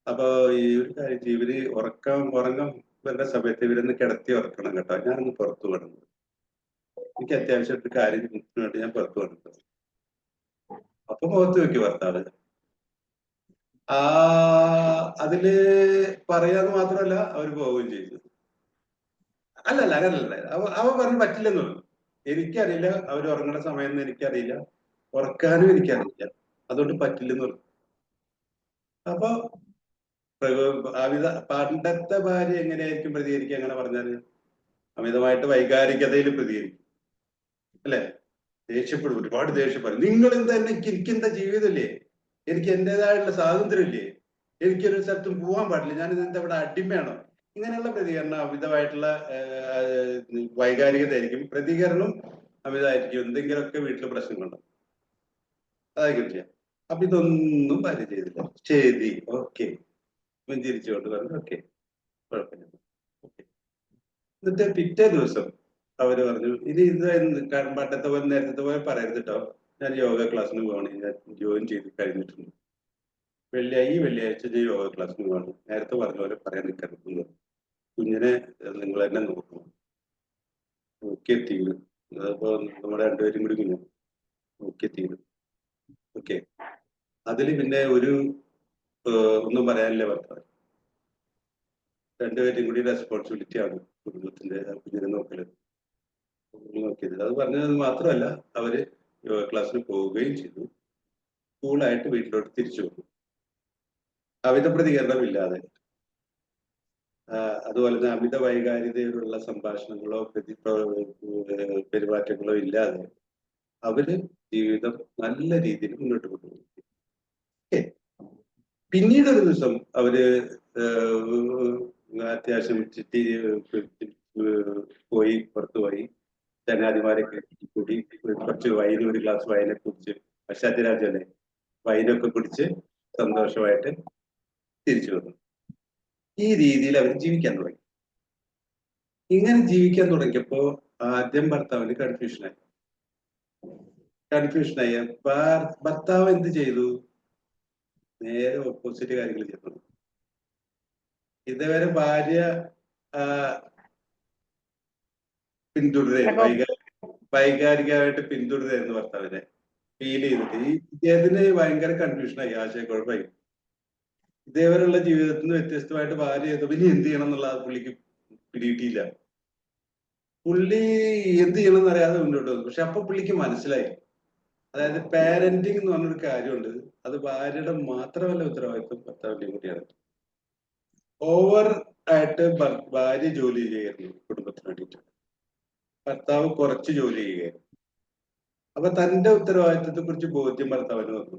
അപ്പൊ ഈ ഒരു കാര്യം ചെയ്യും, ഇവര് ഉറങ്ങാൻ വരുന്ന സമയത്ത് ഇവരൊന്ന് കിടത്തി ഉറക്കണം കേട്ടോ, ഞാനൊന്ന് പുറത്തു കിടന്നു, എനിക്ക് അത്യാവശ്യം ഒരു കാര്യം വേണ്ടി ഞാൻ പുറത്തു കിടന്നു. അപ്പൊ മുഖത്ത് വെക്കും ഭർത്താവ്. അതില് പറയാന്ന് മാത്രമല്ല അവര് പോവുകയും ചെയ്തു. അല്ലല്ല അങ്ങനല്ല, അവ പറഞ്ഞു പറ്റില്ലെന്ന് പറഞ്ഞു. എനിക്കറിയില്ല, അവർ ഉറങ്ങുന്ന സമയം എനിക്കറിയില്ല, ഉറക്കാനും എനിക്കറിയില്ല, അതുകൊണ്ട് പറ്റില്ലെന്ന് പറഞ്ഞു. അപ്പൊ പണ്ടത്തെ ഭാര്യ എങ്ങനെയായിരിക്കും പ്രതികരിക്കുക? അങ്ങനെ പറഞ്ഞാല് അമിതമായിട്ട് വൈകാരികതയിൽ പ്രതികരിക്കും, അല്ലെ? ദേഷ്യപ്പെടും, ഒരുപാട് ദേഷ്യപ്പെടും. നിങ്ങൾ എന്താ എനിക്കെന്താ ജീവിതമില്ലേ, എനിക്ക് എന്റേതായിട്ടുള്ള സ്വാതന്ത്ര്യമില്ലേ, എനിക്കൊരു സ്ഥലത്തും പോകാൻ പാടില്ല, ഞാൻ ഇതെന്താ ഇവിടെ അടിമയാണോ? ഇങ്ങനെയുള്ള പ്രതികരണം അമിതമായിട്ടുള്ള വൈകാരികതയായിരിക്കും. പ്രതികരണം അമിതമായിരിക്കും. എന്തെങ്കിലുമൊക്കെ വീട്ടിൽ പ്രശ്നങ്ങളുണ്ടാവും, അതായിരിക്കും ചെയ്യാം. അപ്പൊ ഇതൊന്നും ഭാര്യ ചെയ്തില്ല. ശരി, ഓക്കെ, തിരിച്ചുകൊണ്ട് പറഞ്ഞു, ഓക്കെ, കുഴപ്പമില്ല, ഓക്കെ. എന്നിട്ട് പിറ്റേ ദിവസം അവര് പറഞ്ഞു, ഇത് പണ്ടത്തെ പോലെ നേരത്തെ പോലെ പറയരുത് കേട്ടോ, ഞാൻ യോഗ ക്ലാസ്സിന് പോകണം, ഞാൻ ജോയിൻ ചെയ്ത് കഴിഞ്ഞിട്ടുണ്ട്, ഈ വെള്ളിയാഴ്ച ഞാൻ യോഗ ക്ലാസ്സിന് പോകണം, നേരത്തെ പറഞ്ഞ പോലെ പറയാൻ നിൽക്കരുത്, കുഞ്ഞിനെ നിങ്ങൾ തന്നെ നോക്കണം, നോക്കിയെത്തിയത്. അതിപ്പോ നമ്മുടെ രണ്ടുപേരും കൂടി കുഞ്ഞു നോക്കിയെത്തിയത്. ഓക്കെ. അതിൽ പിന്നെ ഒന്നും പറയാനില്ല ഭർത്താവ്. രണ്ടുപേരും കൂടി റെസ്പോൺസിബിലിറ്റി ആണ് കുടുംബത്തിന്റെ കുഞ്ഞിനെ നോക്കിയത്. അത് പറഞ്ഞത് മാത്രമല്ല, അവര് യോഗ ക്ലാസ്സിന് പോവുകയും ചെയ്തു. കൂളായിട്ട് വീട്ടിലോട്ട് തിരിച്ചു വന്നു, അമിത പ്രതികരണമില്ലാതെ. അതുപോലെ തന്നെ അമിത വൈകാരികതയിലുള്ള സംഭാഷണങ്ങളോ പെരുമാറ്റങ്ങളോ ഇല്ലാതെ അവര് ജീവിതം നല്ല രീതിയിൽ മുന്നോട്ട് കൊണ്ടുപോകും. പിന്നീട് ഒരു ദിവസം അവര് അത്യാവശ്യം പോയി, പുറത്തു പോയി, ചങ്ങാതിമാരൊക്കെ കൂടി കുറച്ച് ഒരു ഗ്ലാസ് വൈനെ കുടിച്ച്, പശ്ചാത്തലരാജ്യമല്ലേ, വൈനൊക്കെ കുടിച്ച് സന്തോഷമായിട്ട് തിരിച്ചു വന്നു. ഈ രീതിയിൽ അവർ ജീവിക്കാൻ തുടങ്ങി. ഇങ്ങനെ ജീവിക്കാൻ തുടങ്ങിയപ്പോ ആദ്യം ഭർത്താവിന് കൺഫ്യൂഷനായി. ഭർത്താവ് എന്ത് ചെയ്തു? നേരെ ഓപ്പോസിറ്റ് കാര്യങ്ങൾ ചെയ്തു. ഇതുവരെ ഭാര്യ വൈകാരികമായിട്ട് പിന്തുടരുന്നു ഭർത്താവിനെ, ഫീൽ ചെയ്തിട്ട് ഇദ്ദേഹത്തിന് ഭയങ്കര കൺഫ്യൂഷനായി, ആശയക്കുഴപ്പമായി. ഇതേവരെയുള്ള ജീവിതത്തിൽ നിന്ന് വ്യത്യസ്തമായിട്ട് ഭാര്യ ചെയ്തപ്പോ ഇനി എന്ത് ചെയ്യണം എന്നുള്ള പുള്ളിക്ക് പിടികിട്ടിയില്ല. പുള്ളി എന്ത് ചെയ്യണം എന്നറിയാതെ മുന്നോട്ട് വന്നു. പക്ഷെ അപ്പൊ പുള്ളിക്ക് മനസ്സിലായി, അതായത് പാരന്റിങ് എന്ന് പറഞ്ഞൊരു കാര്യമുണ്ട്, അത് ഭാര്യയുടെ മാത്രമല്ല ഉത്തരവാദിത്വം, ഭർത്താവിന്റെയും കൂടിയാണ്. ഓവർ ആയിട്ട് ഭാര്യ ജോലി ചെയ്യായിരുന്നു കുടുംബത്തിന് വേണ്ടിയിട്ട്, ഭർത്താവ് കുറച്ച് ജോലി ചെയ്യുകയായിരുന്നു. അപ്പൊ തന്റെ ഉത്തരവാദിത്വത്തെ കുറിച്ച് ബോധ്യം ഭർത്താവിന് വന്നു.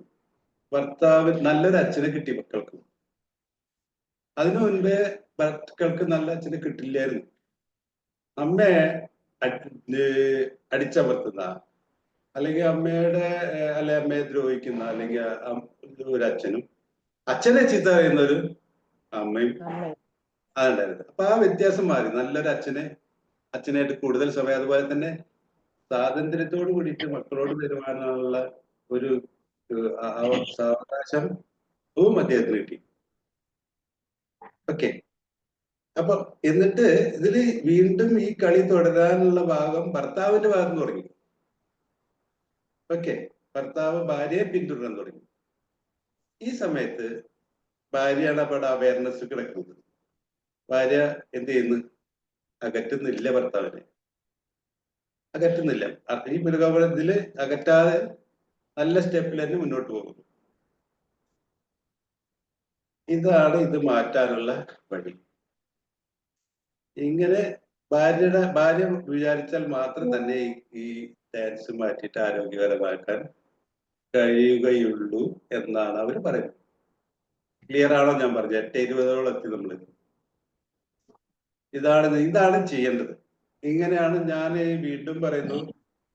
ഭർത്താവ് നല്ലൊരു അച്ഛനെ കിട്ടി മക്കൾക്ക്. അതിനു മുൻപേ മക്കൾക്ക് നല്ല അച്ഛനെ കിട്ടില്ലായിരുന്നു. അമ്മയെ അടിച്ചമർത്തുന്ന, അല്ലെങ്കിൽ അമ്മയെ ദ്രോഹിക്കുന്ന, അല്ലെങ്കിൽ ഒരു അച്ഛനെ ചീത്ത പറയുന്ന ഒരു അമ്മയും അതുണ്ടായിരുന്നു. അപ്പൊ ആ വ്യത്യാസം മാറി. നല്ലൊരു അച്ഛനായിട്ട് കൂടുതൽ സമയം, അതുപോലെ തന്നെ സ്വാതന്ത്ര്യത്തോട് കൂടിയിട്ട് മക്കളോട് പെരുമാറാനുള്ള ഒരു അവകാശവും അദ്ദേഹത്തിന് കിട്ടി. ഓക്കെ. അപ്പൊ എന്നിട്ട് ഇതില് വീണ്ടും ഈ കളി തുടരാനുള്ള ഭാഗം ഭർത്താവിന്റെ ഭാഗത്ത് തുടങ്ങി. ഓക്കെ. ഭർത്താവ് ഭാര്യയെ പിന്തുടരാൻ തുടങ്ങി. ഈ സമയത്ത് ഭാര്യയാണ് അവിടെ അവയർനെസ് കിടക്കുന്നത്. ഭാര്യ എന്ത് ചെയ്യുന്നു? അകറ്റുന്നില്ല ഭർത്താവിനെ, അകറ്റുന്നില്ല. ഈ പുരോഗമനത്തില് അകറ്റാതെ നല്ല സ്റ്റെപ്പിൽ തന്നെ മുന്നോട്ട് പോകുന്നു. ഇതാണ് ഇത് മാറ്റാനുള്ള വഴി. ഇങ്ങനെ ഭാര്യ വിചാരിച്ചാൽ മാത്രം തന്നെ ഈ ഡാൻസ് മാറ്റിയിട്ട് ആരോഗ്യകരമാക്കാൻ കഴിയുകയുള്ളൂ എന്നാണ് അവർ പറയുന്നത്. ക്ലിയർ ആണോ ഞാൻ പറഞ്ഞത്? 8:20 എത്തി നമ്മള്. ഇതാണ് ചെയ്യേണ്ടത്. ഇങ്ങനെയാണ് ഞാൻ വീണ്ടും പറയുന്നു,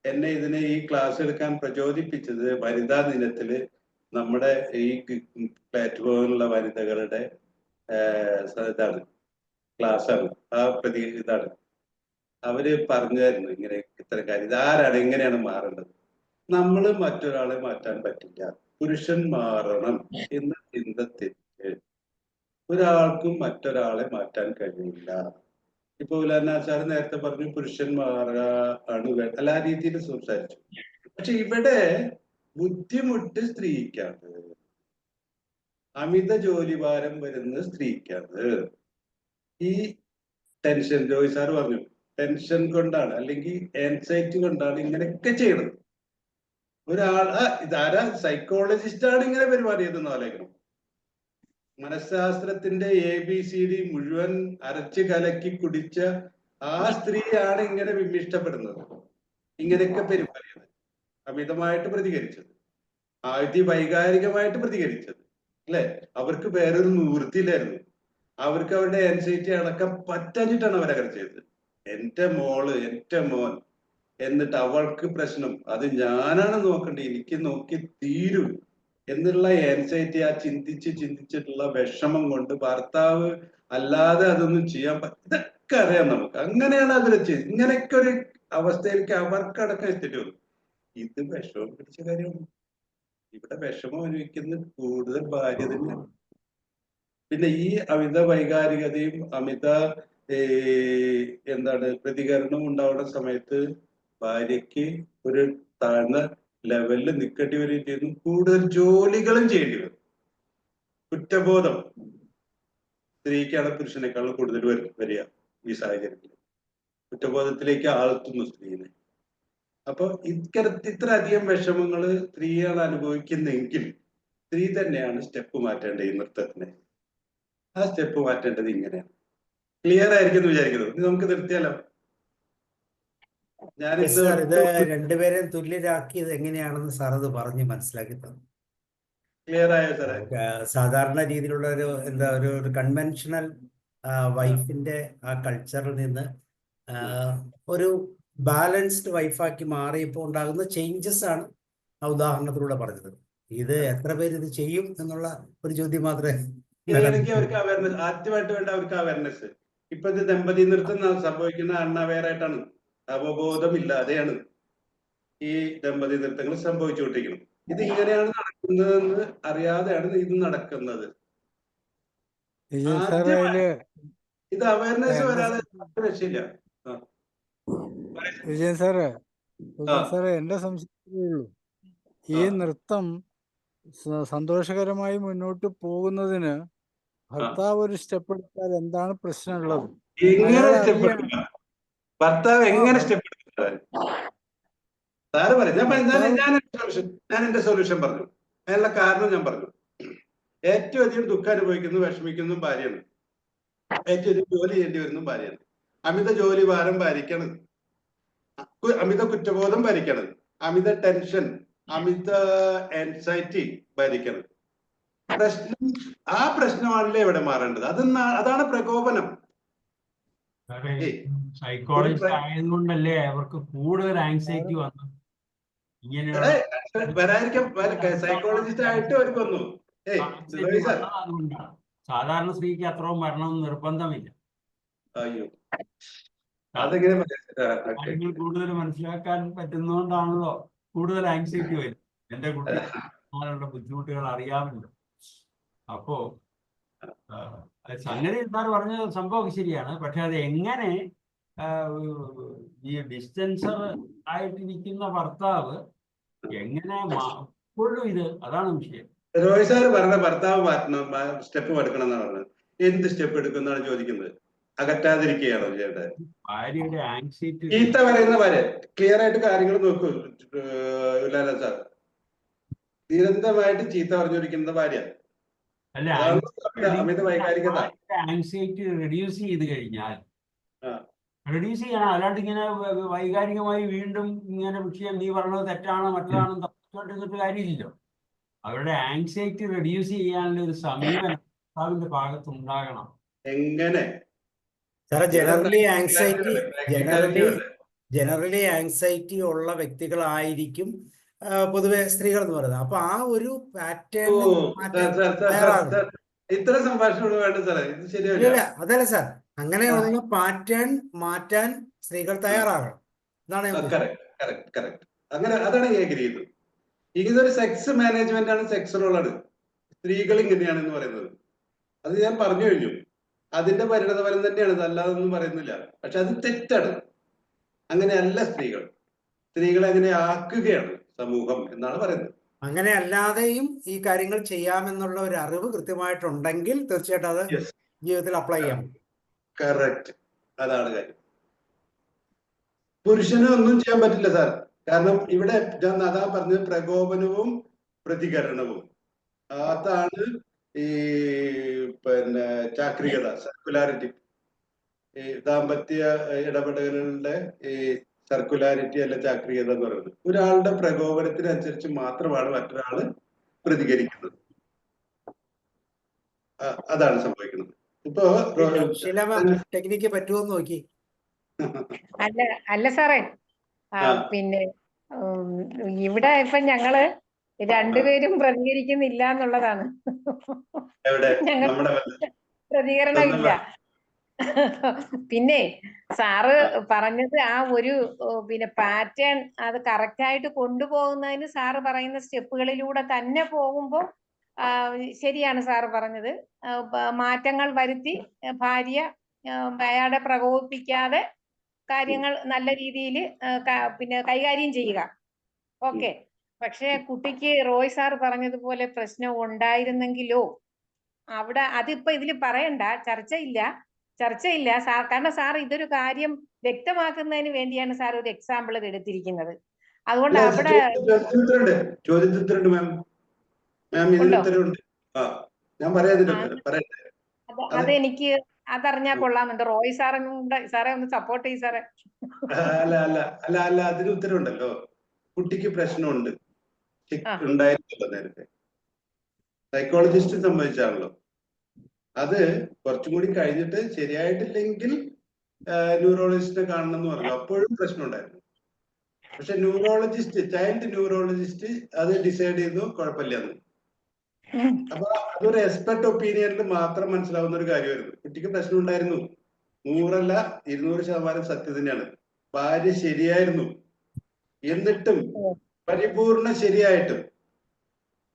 എന്നെ ഈ ക്ലാസ് എടുക്കാൻ പ്രചോദിപ്പിച്ചത് വനിതാ ദിനത്തില് നമ്മുടെ ഈ പ്ലാറ്റ്ഫോമിലുള്ള വനിതകളുടെ ഇതാണ്, ക്ലാസ്സാണ്. ആ ഇതാണ് അവര് പറഞ്ഞായിരുന്നു ഇങ്ങനെ ഇത്തരം കാര്യം. ഇതാരാണ്, എങ്ങനെയാണ് മാറേണ്ടത്? നമ്മൾ മറ്റൊരാളെ മാറ്റാൻ പറ്റില്ല, പുരുഷൻ മാറണം എന്ന ചിന്ത തെറ്റ്. ഒരാൾക്കും മറ്റൊരാളെ മാറ്റാൻ കഴിയില്ല. ഇപ്പൊ ഉലാനാചാര്യ നേരത്തെ പറഞ്ഞു പുരുഷന്മാരാണ് എല്ലാ രീതിയിൽ സംസാരിച്ചു. പക്ഷെ ഇവിടെ ബുദ്ധിമുട്ട് സ്ത്രീക്കാണ്, അമിത ജോലിഭാരം വരുന്ന സ്ത്രീക്കാണ്. ഈ ടെൻഷൻ, ജോയ് സാർ പറഞ്ഞു, ടെൻഷൻ കൊണ്ടാണ് അല്ലെങ്കിൽ ആൻസൈറ്റി കൊണ്ടാണ് ഇങ്ങനെയൊക്കെ ചെയ്യണത്. ഒരാൾ ഇതാരാ സൈക്കോളജിസ്റ്റ് ആണ് ഇങ്ങനെ പെരുമാറിയതെന്ന് ആലോചിക്കണം. മനഃശാസ്ത്രത്തിന്റെ ABCD മുഴുവൻ അരച്ച് കലക്കി കുടിച്ച ആ സ്ത്രീയാണ് ഇങ്ങനെ വിമിഷ്ടപ്പെടുന്നത്, ഇങ്ങനെയൊക്കെ പെരുമാറിയത്, അമിതമായിട്ട് പ്രതികരിച്ചത്, വൈകാരികമായിട്ട് പ്രതികരിച്ചത്, അല്ലെ? അവർക്ക് വേറൊരു നിവൃത്തിയില്ലായിരുന്നു. അവർക്ക് അവരുടെ ആൻസൈറ്റി അടക്കം പറ്റാഞ്ഞിട്ടാണ് അവരങ്ങനെ ചെയ്തത്. എന്റെ മോള്, എന്റെ മോൻ, എന്നിട്ട് അവൾക്ക് പ്രശ്നം, അത് ഞാനാണ് നോക്കേണ്ടത്, എനിക്ക് നോക്കി തീരും എന്നുള്ള ആൻസൈറ്റി, ആ ചിന്തിച്ചിട്ടുള്ള വിഷമം കൊണ്ട് ഭർത്താവ് അല്ലാതെ അതൊന്നും ചെയ്യാൻ ഇതൊക്കെ അറിയാം നമുക്ക്. അങ്ങനെയാണ് അവര് ചെയ്ത്, ഇങ്ങനെയൊക്കെ ഒരു അവസ്ഥയിലേക്ക് അവർക്കടക്കം എത്തിയിട്ട് വരും. ഇത് വിഷമം പിടിച്ച കാര്യമാണ്. ഇവിടെ വിഷമം അനുഭവിക്കുന്നത് കൂടുതൽ ഭാര്യ തന്നെയാണ്. പിന്നെ ഈ അമിത വൈകാരികതയും അമിത പ്രതികരണവും ഉണ്ടാവുന്ന സമയത്ത് ഭാര്യയ്ക്ക് ഒരു താഴ്ന്ന ലെവലിൽ നിൽക്കേണ്ടി വരികയും ചെയ്യുന്നു, കൂടുതൽ ജോലികളും ചെയ്യേണ്ടി വരും. കുറ്റബോധം സ്ത്രീക്കാണ് പുരുഷനേക്കാളും കൂടുതൽ വരിക ഈ സാഹചര്യത്തിൽ. കുറ്റബോധത്തിലേക്ക് ആഴ്ത്തുന്നു സ്ത്രീനെ. അപ്പൊ ഇത്രയധികം വിഷമങ്ങൾ സ്ത്രീയാണ് അനുഭവിക്കുന്നെങ്കിൽ സ്ത്രീ തന്നെയാണ് സ്റ്റെപ്പ് മാറ്റേണ്ടത്. ഈ നൃത്തത്തിന് ആ സ്റ്റെപ്പ് മാറ്റേണ്ടത് ഇങ്ങനെയാണ്. ക്ലിയർ ആയിരിക്കും എന്ന് വിചാരിക്കുന്നത്. നമുക്ക് നിർത്തിയാലോ? സാർ, ഇത് രണ്ടുപേരെയും തുല്യരാക്കിയത് എങ്ങനെയാണെന്ന് സാർ അത് പറഞ്ഞ് മനസ്സിലാക്കി തന്നു. ക്ലിയർ ആയോ സാറേ? സാധാരണ രീതിയിലുള്ള ഒരു കൺവെൻഷണൽ വൈഫിന്റെ ആ കൾച്ചറിൽ നിന്ന് ഒരു ബാലൻസ്ഡ് വൈഫാക്കി മാറിയപ്പോൾ ഉണ്ടാകുന്ന ചേഞ്ചസ് ആണ് ആ ഉദാഹരണത്തിലൂടെ പറഞ്ഞത്. ഇത് എത്ര പേര് ഇത് ചെയ്യും എന്നുള്ള ഒരു ചോദ്യം മാത്രമേ. അവർക്ക് അവയർനെസ് ആദ്യമായിട്ട് വേണ്ട, അവർക്ക് അവയർനെസ്. ഇപ്പൊ ഇത് ദമ്പതി നൃത്തം സംഭവിക്കുന്ന അൺഅവെയർ ആയിട്ടാണ്, അവബോധമില്ലാതെയാണ് ഈ ദമ്പതി നൃത്തങ്ങൾ സംഭവിച്ചുകൊണ്ടിരിക്കുന്നത്. ഇത് ഇങ്ങനെയാണ് നടക്കുന്നതെന്ന് അറിയാതെയാണ് ഇത് നടക്കുന്നത്. ഇത് അവയർനെസ് വരാതെ രക്ഷയില്ല. വിജയൻ സാറേ, എന്റെ സംശയമേ ഉള്ളൂ, ഈ നൃത്തം സന്തോഷകരമായി മുന്നോട്ട് പോകുന്നതിന് ഭർത്താവ് ഒരു സ്റ്റെപ്പ് എടുത്താൽ എന്താണ് പ്രശ്നമുള്ളത്? ഭർത്താവ് എങ്ങനെ സ്റ്റെപ്പ് എടുത്താൽ സാറ് പറയും. ഞാൻ എന്റെ സൊല്യൂഷൻ പറഞ്ഞു, അതിനുള്ള കാരണം ഞാൻ പറഞ്ഞു. ഏറ്റവും അധികം ദുഃഖം അനുഭവിക്കുന്നു, വിഷമിക്കുന്നു ഭാര്യയാണ്. ഏറ്റവും അധികം ജോലി ചെയ്യേണ്ടി വരുന്നു ഭാര്യയാണ്. അമിത ജോലി ഭാരം ഭാര്യയ്ക്കാണ്, അമിത കുറ്റബോധം ഭാര്യയ്ക്കാണ്, അമിത ടെൻഷൻ, അമിത ആൻസൈറ്റി ഭാര്യയ്ക്കാണ്. ആ പ്രശ്നമാണല്ലേ ഇവിടെ മാറേണ്ടത്. അതാണ് പ്രകോപനം. സൈക്കോളജിസ്റ്റ് ആയതുകൊണ്ടല്ലേ അവർക്ക് കൂടുതൽ ആങ്സൈറ്റി വന്നു. സൈക്കോളജിസ്റ്റ് ആയിട്ട് അവർക്ക് വന്നു. സാധാരണ സ്ത്രീക്ക് അത്രയും മരണം നിർബന്ധമില്ല. അയ്യോ, അതെങ്ങനെ കാര്യങ്ങൾ കൂടുതൽ മനസ്സിലാക്കാൻ പറ്റുന്നതുകൊണ്ടാണല്ലോ കൂടുതൽ ആങ്സൈറ്റി വരും. എന്റെ കുട്ടികളുടെ ബുദ്ധിമുട്ടുകൾ അറിയാമല്ലോ. അപ്പോ സംഗതി സാർ പറഞ്ഞ സംഭവം ശരിയാണ്. പക്ഷെ അത് എങ്ങനെ ഈ ഡിസ്റ്റൻസർ ആയിട്ടിരിക്കുന്ന ഭർത്താവ് എങ്ങനെ ഇപ്പോഴും അതാണ് വിഷയം. റോയ് സാർ പറഞ്ഞ ഭർത്താവ് മാറ്റണം, സ്റ്റെപ്പ് എടുക്കണം എന്നാണ് പറഞ്ഞത്. എന്ത് സ്റ്റെപ്പ് എടുക്കുന്നതാണ് ചോദിക്കുന്നത്? അകറ്റാതിരിക്കുകയാണോ ചെയ്യേണ്ടത്? ഭാര്യയുടെ ആങ്സൈറ്റി ചീത്ത പറയുന്ന ഭാര്യ ക്ലിയർ ആയിട്ട് കാര്യങ്ങൾ നോക്കൂ സാർ. നിരന്തരമായിട്ട് ചീത്ത പറഞ്ഞിരിക്കുന്ന ഭാര്യ അമിത വൈകാരികത, ആങ്സൈറ്റി റെഡ്യൂസ് ചെയ്ത് കഴിഞ്ഞാൽ റെഡ്യൂസ് ചെയ്യണം. അല്ലാണ്ട് ഇങ്ങനെ വൈകാരികമായി വീണ്ടും ഇങ്ങനെ വിഷയം നീ പറഞ്ഞത് തെറ്റാണ് മറ്റതാണെന്ന് തപ്പിക്കൊണ്ടിരുന്നിട്ട് കാര്യമില്ലല്ലോ. അവരുടെ ആങ്സൈറ്റി റെഡ്യൂസ് ചെയ്യാനുള്ള ഒരു സമീപനം ഭർത്താവിന്റെ ഭാഗത്ത് ഉണ്ടാകണം. എങ്ങനെ? ജനറലി ജനറലി ആങ്സൈറ്റി ഉള്ള വ്യക്തികളായിരിക്കും പൊതുവെ സ്ത്രീകൾ എന്ന് പറയുന്നത്. അപ്പൊ ആ ഒരു പാറ്റേൺ മാറ്റാൻ തയ്യാറാകണം. ഇത്ര സംഭാഷണം വേണ്ട സാറേ, ഇത് ശരിയല്ല. ഇല്ല അതല്ല സാർ, അങ്ങനെയുള്ള പാറ്റേൺ മാറ്റാൻ സ്ത്രീകൾ തയ്യാറാകണം എന്നാണ് ഞാൻ ഉദ്ദേശിച്ചത്. കറക്റ്റ്. അങ്ങനെ അതാണ് ഞാൻ എഗ്രി ചെയ്തത്. ഇതൊരു സെക്സ് മാനേജ്മെന്റ് ആണ്, സെക്സ് റോളാണ്. സ്ത്രീകൾ ഇങ്ങനെയാണെന്ന് പറയുന്നത് അത് ഞാൻ പറഞ്ഞു കഴിഞ്ഞു. അതിന്റെ പരിണതഫലം തന്നെയാണ്, അല്ലാതൊന്നും പറയുന്നില്ല. പക്ഷെ അത് തെറ്റാണ്. അങ്ങനെയല്ല സ്ത്രീകളെ അങ്ങനെ ആക്കുകയാണ് സമൂഹം എന്നാണ് പറയുന്നത്. അങ്ങനെ അല്ലാതെയും ഈ കാര്യങ്ങൾ ചെയ്യാമെന്നുള്ള ഒരു അറിവ് കൃത്യമായിട്ടുണ്ടെങ്കിൽ തീർച്ചയായിട്ടും അത് ജീവിതത്തിൽ അപ്ലൈ ചെയ്യാം. കറക്റ്റ്, അതാണ് കാര്യം. പുരുഷന് ഒന്നും ചെയ്യാൻ പറ്റില്ല സാർ. കാരണം ഇവിടെ ഞാൻ അതാ പറഞ്ഞത്, പ്രകോപനവും പ്രതികരണവും. അതാണ് ഈ പിന്നെ ചാക്രികത, സർക്കുലാരിറ്റി. ഈ ദാമ്പത്യ ഇടപെടലുകളുടെ ഈ സർക്കുലാരിറ്റി അല്ല ചാക്രികത എന്ന് പറയുന്നത്. ഒരാളുടെ പ്രകോപനത്തിനനുസരിച്ച് മാത്രമാണ് മറ്റൊരാള് പ്രതികരിക്കുന്നത്. അതാണ് സംഭവിക്കുന്നത്. ഇപ്പോ ടെക്നിക്ക് പറ്റുമോ നോക്കി. അല്ല സാറേ, പിന്നെ ഇവിടെ ഇപ്പൊ ഞങ്ങള് രണ്ടുപേരും പ്രതികരിക്കുന്നില്ല എന്നുള്ളതാണ്. പ്രതികരണം ഇല്ല. പിന്നെ സാറ് പറഞ്ഞത് ആ ഒരു പിന്നെ പാറ്റേൺ അത് കറക്റ്റ് ആയിട്ട് കൊണ്ടുപോകുന്നതിന് സാറ് പറയുന്ന സ്റ്റെപ്പുകളിലൂടെ തന്നെ പോകുമ്പോൾ ശരിയാണ് സാറ് പറഞ്ഞത്. മാറ്റങ്ങൾ വരുത്തി ഭാര്യ അയാളെ പ്രകോപിപ്പിക്കാതെ കാര്യങ്ങൾ നല്ല രീതിയിൽ പിന്നെ കൈകാര്യം ചെയ്യുക. ഓക്കെ. പക്ഷെ കുട്ടിക്ക് റോയ് സാർ പറഞ്ഞതുപോലെ പ്രശ്നം ഉണ്ടായിരുന്നെങ്കിലോ, അവിടെ അതിപ്പോ ഇതിൽ പറയണ്ട, ചർച്ചയില്ല സാർ. കാരണം സാർ ഇതൊരു കാര്യം വ്യക്തമാക്കുന്നതിന് വേണ്ടിയാണ് സാർ ഒരു എക്സാമ്പിൾ എടുത്തിരിക്കുന്നത്. അതുകൊണ്ട് അവിടെ ചോദ്യത്തിലുണ്ട് മാം, അതെനിക്ക് അതറിഞ്ഞാൽ കൊള്ളാമെന്നുണ്ട്. റോയ് സാറെ ഒന്ന് സപ്പോർട്ട് ചെയ്യും സാറേ. അല്ല അതിന് ഉത്തരവുണ്ടല്ലോ. കുട്ടിക്ക് പ്രശ്നമുണ്ട്, ഉണ്ടായിരുന്നല്ലോ നേരത്തെ. സൈക്കോളജിസ്റ്റ് സംബന്ധിച്ചാണല്ലോ അത്. കുറച്ചും കൂടി കഴിഞ്ഞിട്ട് ശരിയായിട്ടില്ലെങ്കിൽ ന്യൂറോളജിസ്റ്റിനെ കാണണം എന്ന് പറഞ്ഞു. അപ്പോഴും പ്രശ്നം ഉണ്ടായിരുന്നു. പക്ഷെ ചൈൽഡ് ന്യൂറോളജിസ്റ്റ് അത് ഡിസൈഡ് ചെയ്തു കുഴപ്പമില്ലെന്ന്. അപ്പൊ അതൊരു എക്സ്പെർട്ട് ഒപ്പീനിയനിൽ മാത്രം മനസ്സിലാവുന്ന ഒരു കാര്യമായിരുന്നു. കുട്ടിക്ക് പ്രശ്നം ഉണ്ടായിരുന്നു, 100 അല്ല 200% സത്യം തന്നെയാണ്. ഭാര്യ ശരിയായിരുന്നു, എന്നിട്ടും പരിപൂർണ ശരിയായിട്ടും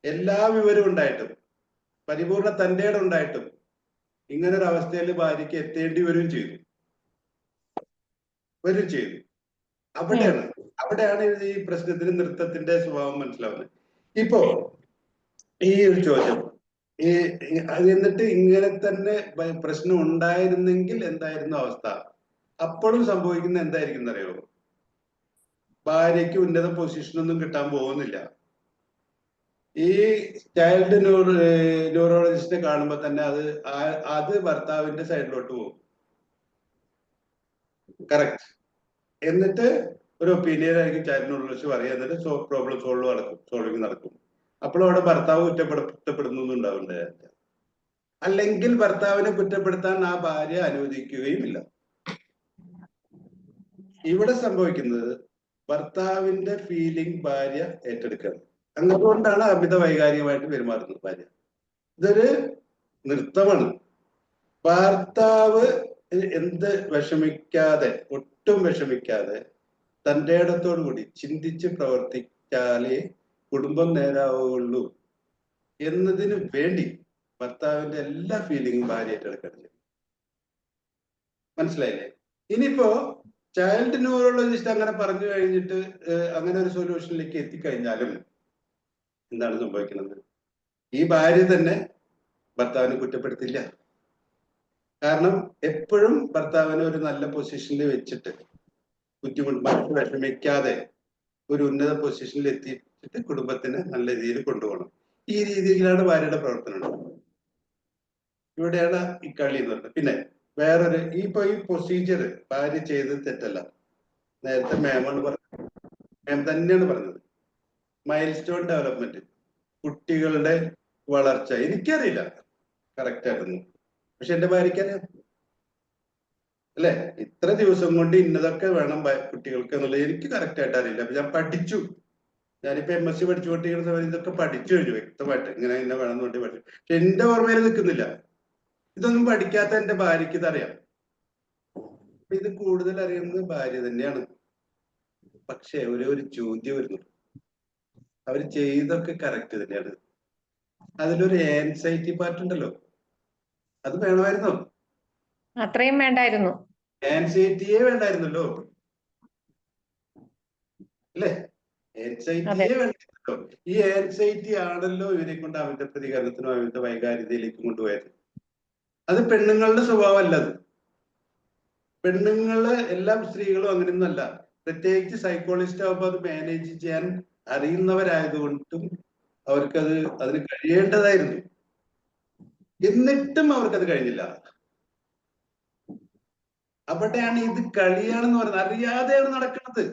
എല്ലാ വിവരവും ഉണ്ടായിട്ടും പരിപൂർണ തന്റെ ഉണ്ടായിട്ടും ഇങ്ങനൊരു അവസ്ഥയിൽ ഭാര്യയ്ക്ക് എത്തേണ്ടി വരും ചെയ്തു. അവിടെയാണ് ഈ പ്രശ്നത്തിന് നൃത്തത്തിന്റെ സ്വഭാവം മനസ്സിലാവുന്നത്. ഇപ്പോ ഈ ഒരു ചോദ്യം എന്നിട്ട് ഇങ്ങനെ തന്നെ പ്രശ്നം ഉണ്ടായിരുന്നെങ്കിൽ എന്തായിരുന്നു അവസ്ഥ? അപ്പോഴും സംഭവിക്കുന്ന എന്തായിരിക്കും എന്നറിയോ? ഭാര്യയ്ക്ക് ഉന്നത പൊസിഷനൊന്നും കിട്ടാൻ പോകുന്നില്ല. ഈ ചൈൽഡ് ന്യൂറോളജിസ്റ്റിനെ കാണുമ്പോൾ തന്നെ അത് ഭർത്താവിന്റെ സൈഡിലോട്ട് പോകും. കറക്റ്റ്. എന്നിട്ട് ഒരു ഒപ്പീനിയൻ ആയിരിക്കും ചൈൽഡ് ന്യൂറോളജിസ്റ്റ് പറയുക. എന്നിട്ട് പ്രോബ്ലം സോൾവിങ് നടക്കും. അപ്പോഴും അവിടെ ഭർത്താവ് കുറ്റപ്പെടുത്തുന്നുണ്ടാവില്ല. അല്ലെങ്കിൽ ഭർത്താവിനെ കുറ്റപ്പെടുത്താൻ ആ ഭാര്യ അനുവദിക്കുകയുമില്ല. ഇവിടെ സംഭവിക്കുന്നത് ഭർത്താവിന്റെ ഫീലിംഗ് ഭാര്യ ഏറ്റെടുക്കണം. അതുകൊണ്ടാണ് അമിത വൈകാരികമായിട്ട് പെരുമാറുന്നത് ഭാര്യ. ഇതൊരു നൃത്തമാണ്. ഭർത്താവ് ഒട്ടും വിഷമിക്കാതെ തന്റെ ഇടത്തോടു കൂടി ചിന്തിച്ച് പ്രവർത്തിച്ചാലേ കുടുംബം നേരാവുള്ളൂ എന്നതിന് വേണ്ടി ഭർത്താവിന്റെ എല്ലാ ഫീലിംഗും ഭാര്യ ഏറ്റെടുക്കണം. മനസ്സിലായില്ലേ? ഇനിയിപ്പോ ചൈൽഡ് ന്യൂറോളജിസ്റ്റ് അങ്ങനെ പറഞ്ഞു കഴിഞ്ഞിട്ട് അങ്ങനെ ഒരു സൊല്യൂഷനിലേക്ക് എത്തിക്കഴിഞ്ഞാലും എന്താണ് സംഭവിക്കുന്നത്? ഈ ഭാര്യ തന്നെ ഭർത്താവിനെ കുറ്റപ്പെടുത്തില്ല. കാരണം എപ്പോഴും ഭർത്താവിനെ ഒരു നല്ല പൊസിഷനിൽ വെച്ചിട്ട് ബുദ്ധിമുട്ട് വിഷമിക്കാതെ ഒരു ഉന്നത പൊസിഷനിൽ എത്തിച്ചിട്ട് കുടുംബത്തിനെ നല്ല രീതിയിൽ കൊണ്ടുപോകണം. ഈ രീതിയിലാണ് ഭാര്യയുടെ പ്രവർത്തനം. ഇവിടെയാണ് ഈ കളി എന്ന് പറയുന്നത്. പിന്നെ വേറൊരു ഈ പ്രൊസീജിയർ ഭാര്യ ചെയ്തത് തെറ്റല്ല. നേരത്തെ മാം തന്നെയാണ് പറഞ്ഞത്. മൈൽ സ്റ്റോൺ ഡെവലപ്മെന്റ്, കുട്ടികളുടെ വളർച്ച എനിക്കറിയില്ല കറക്റ്റ് ആയിരുന്നു. പക്ഷെ എന്റെ ഭാര്യയ്ക്കറിയാം. അല്ലെ? ഇത്ര ദിവസം കൊണ്ട് ഇന്നതൊക്കെ വേണം കുട്ടികൾക്ക് എന്നുള്ളത് എനിക്ക് കറക്റ്റ് ആയിട്ട് അറിയില്ല. അപ്പൊ ഞാൻ പഠിച്ചു. ഞാനിപ്പോ MSc പഠിച്ചുകൊണ്ടിരിക്കുന്ന സമയത്ത് ഇതൊക്കെ പഠിച്ചു കഴിഞ്ഞു വ്യക്തമായിട്ട്. ഇങ്ങനെ വേണം എന്നുകൊണ്ട് പഠിച്ചു. പക്ഷെ എന്റെ ഓർമ്മയിൽ നിൽക്കുന്നില്ല. ഇതൊന്നും പഠിക്കാത്ത എന്റെ ഭാര്യയ്ക്ക് ഇതറിയാം. ഇത് കൂടുതൽ അറിയുന്നത് ഭാര്യ തന്നെയാണ്. പക്ഷെ ഒരു ചോദ്യം വരുന്നു. അവര് ചെയ്തൊക്കെ കറക്റ്റ് തന്നെയാണ്. അതിലൊരു ആൻസൈറ്റി പാർട്ട് ഉണ്ടല്ലോ, അത് വേണമായിരുന്നോ? അത്രയും വേണ്ടായിരുന്നു. ആൻസൈറ്റിയെ വേണ്ടായിരുന്നല്ലോ, അല്ലേ? ആൻസൈറ്റിയെ വേണ്ടായിരുന്നല്ലോ. ഈ ആൻസൈറ്റി ആണല്ലോ ഇവരെ കൊണ്ട് അവന്റെ പ്രതികരണത്തിനും അവന്റെ വൈകാരികതയിലേക്ക് കൊണ്ടുപോയത്. അത് പെണ്ണുങ്ങളുടെ സ്വഭാവമല്ല. അത് പെണ്ണുങ്ങള് എല്ലാം സ്ത്രീകളും അങ്ങനെയൊന്നുമല്ല. പ്രത്യേകിച്ച് സൈക്കോളജിസ്റ്റ് ആകുമ്പോൾ അത് മാനേജ് ചെയ്യാൻ അറിയുന്നവരായതുകൊണ്ടും അതിന് കഴിയേണ്ടതായിരുന്നു. എന്നിട്ടും അവർക്കത് കഴിഞ്ഞില്ല. അവിടെയാണ് ഇത് കളിയാണെന്ന് പറയുന്നത്. അറിയാതെയാണ് നടക്കുന്നത്.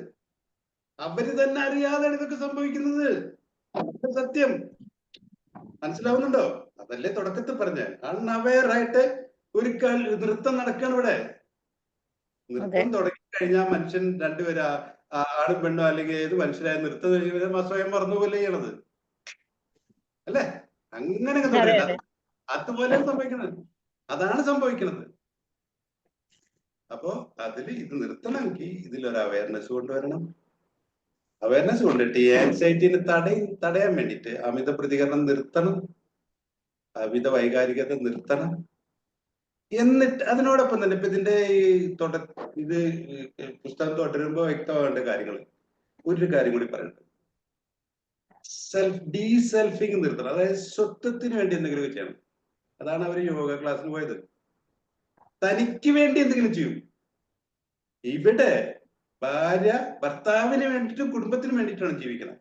അവര് തന്നെ അറിയാതെയാണ് ഇതൊക്കെ സംഭവിക്കുന്നത്. സത്യം മനസ്സിലാവുന്നുണ്ടോ? അതല്ലേ തുടക്കത്തിൽ പറഞ്ഞ അൺഅവെയർ ആയിട്ട് ഒരു നൃത്തം നടക്കുകയാണ് ഇവിടെ. നൃത്തം തുടങ്ങിക്കഴിഞ്ഞാൽ മനുഷ്യൻ രണ്ടുപേരാ, ആണും പെണ്ണോ അല്ലെങ്കിൽ ഏത് മനുഷ്യരായ നൃത്തം കഴിഞ്ഞ സ്വയം മറന്നുപോലെ ചെയ്യണത്, അല്ലേ? അങ്ങനെയൊക്കെ തുടങ്ങില്ല. അതുപോലെയാണ് സംഭവിക്കുന്നത്. അതാണ് സംഭവിക്കുന്നത്. അപ്പോ ഇത് നിർത്തണമെങ്കിൽ ഇതിലൊരു അവയർനെസ് കൊണ്ടുവരണം. അവയർനെസ് കൊണ്ടിട്ട് ഈ ആൻസൈറ്റിനെ തടയാൻ വേണ്ടിയിട്ട് അമിത പ്രതികരണം നിർത്തണം, അമിത വൈകാരികത നിർത്തണം. എന്നിട്ട് അതിനോടൊപ്പം തന്നെ ഇപ്പൊ ഇതിന്റെ ഇത് പുസ്തകം തുടരുമ്പോ വ്യക്തമാകേണ്ട കാര്യങ്ങൾ ഒരു കാര്യം കൂടി പറയുന്നുണ്ട്. ഡീസെൽഫിങ് നിർത്തണം. അതായത് സ്വത്വത്തിന് വേണ്ടി എന്തെങ്കിലും ചെയ്യണം. അതാണ് അവർ യോഗ ക്ലാസ്സിന് പോയത്. തനിക്ക് വേണ്ടി എന്തെങ്കിലും ചെയ്യും. ഇവിടെ ഭാര്യ ഭർത്താവിന് വേണ്ടിയിട്ടും കുടുംബത്തിന് വേണ്ടിയിട്ടാണ് ജീവിക്കുന്നത്.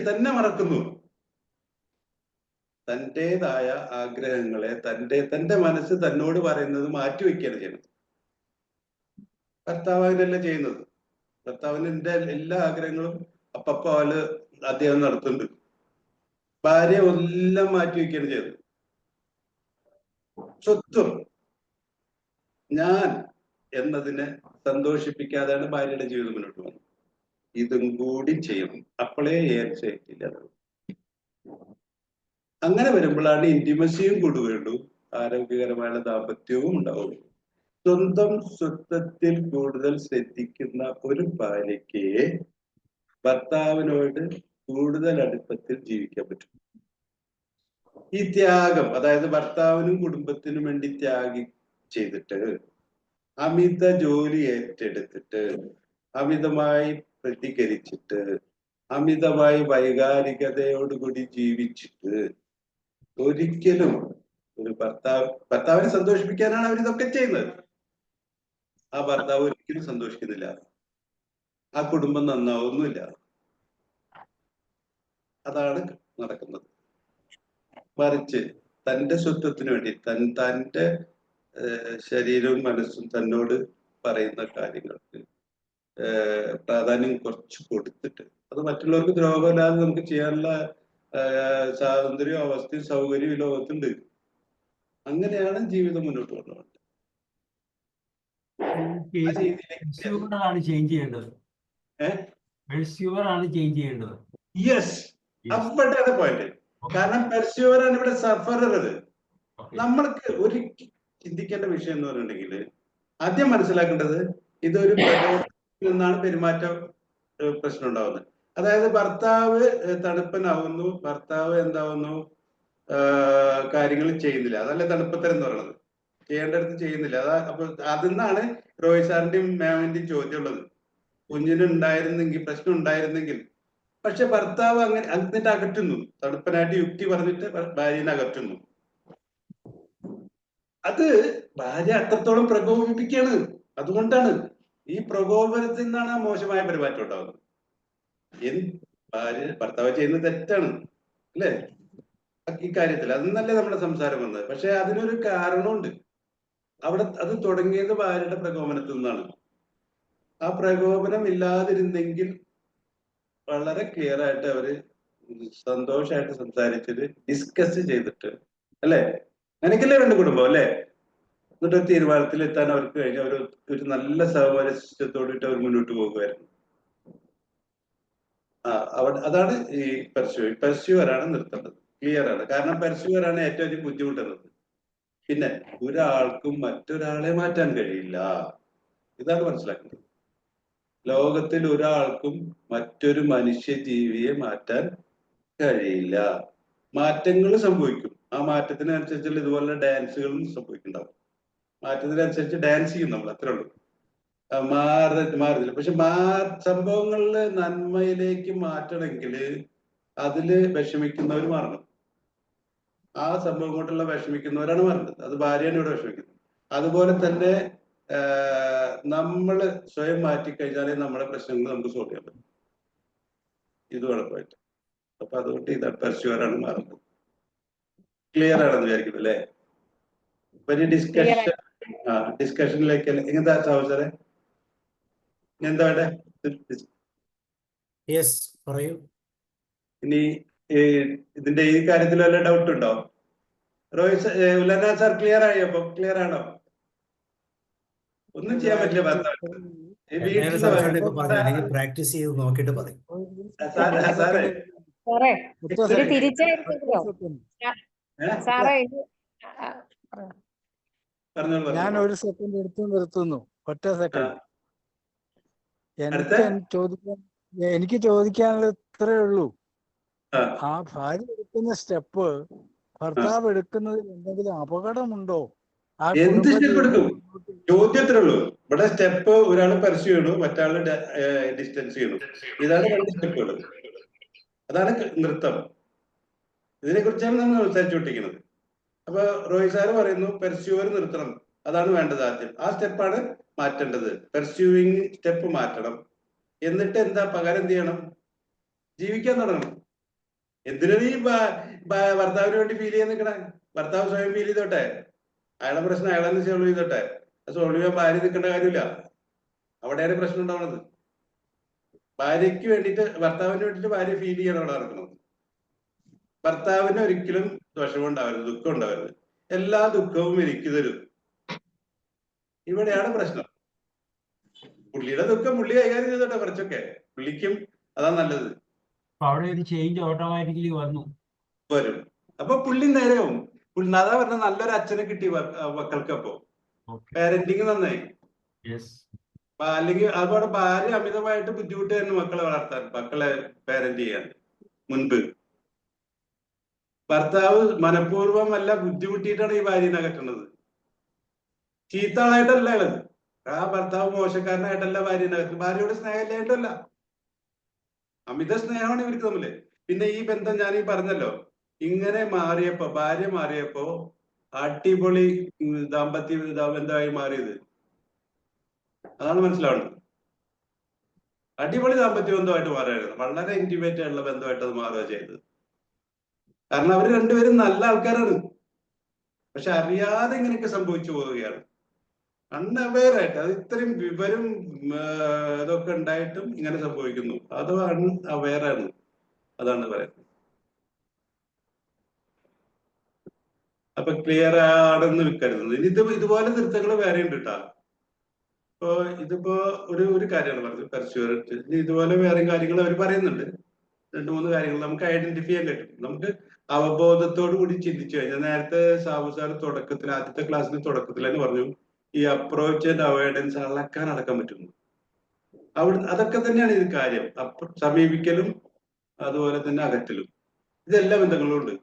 തന്നെ മറക്കുന്നു. തൻ്റെതായ ആഗ്രഹങ്ങളെ തന്റെ മനസ്സ് തന്നോട് പറയുന്നത് മാറ്റിവെക്കുകയാണ് ചെയ്യുന്നത്. ഭർത്താവ് അങ്ങനെയല്ല ചെയ്യുന്നത്. ഭർത്താവിന്റെ എല്ലാ ആഗ്രഹങ്ങളും അപ്പപ്പോ അദ്ദേഹം നടത്തുന്നുണ്ട്. ഭാര്യ എല്ലാം മാറ്റിവെക്കുകയാണ് ചെയ്തത്. സ്വത്വം, ഞാൻ എന്നതിനെ സന്തോഷിപ്പിക്കാതെയാണ് ഭാര്യയുടെ ജീവിതം മുന്നോട്ട് പോകുന്നത്. ഇതും കൂടി ചെയ്യണം. അപ്പോഴേ ആൻസൈറ്റിയില്ല. അങ്ങനെ വരുമ്പോഴാണ് ഇന്റിമസിയും കൂടുകയുള്ളൂ, ആരോഗ്യകരമായ ദാമ്പത്യവും ഉണ്ടാവുള്ളൂ. സ്വന്തം സ്വത്വത്തിൽ കൂടുതൽ ശ്രദ്ധിക്കുന്ന ഒരു ഭാര്യയ്ക്ക് ഭർത്താവിനോട് കൂടുതൽ അടുപ്പത്തിൽ ജീവിക്കാൻ പറ്റും. ഈ ത്യാഗം, അതായത് ഭർത്താവിനും കുടുംബത്തിനും വേണ്ടി ചെയ്തിട്ട് അമിത ജോലി ഏറ്റെടുത്തിട്ട് അമിതമായി പ്രതികരിച്ചിട്ട് അമിതമായി വൈകാരികതയോടുകൂടി ജീവിച്ചിട്ട് ഒരിക്കലും ഒരു ഭർത്താവിനെ സന്തോഷിപ്പിക്കാനാണ് അവരിതൊക്കെ ചെയ്യുന്നത്. ആ ഭർത്താവ് ഒരിക്കലും സന്തോഷിക്കുന്നില്ല. ആ കുടുംബം നന്നാവുന്നില്ല. അതാണ് നടക്കുന്നത്. മറിച്ച് തന്റെ സ്വത്വത്തിന് വേണ്ടി തന്റെ ശരീരവും മനസ്സും തന്നോട് പറയുന്ന കാര്യങ്ങൾക്ക് പ്രാധാന്യം കുറച്ച് കൊടുത്തിട്ട് അത് മറ്റുള്ളവർക്ക് ദ്രോഹമില്ലാതെ നമുക്ക് ചെയ്യാനുള്ള സ്വാതന്ത്ര്യവും അവസ്ഥയും സൗകര്യവും ഈ ലോകത്തുണ്ട്. അങ്ങനെയാണ് ജീവിതം മുന്നോട്ട് കൊണ്ടുപോകുന്നത്. ആണ് ചേഞ്ച് ചെയ്യേണ്ടത്. ആണ് ചേഞ്ച് ചെയ്യേണ്ടത്. യെസ്, അവിടെയാണ് പോയിന്റ്. കാരണം പെർസ്യൂവർ ആണ് ഇവിടെ സഫറർ. നമ്മൾക്ക് ഒരു ചിന്തിക്കേണ്ട വിഷയം എന്ന് പറഞ്ഞിട്ടുണ്ടെങ്കിൽ ആദ്യം മനസ്സിലാക്കേണ്ടത് ഇതൊരു പ്രകോപനത്തിൽ നിന്നാണ് പെരുമാറ്റ പ്രശ്നം ഉണ്ടാവുന്നത്. അതായത് ഭർത്താവ് തണുപ്പനാവുന്നു, ഭർത്താവ് എന്താവുന്നു, കാര്യങ്ങൾ ചെയ്യുന്നില്ല. അതല്ലേ തണുപ്പത്തരം എന്ന് പറയുന്നത്. ചെയ്യേണ്ടടുത്ത് ചെയ്യുന്നില്ല. അപ്പൊ അതിന്നാണ് റോയ് സാറിന്റെയും മാമിന്റെയും ചോദ്യം ഉള്ളത്. കുഞ്ഞിനുണ്ടായിരുന്നെങ്കിൽ, പ്രശ്നം ഉണ്ടായിരുന്നെങ്കിൽ. പക്ഷെ ഭർത്താവ് എന്നിട്ട് അകറ്റുന്നു. തണുപ്പനായിട്ട് യുക്തി പറഞ്ഞിട്ട് ഭാര്യനെ അകറ്റുന്നു. അത് ഭാര്യ അത്രത്തോളം പ്രകോപിപ്പിക്കുകയാണ്. അതുകൊണ്ടാണ് ഈ പ്രകോപനത്തിൽ നിന്നാണ് ആ മോശമായ പെരുമാറ്റം ഉണ്ടാവുന്നത്. ഭർത്താവ് ചെയ്യുന്നത് തെറ്റാണ്, അല്ലേ? ഇക്കാര്യത്തിൽ അതെന്നല്ലേ നമ്മുടെ സംസാരം വന്നത്. പക്ഷെ അതിനൊരു കാരണമുണ്ട്. അത് തുടങ്ങിയത് ഭാര്യയുടെ പ്രകോപനത്തിൽ നിന്നാണ്. ആ പ്രകോപനം ഇല്ലാതിരുന്നെങ്കിൽ വളരെ ക്ലിയർ ആയിട്ട് അവര് സന്തോഷമായിട്ട് സംസാരിച്ചിട്ട് ഡിസ്കസ് ചെയ്തിട്ട്, അല്ലേ? എനിക്കല്ലേ വേണ്ട കുടുംബം, അല്ലേ? എന്നിട്ട് ഒരു തീരുമാനത്തിൽ എത്താൻ അവർക്ക് കഴിഞ്ഞ ഒരു നല്ല സഹകാര സിസ്റ്റത്തോടിട്ട് അവർ മുന്നോട്ട് പോകുമായിരുന്നു. അതാണ് ഈ പെർസ്യൂവറാണ് നിർത്തേണ്ടത്. ക്ലിയർ ആണ്. കാരണം പെർസ്യൂവറാണ് ഏറ്റവും അധികം ബുദ്ധിമുട്ടുന്നത്. പിന്നെ ഒരാൾക്കും മറ്റൊരാളെ മാറ്റാൻ കഴിയില്ല. ഇതാണ് മനസ്സിലാക്കുന്നത്. ലോകത്തിൽ ഒരാൾക്കും മറ്റൊരു മനുഷ്യ ജീവിയെ മാറ്റാൻ കഴിയില്ല. മാറ്റങ്ങൾ സംഭവിക്കും. ആ മാറ്റത്തിനനുസരിച്ചുള്ള ഇതുപോലെ ഡാൻസുകളും സംഭവിക്കുന്നുണ്ടാവും. മാറ്റത്തിനനുസരിച്ച് ഡാൻസ് ചെയ്യും നമ്മൾ, അത്രേ ഉള്ളൂ. മാറുന്നില്ല. പക്ഷെ സംഭവങ്ങളില് നന്മയിലേക്ക് മാറ്റണമെങ്കിൽ അതില് വിഷമിക്കുന്നവർ മാറണം. ആ സംഭവം കൊണ്ടുള്ള വിഷമിക്കുന്നവരാണ് മാറേണ്ടത്. അത് ഭാര്യയാണ് ഇവിടെ വിഷമിക്കുന്നത്. അതുപോലെ തന്നെ നമ്മള് സ്വയം മാറ്റിക്കഴിഞ്ഞാലേ നമ്മുടെ പ്രശ്നങ്ങൾ നമുക്ക് സോൾവ് ചെയ്യാൻ പറ്റും. ഇത് കുഴപ്പമായിട്ട്. അപ്പൊ അതുകൊണ്ട് ഇതാണ് പെർസ്യൂവറാണ് മാറുന്നത്. ക്ലിയർ ആണെന്ന് വിചാരിക്കുന്നു അല്ലേ? അപ്പൊ ഇനി ഡിസ്കഷനിലേക്ക് എന്താ സാറേ, എന്താ വേണ്ടേ? പറയൂ. ഇനി ഇതിന്റെ ഈ കാര്യത്തിൽ വല്ല ഡൗട്ട് ഉണ്ടോ? ഉലന സാർ ക്ലിയർ ആയോ? അപ്പൊ ക്ലിയർ ആണോ? ഒന്നും ചെയ്യാൻ പറ്റില്ല. പ്രാക്ടീസ് ചെയ്ത് നോക്കിയിട്ട് പറയും. ഞാൻ ഒരു സെക്കൻഡ് എടുത്ത് നിർത്തുന്നു. ഒറ്റ സെക്കൻഡ്. എനിക്ക് ചോദിക്കാനുള്ളത് ഇത്രേ ഉള്ളൂ. ആ ഭാര്യ എടുക്കുന്ന സ്റ്റെപ്പ് ഭർത്താവ് എടുക്കുന്നതിൽ എന്തെങ്കിലും അപകടമുണ്ടോ? എന്ത് സ്റ്റെപ്പ് എടുക്കും? ചോദ്യത്തിനുള്ളൂ. ഇവിടെ സ്റ്റെപ്പ് ഒരാൾ പെർസ്യൂ ചെയ്യണു, മറ്റാള് ഡിസ്റ്റൻസ് ചെയ്യണു. ഇതാണ് രണ്ട് സ്റ്റെപ്പുകൾ. അതാണ് നൃത്തം. ഇതിനെ കുറിച്ചാണ് നമ്മൾ സംസാരിച്ചുകൊണ്ടിരിക്കുന്നത്. അപ്പൊ റോയ് സാറ് പറയുന്നു പെർസ്യൂവർ നിർത്തണം, അതാണ് വേണ്ടത് ആദ്യം. ആ സ്റ്റെപ്പാണ് മാറ്റേണ്ടത്. പെർസ്യൂവിങ് സ്റ്റെപ്പ് മാറ്റണം. എന്നിട്ട് എന്താ പകരം എന്ത് ചെയ്യണം? ജീവിക്കാൻ തുടങ്ങണം. എന്തിനാണ് ഈ ഭർത്താവിന് വേണ്ടി ഫീൽ ചെയ്യാൻ നിൽക്കണേ? ഭർത്താവ് സ്വയം ഫീൽ ചെയ്തോട്ടെ. അയാളെ പ്രശ്നം അയാളെ സോൾവ് ചെയ്തോട്ടെ. സോൾവ് ചെയ്യാൻ ഭാര്യ നിൽക്കേണ്ട കാര്യമില്ല. അവിടെയാണ് പ്രശ്നം ഉണ്ടാവുന്നത്. ഭാര്യയ്ക്ക് വേണ്ടിയിട്ട്, ഭർത്താവിന് വേണ്ടിയിട്ട് ഭാര്യ ഫീൽ ചെയ്യണം അവിടെ നടക്കുന്നത്. ഭർത്താവിന് ഒരിക്കലും ദോഷം ഉണ്ടാവരുത്, ദുഃഖം ഉണ്ടാവരുത്. എല്ലാ ദുഃഖവും എനിക്ക് തരും. ഇവിടെയാണ് പ്രശ്നം. പുള്ളിയുടെ ദുഃഖം പുള്ളി കൈകാര്യം ചെയ്തോട്ടെ, കുറച്ചൊക്കെ പുള്ളിക്കും അതാ നല്ലത്. അവിടെ ഒരു ചേഞ്ച് ഓട്ടോമാറ്റിക്കലി വരും. അപ്പൊ പുള്ളി നേരെയാവും. അതാ പറഞ്ഞ നല്ലൊരു അച്ഛനെ കിട്ടി മക്കൾക്ക്. അപ്പൊ പാരന്റിങ് നന്നായി. അല്ലെങ്കിൽ അതുപോലെ ഭാര്യ അമിതമായിട്ട് ബുദ്ധിമുട്ടായിരുന്നു മക്കളെ വളർത്താൻ, മക്കളെ പാരന്റ് ചെയ്യാൻ. മുൻപ് ഭർത്താവ് മനഃപൂർവ്വം അല്ല ബുദ്ധിമുട്ടിയിട്ടാണ് ഈ ഭാര്യനെ അകറ്റുന്നത്. ചീത്ത ആളായിട്ടല്ല ഉള്ളത്. ആ ഭർത്താവ് മോശക്കാരനായിട്ടല്ല ഭാര്യനെ അകറ്റുന്നത്. ഭാര്യയോട് സ്നേഹമില്ലായിട്ടല്ല, അമിത സ്നേഹമാണ് ഇവർക്ക് തമ്മില്. പിന്നെ ഈ ബന്ധം ഞാൻ ഈ പറഞ്ഞല്ലോ, ഇങ്ങനെ മാറിയപ്പോ, ഭാര്യ മാറിയപ്പോ അടിപൊളി ദാമ്പത്യ ബന്ധമായി മാറിയത്. അതാണ് മനസ്സിലാവുന്നത്. അടിപൊളി ദാമ്പത്യ ബന്ധമായിട്ട് മാറുകയായിരുന്നു. വളരെ ഇന്റിമേറ്റ് ആയിട്ടുള്ള ബന്ധമായിട്ട് അത് മാറുക ചെയ്തത്. കാരണം അവർ രണ്ടുപേരും നല്ല ആൾക്കാരാണ്. പക്ഷെ അറിയാതെ ഇങ്ങനെയൊക്കെ സംഭവിച്ചു പോവുകയാണ്. അൺഅവെയറായിട്ട്. അത് ഇത്രയും വിവരം ഇതൊക്കെ ഉണ്ടായിട്ടും ഇങ്ങനെ സംഭവിക്കുന്നു. അത് അൺഅവെയറാണ്. അതാണ് പറയുന്നത്. അപ്പൊ ക്ലിയർ ആണെന്ന് കരുതുന്നത്. ഇനി ഇതുപോലെ നൃത്തങ്ങൾ വേറെ ഉണ്ട് കേട്ടാ. ഇപ്പോ ഇതിപ്പോ ഒരു കാര്യമാണ് പറഞ്ഞത്, പെർസ്യൂറിറ്റി. ഇതുപോലെ വേറെ കാര്യങ്ങൾ അവർ പറയുന്നുണ്ട്. 2-3 കാര്യങ്ങൾ നമുക്ക് ഐഡന്റിഫൈ ചെയ്യാൻ പറ്റും. നമുക്ക് അവബോധത്തോടു കൂടി ചിന്തിച്ചു കഴിഞ്ഞാൽ, നേരത്തെ സാബു സാർ തുടക്കത്തിൽ, ആദ്യത്തെ ക്ലാസ്സിന്റെ തുടക്കത്തിൽ തന്നെ പറഞ്ഞു, ഈ അപ്രോച്ച് ആൻഡ് അവോയ്ഡൻസ് അളക്കാൻ പറ്റുന്നു. അതൊക്കെ തന്നെയാണ് ഇത് കാര്യം. സമീപിക്കലും അതുപോലെ തന്നെ അകറ്റലും, ഇതെല്ലാ ബന്ധങ്ങളും ഉണ്ട്.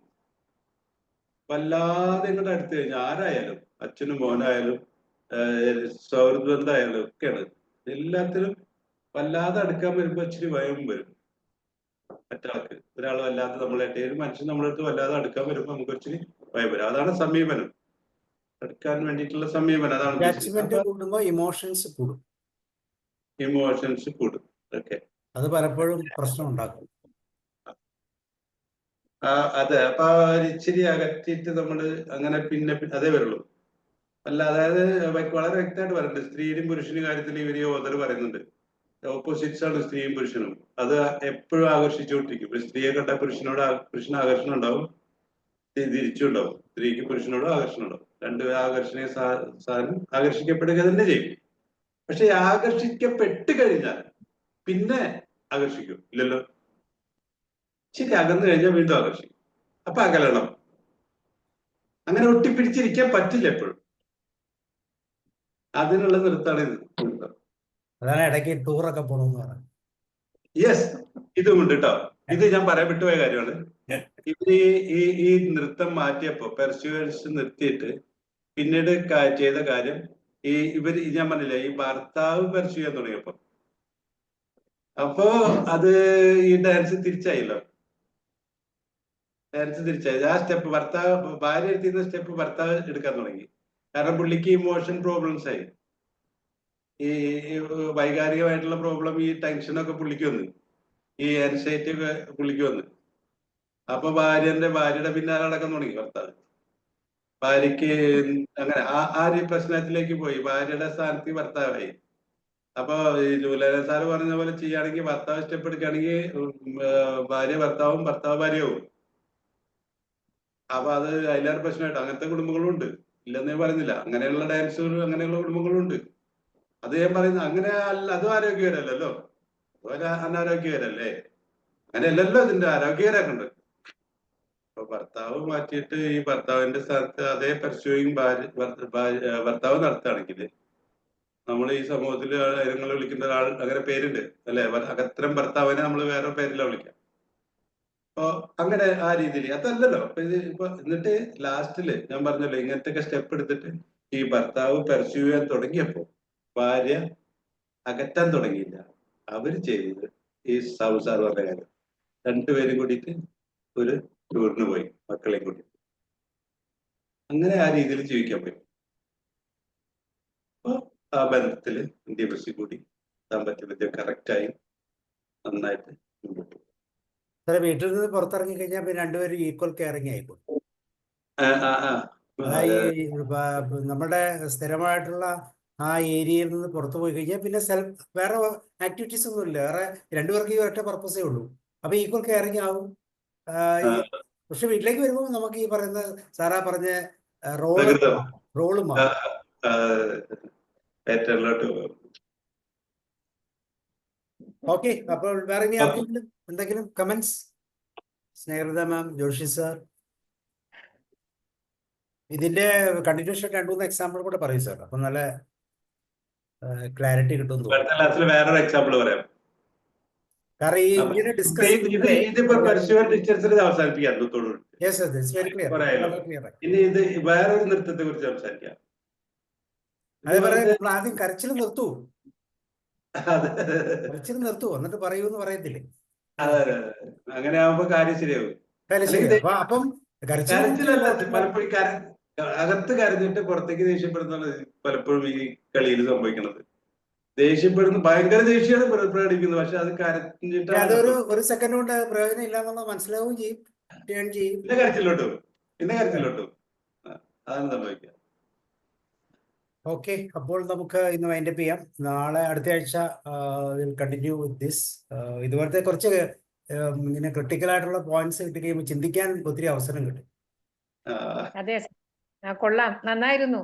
വല്ലാതെ ഇങ്ങോട്ട് അടുത്ത് കഴിഞ്ഞാൽ ആരായാലും, അച്ഛനും മോനായാലും സൗഹൃദ ബന്ധമായാലും ഒക്കെയാണ്, എല്ലാത്തിലും വല്ലാതെ അടുക്കാൻ വരുമ്പോ ഇച്ചിരി ഭയം വരും. മറ്റാൾക്ക് ഒരാൾ വല്ലാതെ നമ്മളായിട്ട്, ഒരു മനുഷ്യൻ നമ്മളെ അടുത്ത് വല്ലാതെ അടുക്കാൻ വരുമ്പോ നമുക്ക് ഇച്ചിരി ഭയം വരും. അതാണ് സമീപനം, അടുക്കാൻ വേണ്ടിയിട്ടുള്ള സമീപനം. അതാണ് ഇമോഷൻസ് കൂടും. ഓക്കെ, അത് പലപ്പോഴും പ്രശ്നം ഉണ്ടാക്കും. അതെ. അപ്പൊ ഇച്ചിരി അകറ്റിയിട്ട് നമ്മള് അങ്ങനെ പിന്നെ അതേ വരുള്ളൂ. അല്ല, അതായത് വളരെ വ്യക്തമായിട്ട് പറയുന്നുണ്ട്, സ്ത്രീയും പുരുഷനും കാര്യത്തിൽ ഇവര് ഓതർ പറയുന്നുണ്ട്. ഓപ്പോസിറ്റ്സ് ആണ് സ്ത്രീയും പുരുഷനും. അത് എപ്പോഴും ആകർഷിച്ചുകൊണ്ടിരിക്കും. സ്ത്രീയെ കണ്ട പുരുഷന് ആകർഷണം ഉണ്ടാവും, തിരിച്ചുണ്ടാവും. സ്ത്രീക്ക് പുരുഷനോട് ആകർഷണം ഉണ്ടാവും. രണ്ട് ആകർഷണീയ സാധനം ആകർഷിക്കപ്പെടുക തന്നെ ചെയ്യും. പക്ഷെ ആകർഷിക്കപ്പെട്ട് കഴിഞ്ഞാൽ പിന്നെ ആകർഷിക്കും ഇല്ലല്ലോ. ശരി, അകന്നു കഴിഞ്ഞാൽ വീണ്ടും ആകർഷിക്കും. അപ്പൊ അകലണം. അങ്ങനെ ഒട്ടിപ്പിടിച്ചിരിക്കാൻ പറ്റില്ല എപ്പോഴും. അതിനുള്ള നൃത്താണ് ഇത്. അതാണ് ഇടയ്ക്ക് ടൂറൊക്കെ പോകണമെന്ന് പറഞ്ഞു. യെസ്, ഇതുമുണ്ട് കേട്ടോ. ഇത് ഞാൻ പറയാൻ വിട്ടുപോയ കാര്യമാണ്. ഇവര് ഈ നൃത്തം മാറ്റിയപ്പോ പെർസ്യൂവൻസ് നിർത്തിയിട്ട് പിന്നീട് ചെയ്ത കാര്യം, ഇവര് ഞാൻ പറഞ്ഞില്ലേ, ഈ ഭർത്താവ് പെർസ്യൂ ചെയ്യാൻ തുടങ്ങിയപ്പോ അപ്പോ അത് ഈ ഡാൻസ് തിരിച്ചായില്ലോ. ഡാൻസ് തിരിച്ചായി. ആ സ്റ്റെപ്പ് ഭാര്യ എടുത്തിരുന്ന സ്റ്റെപ്പ് ഭർത്താവ് എടുക്കാൻ തുടങ്ങി. കാരണം പുള്ളിക്ക് ഇമോഷൻ പ്രോബ്ലംസ് ആയി. ഈ വൈകാരികമായിട്ടുള്ള പ്രോബ്ലം, ഈ ടെൻഷനൊക്കെ പുള്ളിക്ക് വന്നു, ഈ ആൻസൈറ്റി ഒക്കെ പുള്ളിക്ക് വന്നു. അപ്പൊ ഭാര്യയുടെ പിന്നാലെ നടക്കാൻ തുടങ്ങി ഭർത്താവ്. ഭാര്യക്ക് അങ്ങനെ ആ ഒരു പ്രശ്നത്തിലേക്ക് പോയി. ഭാര്യയുടെ സ്ഥാനത്ത് ഭർത്താവായി. അപ്പൊ ഈ ജൂലൈ സാറ് പറഞ്ഞ പോലെ ചെയ്യുകയാണെങ്കിൽ, ഭർത്താവ് സ്റ്റെപ്പ് എടുക്കുകയാണെങ്കിൽ ഭാര്യ ഭർത്താവും ഭർത്താവ് ഭാര്യയാവും. അപ്പൊ അത് അതിലേറെ പ്രശ്നമായിട്ട് അങ്ങനത്തെ കുടുംബങ്ങളും ഉണ്ട്, ഇല്ലെന്നേ പറയുന്നില്ല. അങ്ങനെയുള്ള ഡാൻസുകൾ, അങ്ങനെയുള്ള കുടുംബങ്ങളും ഉണ്ട്. അത് ഞാൻ പറയുന്നത് അങ്ങനെ അല്ല, അതും ആരോഗ്യകരമല്ലല്ലോ, അതുപോലെ അനാരോഗ്യകരല്ലേ. അങ്ങനെയല്ലല്ലോ, ഇതിന്റെ ആരോഗ്യകരമൊക്കെ ഉണ്ട്. അപ്പൊ ഭർത്താവ് മാറ്റിയിട്ട് ഈ ഭർത്താവിന്റെ സ്ഥാനത്ത് അതേ പെർസ്യൂയിങ് ഭർത്താവ് നടത്തുകയാണെങ്കിൽ, നമ്മൾ ഈ സമൂഹത്തിൽ നിങ്ങൾ വിളിക്കുന്ന ഒരാൾ, അങ്ങനെ പേരുണ്ട് അല്ലെ, അകത്തരം ഭർത്താവിനെ നമ്മൾ വേറെ പേരിലാണ് വിളിക്കാം. അപ്പൊ അങ്ങനെ ആ രീതിയിൽ അതല്ലല്ലോ. ഇപ്പൊ എന്നിട്ട് ലാസ്റ്റില് ഞാൻ പറഞ്ഞല്ലോ, ഇങ്ങനത്തെ ഒക്കെ സ്റ്റെപ്പ് എടുത്തിട്ട് ഈ ഭർത്താവ് പെർസ്യൂ ചെയ്യാൻ തുടങ്ങിയപ്പോ ഭാര്യ അകറ്റാൻ തുടങ്ങിയില്ല. അവര് ചെയ്തത് ഈ സാർ പറഞ്ഞ കാര്യം, രണ്ടുപേരും കൂടിയിട്ട് ഒരു ടൂറിന് പോയി, മക്കളെ കൂടി. അങ്ങനെ ആ രീതിയിൽ ജീവിക്കാൻ പറ്റും. അപ്പൊ ആ ബന്ധത്തില് ഇന്ത്യബസി കൂടി ദാമ്പത്യ ബന്ധം കറക്റ്റായി നന്നായിട്ട് മുമ്പോട്ട്. സാറേ, വീട്ടിൽ നിന്ന് പുറത്തിറങ്ങി കഴിഞ്ഞാൽ പിന്നെ രണ്ടുപേരും ഈക്വൽ കെയറിങ് ആയിക്കോളും. അതായത് നമ്മുടെ സ്ഥിരമായിട്ടുള്ള ആ ഏരിയയിൽ നിന്ന് പുറത്തു പോയി കഴിഞ്ഞാൽ പിന്നെ വേറെ ആക്ടിവിറ്റീസ് ഒന്നും ഇല്ല. വേറെ രണ്ടുപേർക്ക് ഈ ഒറ്റ പർപ്പസേ ഉള്ളൂ. അപ്പൊ ഈക്വൽ കെയറിങ് ആവും. പക്ഷെ വീട്ടിലേക്ക് വരുമ്പോൾ നമുക്ക് ഈ പറയുന്ന സാറാ പറഞ്ഞ റോള് മാറും. ഓക്കെ, അപ്പോൾ വേറെ ഇനി ആർക്കെങ്കിലും എന്തെങ്കിലും കമന്റ്സ്? സ്നേഹത മാം, ജോഷി സാർ, ഇതിന്റെ കണ്ടിന്യൂഷൻ 2-3 എക്സാമ്പിൾ കൂടെ പറയൂ സാർ. അപ്പൊ നല്ല ക്ലാരിറ്റി കിട്ടും. വേറൊരു എക്സാമ്പിൾ പറയാം. കാരണം ഈ ഇങ്ങനെ ഡിസ്കസ് ഇനി ഇത് വേറൊരു നൃത്തത്തെ കുറിച്ച് സംസാരിക്കാം. അതേപോലെ ആദ്യം കരച്ചിൽ നിർത്തൂ, എന്നിട്ട് പറയൂന്ന് പറയത്തില്ലേ? അങ്ങനെ ആവുമ്പോ കാര്യം ശരിയാവും. അപ്പം പലപ്പോഴും അകത്ത് കരഞ്ഞിട്ട് പുറത്തേക്ക് ദേഷ്യപ്പെടുന്നത് പലപ്പോഴും ഈ കളിയിൽ സംഭവിക്കുന്നത്. ദേഷ്യപ്പെടുന്നു, ഭയങ്കര ദേഷ്യമാണ് പ്രകടിപ്പിക്കുന്നത്, പക്ഷെ അത് കരഞ്ഞിട്ട് ഒരു സെക്കൻഡ് കൊണ്ട് പ്രയോജനം ഇല്ലാന്നുള്ളത് മനസ്സിലാവുകയും ചെയ്യും, ടേൺ ചെയ്യും, പിന്നെ കരച്ചിലോട്ടു അതാണ് സംഭവിക്കുക. ഓക്കെ, അപ്പോൾ നമുക്ക് ഇന്ന് വൈൻഡപ്പ് ചെയ്യാം. നാളെ അടുത്ത ആഴ്ച കണ്ടിന്യൂ വിത്ത് ദിസ്. ഇതുപോലത്തെ കുറച്ച് ഇങ്ങനെ ക്രിട്ടിക്കൽ ആയിട്ടുള്ള പോയിന്റ്സ് കിട്ടി കഴിയുമ്പോൾ ചിന്തിക്കാൻ ഒത്തിരി അവസരം കിട്ടും. അതെ, കൊള്ളാം, നന്നായിരുന്നു.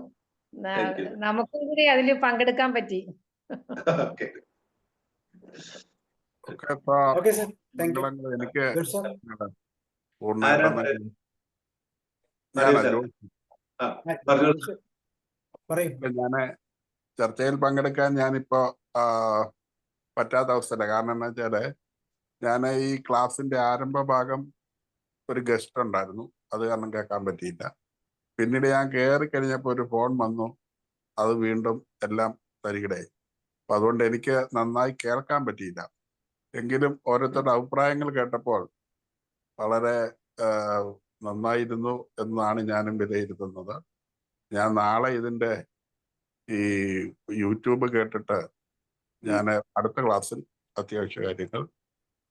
നമുക്കും കൂടി അതിൽ പങ്കെടുക്കാൻ പറ്റി. Okay sir, thank you. എനിക്ക് ഞാന് ചർച്ചയിൽ പങ്കെടുക്കാൻ ഞാനിപ്പോ പറ്റാത്ത അവസ്ഥയില്ല. കാരണം എന്താ വെച്ചാല്, ഞാൻ ഈ ക്ലാസിന്റെ ആരംഭ ഭാഗം ഒരു ഗസ്റ്റ് ഉണ്ടായിരുന്നു, അത് കാരണം കേൾക്കാൻ പറ്റിയില്ല. പിന്നീട് ഞാൻ കയറി കഴിഞ്ഞപ്പോൾ ഒരു ഫോൺ വന്നു, അത് വീണ്ടും എല്ലാം തരികിടയായി. അപ്പൊ അതുകൊണ്ട് എനിക്ക് നന്നായി കേൾക്കാൻ പറ്റിയില്ല. എങ്കിലും ഓരോരുത്തരുടെ അഭിപ്രായങ്ങൾ കേട്ടപ്പോൾ വളരെ നന്നായിരുന്നു എന്നാണ് ഞാനും വിലയിരുത്തുന്നത്. ഞാൻ നാളെ ഇതിന്റെ ഈ യൂട്യൂബ് കേട്ടിട്ട് ഞാൻ അടുത്ത ക്ലാസ്സിൽ അത്യാവശ്യ കാര്യങ്ങൾ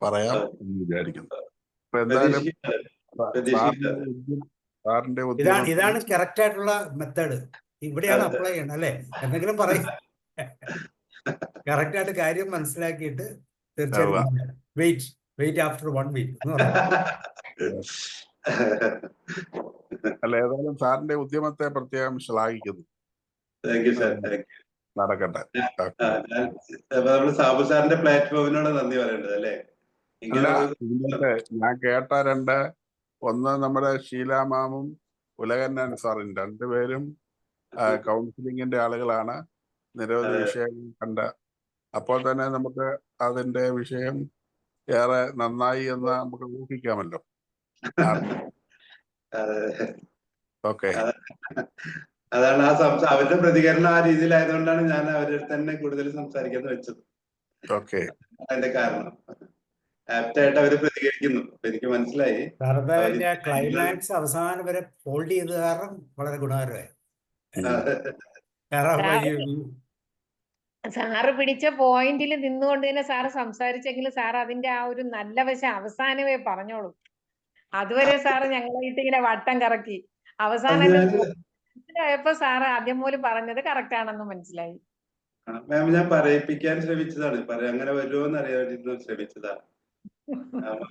പറയാം എന്ന് വിചാരിക്കുന്നു. അപ്പൊ എന്തായാലും സാറിന്റെ ഇതാണ് കറക്റ്റ് ആയിട്ടുള്ള മെത്തേഡ്. ഇവിടെയാണ് അപ്ലൈ ചെയ്യണം അല്ലെ? എന്തെങ്കിലും പറയും, കറക്റ്റ് ആയിട്ട് കാര്യം മനസ്സിലാക്കിയിട്ട് തീർച്ചയായിട്ടും വെയിറ്റ് ആഫ്റ്റർ 1 വീക്ക് എന്ന് പറയാം. അല്ല, ഏതായാലും സാറിന്റെ ഉദ്യമത്തെ പ്രത്യേകം ശ്ലാഘിക്കുന്നു. Thank you sir, thank you. നടക്കട്ടെ. നമ്മള് സാബു സാറിന്റെ പ്ലാറ്റ്ഫോമിനോട് നന്ദി പറയേണ്ടത് അല്ലേ? അല്ല, ഇങ്ങനെ ഞാൻ കേട്ട ഒന്ന് നമ്മുടെ ഷീല മാമും ഉലകന്നൻ സാറും രണ്ടുപേരും കൗൺസിലിങ്ങിന്റെ ആളുകളാണ്. നിരവധി വിഷയങ്ങൾ കണ്ട അപ്പോൾ തന്നെ നമുക്ക് അതിന്റെ വിഷയം ഏറെ നന്നായി എന്ന് നമുക്ക് ഊഹിക്കാമല്ലോ. ഓക്കെ, അതാണ് അവരുടെ പ്രതികരണം ആ രീതിയിലായതുകൊണ്ടാണ് ഞാൻ അവരുടെ തന്നെ കൂടുതൽ സംസാരിക്കാൻ വെച്ചത്. ഓക്കെ, അതിന്റെ കാരണം ആപ്റ്റായിട്ട് അവര് പ്രതികരിക്കുന്നു. എനിക്ക് മനസ്സിലായി. സാറിന്റെ ക്ലൈമാക്സ് അവസാനം വരെ ഹോൾഡ് ചെയ്ത് കാരണം വളരെ ഗുണകരമായി. കാരണം സാറ് പിടിച്ച പോയിന്റിൽ നിന്നുകൊണ്ട് തന്നെ സാറ് സംസാരിച്ചെങ്കിൽ സാർ അതിന്റെ ആ ഒരു നല്ല വശം അവസാനമേ പറഞ്ഞോളൂ. അതുവരെ സാറ് ഞങ്ങളായിട്ട് ഇങ്ങനെ വട്ടം കറക്കി. അവസാനം മനസ്സിലായപ്പോ സാറ് ആദ്യം പോലും പറഞ്ഞത് കറക്റ്റ് ആണെന്ന് മനസ്സിലായി. മാം, ഞാൻ പറയിപ്പിക്കാൻ ശ്രമിച്ചതാണ്. അങ്ങനെ വരുമോ എന്ന് അറിയാൻ വേണ്ടി ശ്രമിച്ചതാണ്.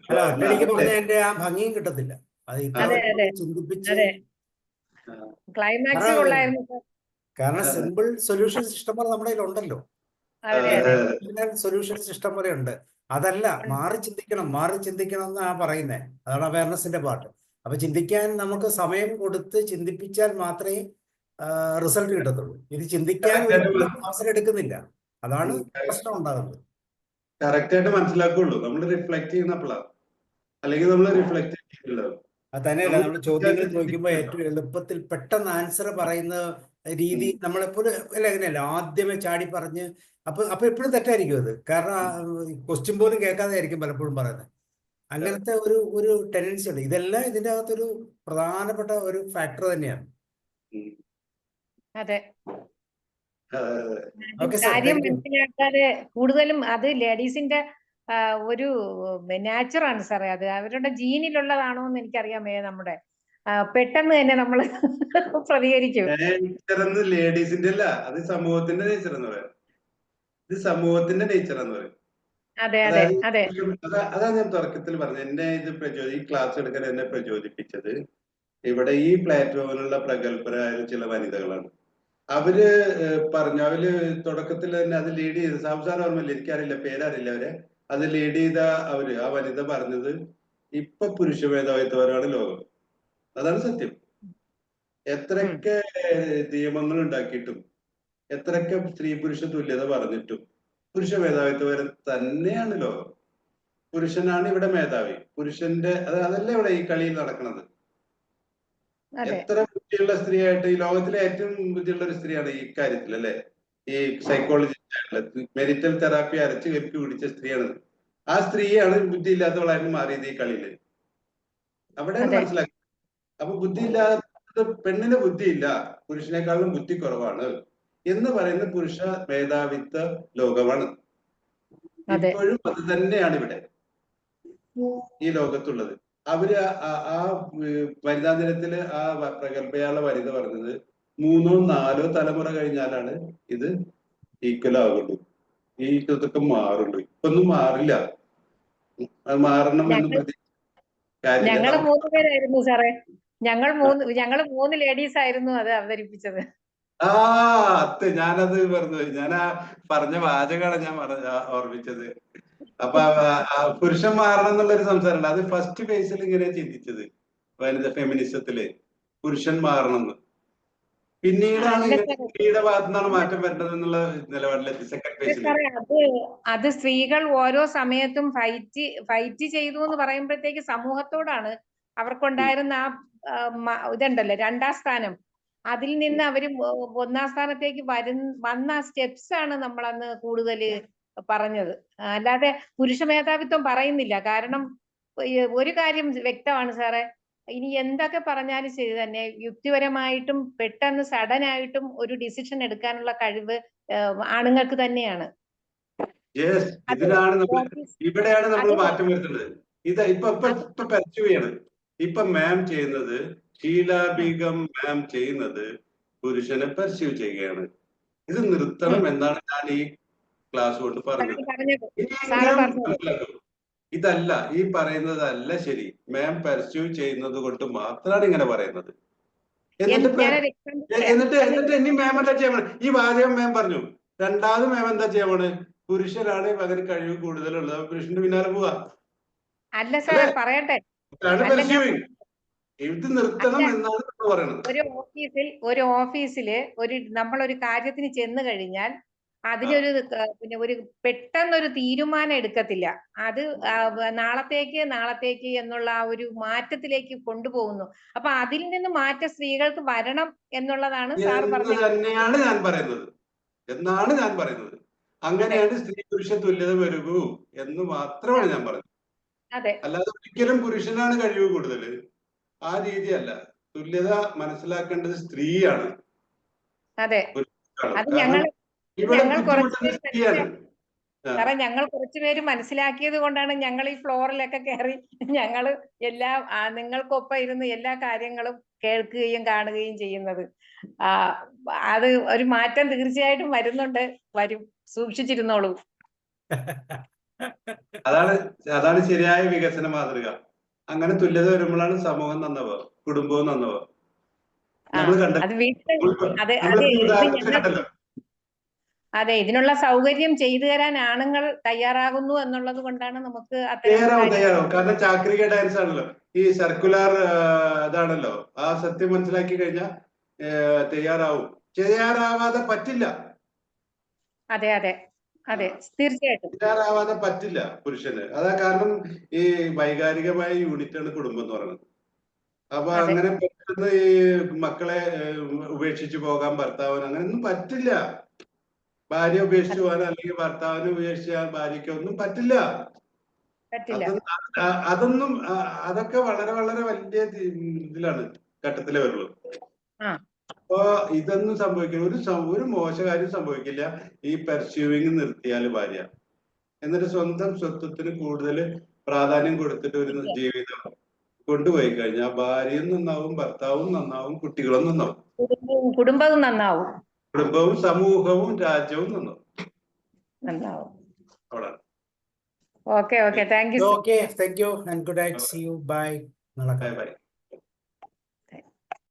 അല്ല, ഒറ്റയടിക്ക് പറഞ്ഞതിന്റെ ആ ഭംഗിയും കിട്ടത്തില്ല. അത് ചിന്തിപ്പിച്ച് ക്ലൈമാക്സ് കൊള്ളായിരുന്നു. കാരണം സിമ്പിൾ സൊല്യൂഷൻസ് ഇഷ്ടംപോലെ നമ്മുടെ കയ്യിൽ ഉണ്ടല്ലോ. സൊല്യൂഷൻസ് ഇഷ്ടം പോലെ ഉണ്ട്. അതല്ല, മാറി ചിന്തിക്കണം എന്നാ പറയുന്നത്. അതാണ് അവയർനെസിന്റെ പാട്ട്. അപ്പൊ ചിന്തിക്കാൻ നമുക്ക് സമയം കൊടുത്ത് ചിന്തിപ്പിച്ചാൽ മാത്രമേ റിസൾട്ട് കിട്ടത്തുള്ളൂ. ഇത് ചിന്തിക്കാൻ അവസരം എടുക്കുന്നില്ല. അതാണ് പ്രശ്നം ഉണ്ടാകുന്നത്. കറക്റ്റ് ആയിട്ട് മനസ്സിലാക്കുള്ളൂ നമ്മൾ റിഫ്ലക്ട് ചെയ്യുന്നപ്പോഴാണ്. അല്ലെങ്കിൽ നമ്മൾ റിഫ്ലക്ട് ചെയ്യില്ല. അത് തന്നെയല്ല, നമ്മൾ ചോദ്യങ്ങൾ ചോദിക്കുമ്പോൾ ഏറ്റവും എളുപ്പത്തിൽ പെട്ടെന്ന് ആൻസർ പറയുന്ന രീതി നമ്മളെപ്പോഴും അല്ല, അങ്ങനെയല്ല ആദ്യമേ ചാടി പറഞ്ഞ് അപ്പൊ എപ്പോഴും തെറ്റായിരിക്കും അത്. കാരണം ക്വസ്റ്റ്യൻ പോലും കേൾക്കാതെ ആയിരിക്കും പലപ്പോഴും പറയുന്നത്. അങ്ങനത്തെ ഒരു ടെൻഡൻസി ഉണ്ട്. ഇതെല്ലാം ഇതിന്റെ അകത്തൊരു പ്രധാനപ്പെട്ട ഒരു ഫാക്ടർ തന്നെയാണ്. അതെ, ഓക്കെ സാർ, കാര്യം മനസ്സിലാക്കാതെ കൂടുതലും അത് ലേഡീസിന്റെ ഒരു നാച്ചറാണ് സാറേ. അത് അവരുടെ ജീനിലുള്ളതാണോ എന്ന് എനിക്കറിയാൻ വയ്യ. നമ്മുടെ പെട്ടെന്ന് തന്നെ നമ്മള് പ്രതികരിക്കും. ലേഡീസിന്റെ അല്ല, അത് സമൂഹത്തിന്റെ നേച്ചർ എന്ന് പറയാം. ഇത് സമൂഹത്തിന്റെ നേച്ചർ എന്ന് പറയും. അതെ അതെ അതെ, അതാണ് ഞാൻ തുടക്കത്തിൽ പറഞ്ഞത്. എന്നെ ഈ ക്ലാസ് എടുക്കാൻ എന്നെ പ്രചോദിപ്പിച്ചത് ഇവിടെ ഈ പ്ലാറ്റ്ഫോമിലുള്ള പ്രഗത്ഭരായ ചില വനിതകളാണ്. അവര് തുടക്കത്തിൽ തന്നെ അത് ലീഡ് ചെയ്ത് സാബുസാർ ഓർമ്മയില്ല, എനിക്കറിയില്ല, പേരറിയില്ല അവരെ. അത് ലീഡ് ചെയ്ത ആ വനിത പറഞ്ഞത് ഇപ്പൊ പുരുഷ മേധാവിത്വമാണ് ലോകം. അതാണ് സത്യം. എത്രയൊക്കെ നിയമങ്ങൾ ഉണ്ടാക്കിയിട്ടും എത്രയൊക്കെ സ്ത്രീ പുരുഷ തുല്യത പറഞ്ഞിട്ടും പുരുഷ മേധാവിത്വം തന്നെയാണ് ലോകം. പുരുഷനാണ് ഇവിടെ മേധാവി. പുരുഷന്റെ അതല്ല ഇവിടെ ഈ കളിയിൽ നടക്കുന്നത്. എത്ര ബുദ്ധിയുള്ള സ്ത്രീയായിട്ട് ഈ ലോകത്തിലെ ഏറ്റവും ബുദ്ധിയുള്ള ഒരു സ്ത്രീയാണ് ഈ കാര്യത്തിൽ, അല്ലെ? ഈ സൈക്കോളജി മെരിറ്റൽ തെറാപ്പി അരച്ച് കെട്ടി പിടിച്ച സ്ത്രീയാണ്. ആ സ്ത്രീയാണ് ബുദ്ധി ഇല്ലാത്തവളായിട്ട് മാറിയത് ഈ കളിയില്. അവിടെയാണ് മനസ്സിലാക്കുന്നത്. അപ്പൊ ബുദ്ധിയില്ലാത്ത പെണ്ണിന് ബുദ്ധിയില്ല, പുരുഷനേക്കാളും ബുദ്ധി കുറവാണ് എന്ന് പറയുന്ന പുരുഷ മേധാവിത്വ ലോകമാണ്. ഇപ്പോഴും അത് തന്നെയാണ് ഇവിടെ ഈ ലോകത്തുള്ളത്. അവര് ആ വനിതാ ദിനത്തില് ആ പ്രഗത്ഭയാള വനിത പറഞ്ഞത് 3 or 4 തലമുറ കഴിഞ്ഞാലാണ് ഇത് ഈക്വൽ ആവുള്ളൂ, ഈ ഇതൊക്കെ മാറുള്ളൂ. ഇപ്പൊന്നും മാറില്ല. അത് മാറണം എന്ന് ഞങ്ങള് 3 പേരായിരുന്നു സാറേ. ഞങ്ങൾ 3 ലേഡീസ് ആയിരുന്നു അത് അവതരിപ്പിച്ചത്. ഞാനത് പറഞ്ഞു. ഞാൻ ആ പറഞ്ഞ വാചകമാണ് ഞാൻ ഓർമ്മിച്ചത്. അപ്പൊ പുരുഷൻ മാറണം എന്നുള്ളൊരു സംസാരമുണ്ട്. അത് ഫസ്റ്റ് ഫേസിൽ ഇങ്ങനെ ചിന്തിച്ചത് വനിത ഫെമിനിസത്തില് പുരുഷൻ മാറണം എന്ന്. പിന്നീടാണ് സ്ത്രീയുടെ ഭാഗത്തു നിന്നാണ് മാറ്റം വരേണ്ടത് എന്നുള്ള നിലപാടിലെത്തി സെക്കൻഡ് ഫേസിൽ. അത് സ്ത്രീകൾ ഓരോ സമയത്തും ഫൈറ്റ് ചെയ്തു എന്ന് പറയുമ്പോഴത്തേക്ക് സമൂഹത്തോടാണ്. അവർക്കുണ്ടായിരുന്ന ആ ഇതുണ്ടല്ലോ 2ാം സ്ഥാനം, അതിൽ നിന്ന് അവര് 1ാം സ്ഥാനത്തേക്ക് വന്ന സ്റ്റെപ്സ് ആണ് നമ്മളന്ന് കൂടുതൽ പറഞ്ഞത്. അല്ലാതെ പുരുഷ മേധാവിത്വം പറയുന്നില്ല. കാരണം ഒരു കാര്യം വ്യക്തമാണ് സാറേ, ഇനി എന്തൊക്കെ പറഞ്ഞാലും ശരി തന്നെ യുക്തിപരമായിട്ടും പെട്ടെന്ന് സഡൻ ആയിട്ടും ഒരു ഡിസിഷൻ എടുക്കാനുള്ള കഴിവ് ആണുങ്ങൾക്ക് തന്നെയാണ്. ഇവിടെയാണ് നമ്മൾ മാറ്റം വരുത്തുന്നത്. ഇപ്പൊ പർച്യൂ ചെയ്യണം. ഇപ്പൊ മാം ചെയ്യുന്നത്, ഷീല ബീഗം മാം ചെയ്യുന്നത് പുരുഷനെ പർച്യൂ ചെയ്യുകയാണ്. ഇത് നിർത്തണം എന്നാണ് ഞാൻ ഈ ക്ലാസ് കൊണ്ട് പറഞ്ഞത്. ഇതല്ല, ഈ പറയുന്നതല്ല ശരി. മാം പെർസ്യൂ ചെയ്യുന്നത് കൊണ്ട് മാത്രമാണ് ഇങ്ങനെ പറയുന്നത്. എന്നിട്ട് ഇനി മാം എന്താ ചെയ്യാൻ? ഈ വാചകം മാം പറഞ്ഞു. രണ്ടാമത് മാം എന്താ ചെയ്യാൻ? പുരുഷനാണ് അതിന് കഴിവ് കൂടുതലുള്ളത്, പുരുഷന്റെ പിന്നാലെ പോവാ. അല്ല സാർ, പറയട്ടെ. ഇത് നിർത്തണം എന്നാണ് പറയുന്നത്. ഒരു ഓഫീസില് നമ്മളൊരു കാര്യത്തിന് ചെന്ന് കഴിഞ്ഞാൽ അതിനൊരു പിന്നെ ഒരു പെട്ടെന്നൊരു തീരുമാനം എടുക്കത്തില്ല. അത് നാളത്തേക്ക് എന്നുള്ള ആ ഒരു മാറ്റത്തിലേക്ക് കൊണ്ടുപോകുന്നു. അപ്പൊ അതിൽ നിന്ന് മാറ്റം സ്ത്രീകൾക്ക് വരണം എന്നുള്ളതാണ് സാർ പറഞ്ഞത്. തന്നെയാണ് ഞാൻ പറയുന്നത് എന്നാണ് ഞാൻ പറയുന്നത്. അങ്ങനെയാണ് സ്ത്രീ പുരുഷ തുല്യത വരൂ എന്ന് മാത്രമാണ് ഞാൻ പറയുന്നത്. അതെ, അല്ലാതെ ഒരിക്കലും പുരുഷനാണ് കഴിവ് കൂടുതൽ, ആ രീതിയല്ല. തുല്യത മനസ്സിലാക്കേണ്ടത് സ്ത്രീയാണ്. അതെ. അത് ഞങ്ങൾ കുറച്ചുപേര് മനസ്സിലാക്കിയത് കൊണ്ടാണ് ഞങ്ങൾ ഈ ഫ്ലോറിലൊക്കെ കയറി ഞങ്ങള് നിങ്ങൾക്കൊപ്പം ഇരുന്ന് എല്ലാ കാര്യങ്ങളും കേൾക്കുകയും കാണുകയും ചെയ്യുന്നത്. അത് ഒരു മാറ്റം തീർച്ചയായിട്ടും വരും. സൂക്ഷിച്ചിരുന്നോളൂ. അതാണ് ശരിയായ വികസന മാതൃക. അങ്ങനെ തുല്യത വരുമ്പോഴാണ് സമൂഹം നന്നവ, കുടുംബവും നന്നവ. അതെ, ഇതിനുള്ള സൗകര്യം ചെയ്തു തരാൻ ആണുങ്ങൾ തയ്യാറാകുന്നു എന്നുള്ളത് കൊണ്ടാണ് നമുക്ക് തയ്യാറാവും. കാരണം ചാക്രിക ഡാൻസ് ആണല്ലോ, ഈ സർക്കുലർ ഇതാണല്ലോ. ആ സത്യം മനസ്സിലാക്കി കഴിഞ്ഞാൽ തയ്യാറാവാതെ പറ്റില്ല. അതെ അതെ അതെ, തീർച്ചയായിട്ടും തയ്യാറാവാതെ പറ്റില്ല പുരുഷന്. അതാ കാരണം ഈ വൈകാരികമായ യൂണിറ്റാണ് കുടുംബം എന്ന് പറയുന്നത്. അപ്പൊ അങ്ങനെ പെട്ടെന്ന് ഈ മക്കളെ ഉപേക്ഷിച്ചു പോകാൻ ഭർത്താവിന് അങ്ങനെയൊന്നും പറ്റില്ല. ഭാര്യ ഉപേക്ഷിച്ചു പോകാൻ അല്ലെങ്കിൽ ഭർത്താവിനെ ഉപേക്ഷിച്ചാൽ ഭാര്യയ്ക്ക് ഒന്നും പറ്റില്ല. അതൊന്നും അതൊക്കെ വളരെ വളരെ വലിയ ഇതിലാണ്, ഘട്ടത്തിലേ വരുള്ളൂ. അപ്പൊ ഇതൊന്നും സംഭവിക്കില്ല, ഒരു മോശകാര്യം സംഭവിക്കില്ല ഈ പെർസ്യൂവിങ് നിർത്തിയാൽ ഭാര്യ. എന്നിട്ട് സ്വന്തം സ്വത്വത്തിന് കൂടുതൽ പ്രാധാന്യം കൊടുത്തിട്ട് ഒരു ജീവിതം കൊണ്ടുപോയി കഴിഞ്ഞാൽ ഭാര്യയും നന്നാവും, ഭർത്താവും നന്നാവും, കുട്ടികളും നന്നാവും, കുടുംബവും നന്നാവും, കുടുംബവും സമൂഹവും രാജ്യവും നന്നാവും. അവിടെ okay, thank you. Okay, thank you and good night. See you. Bye. By.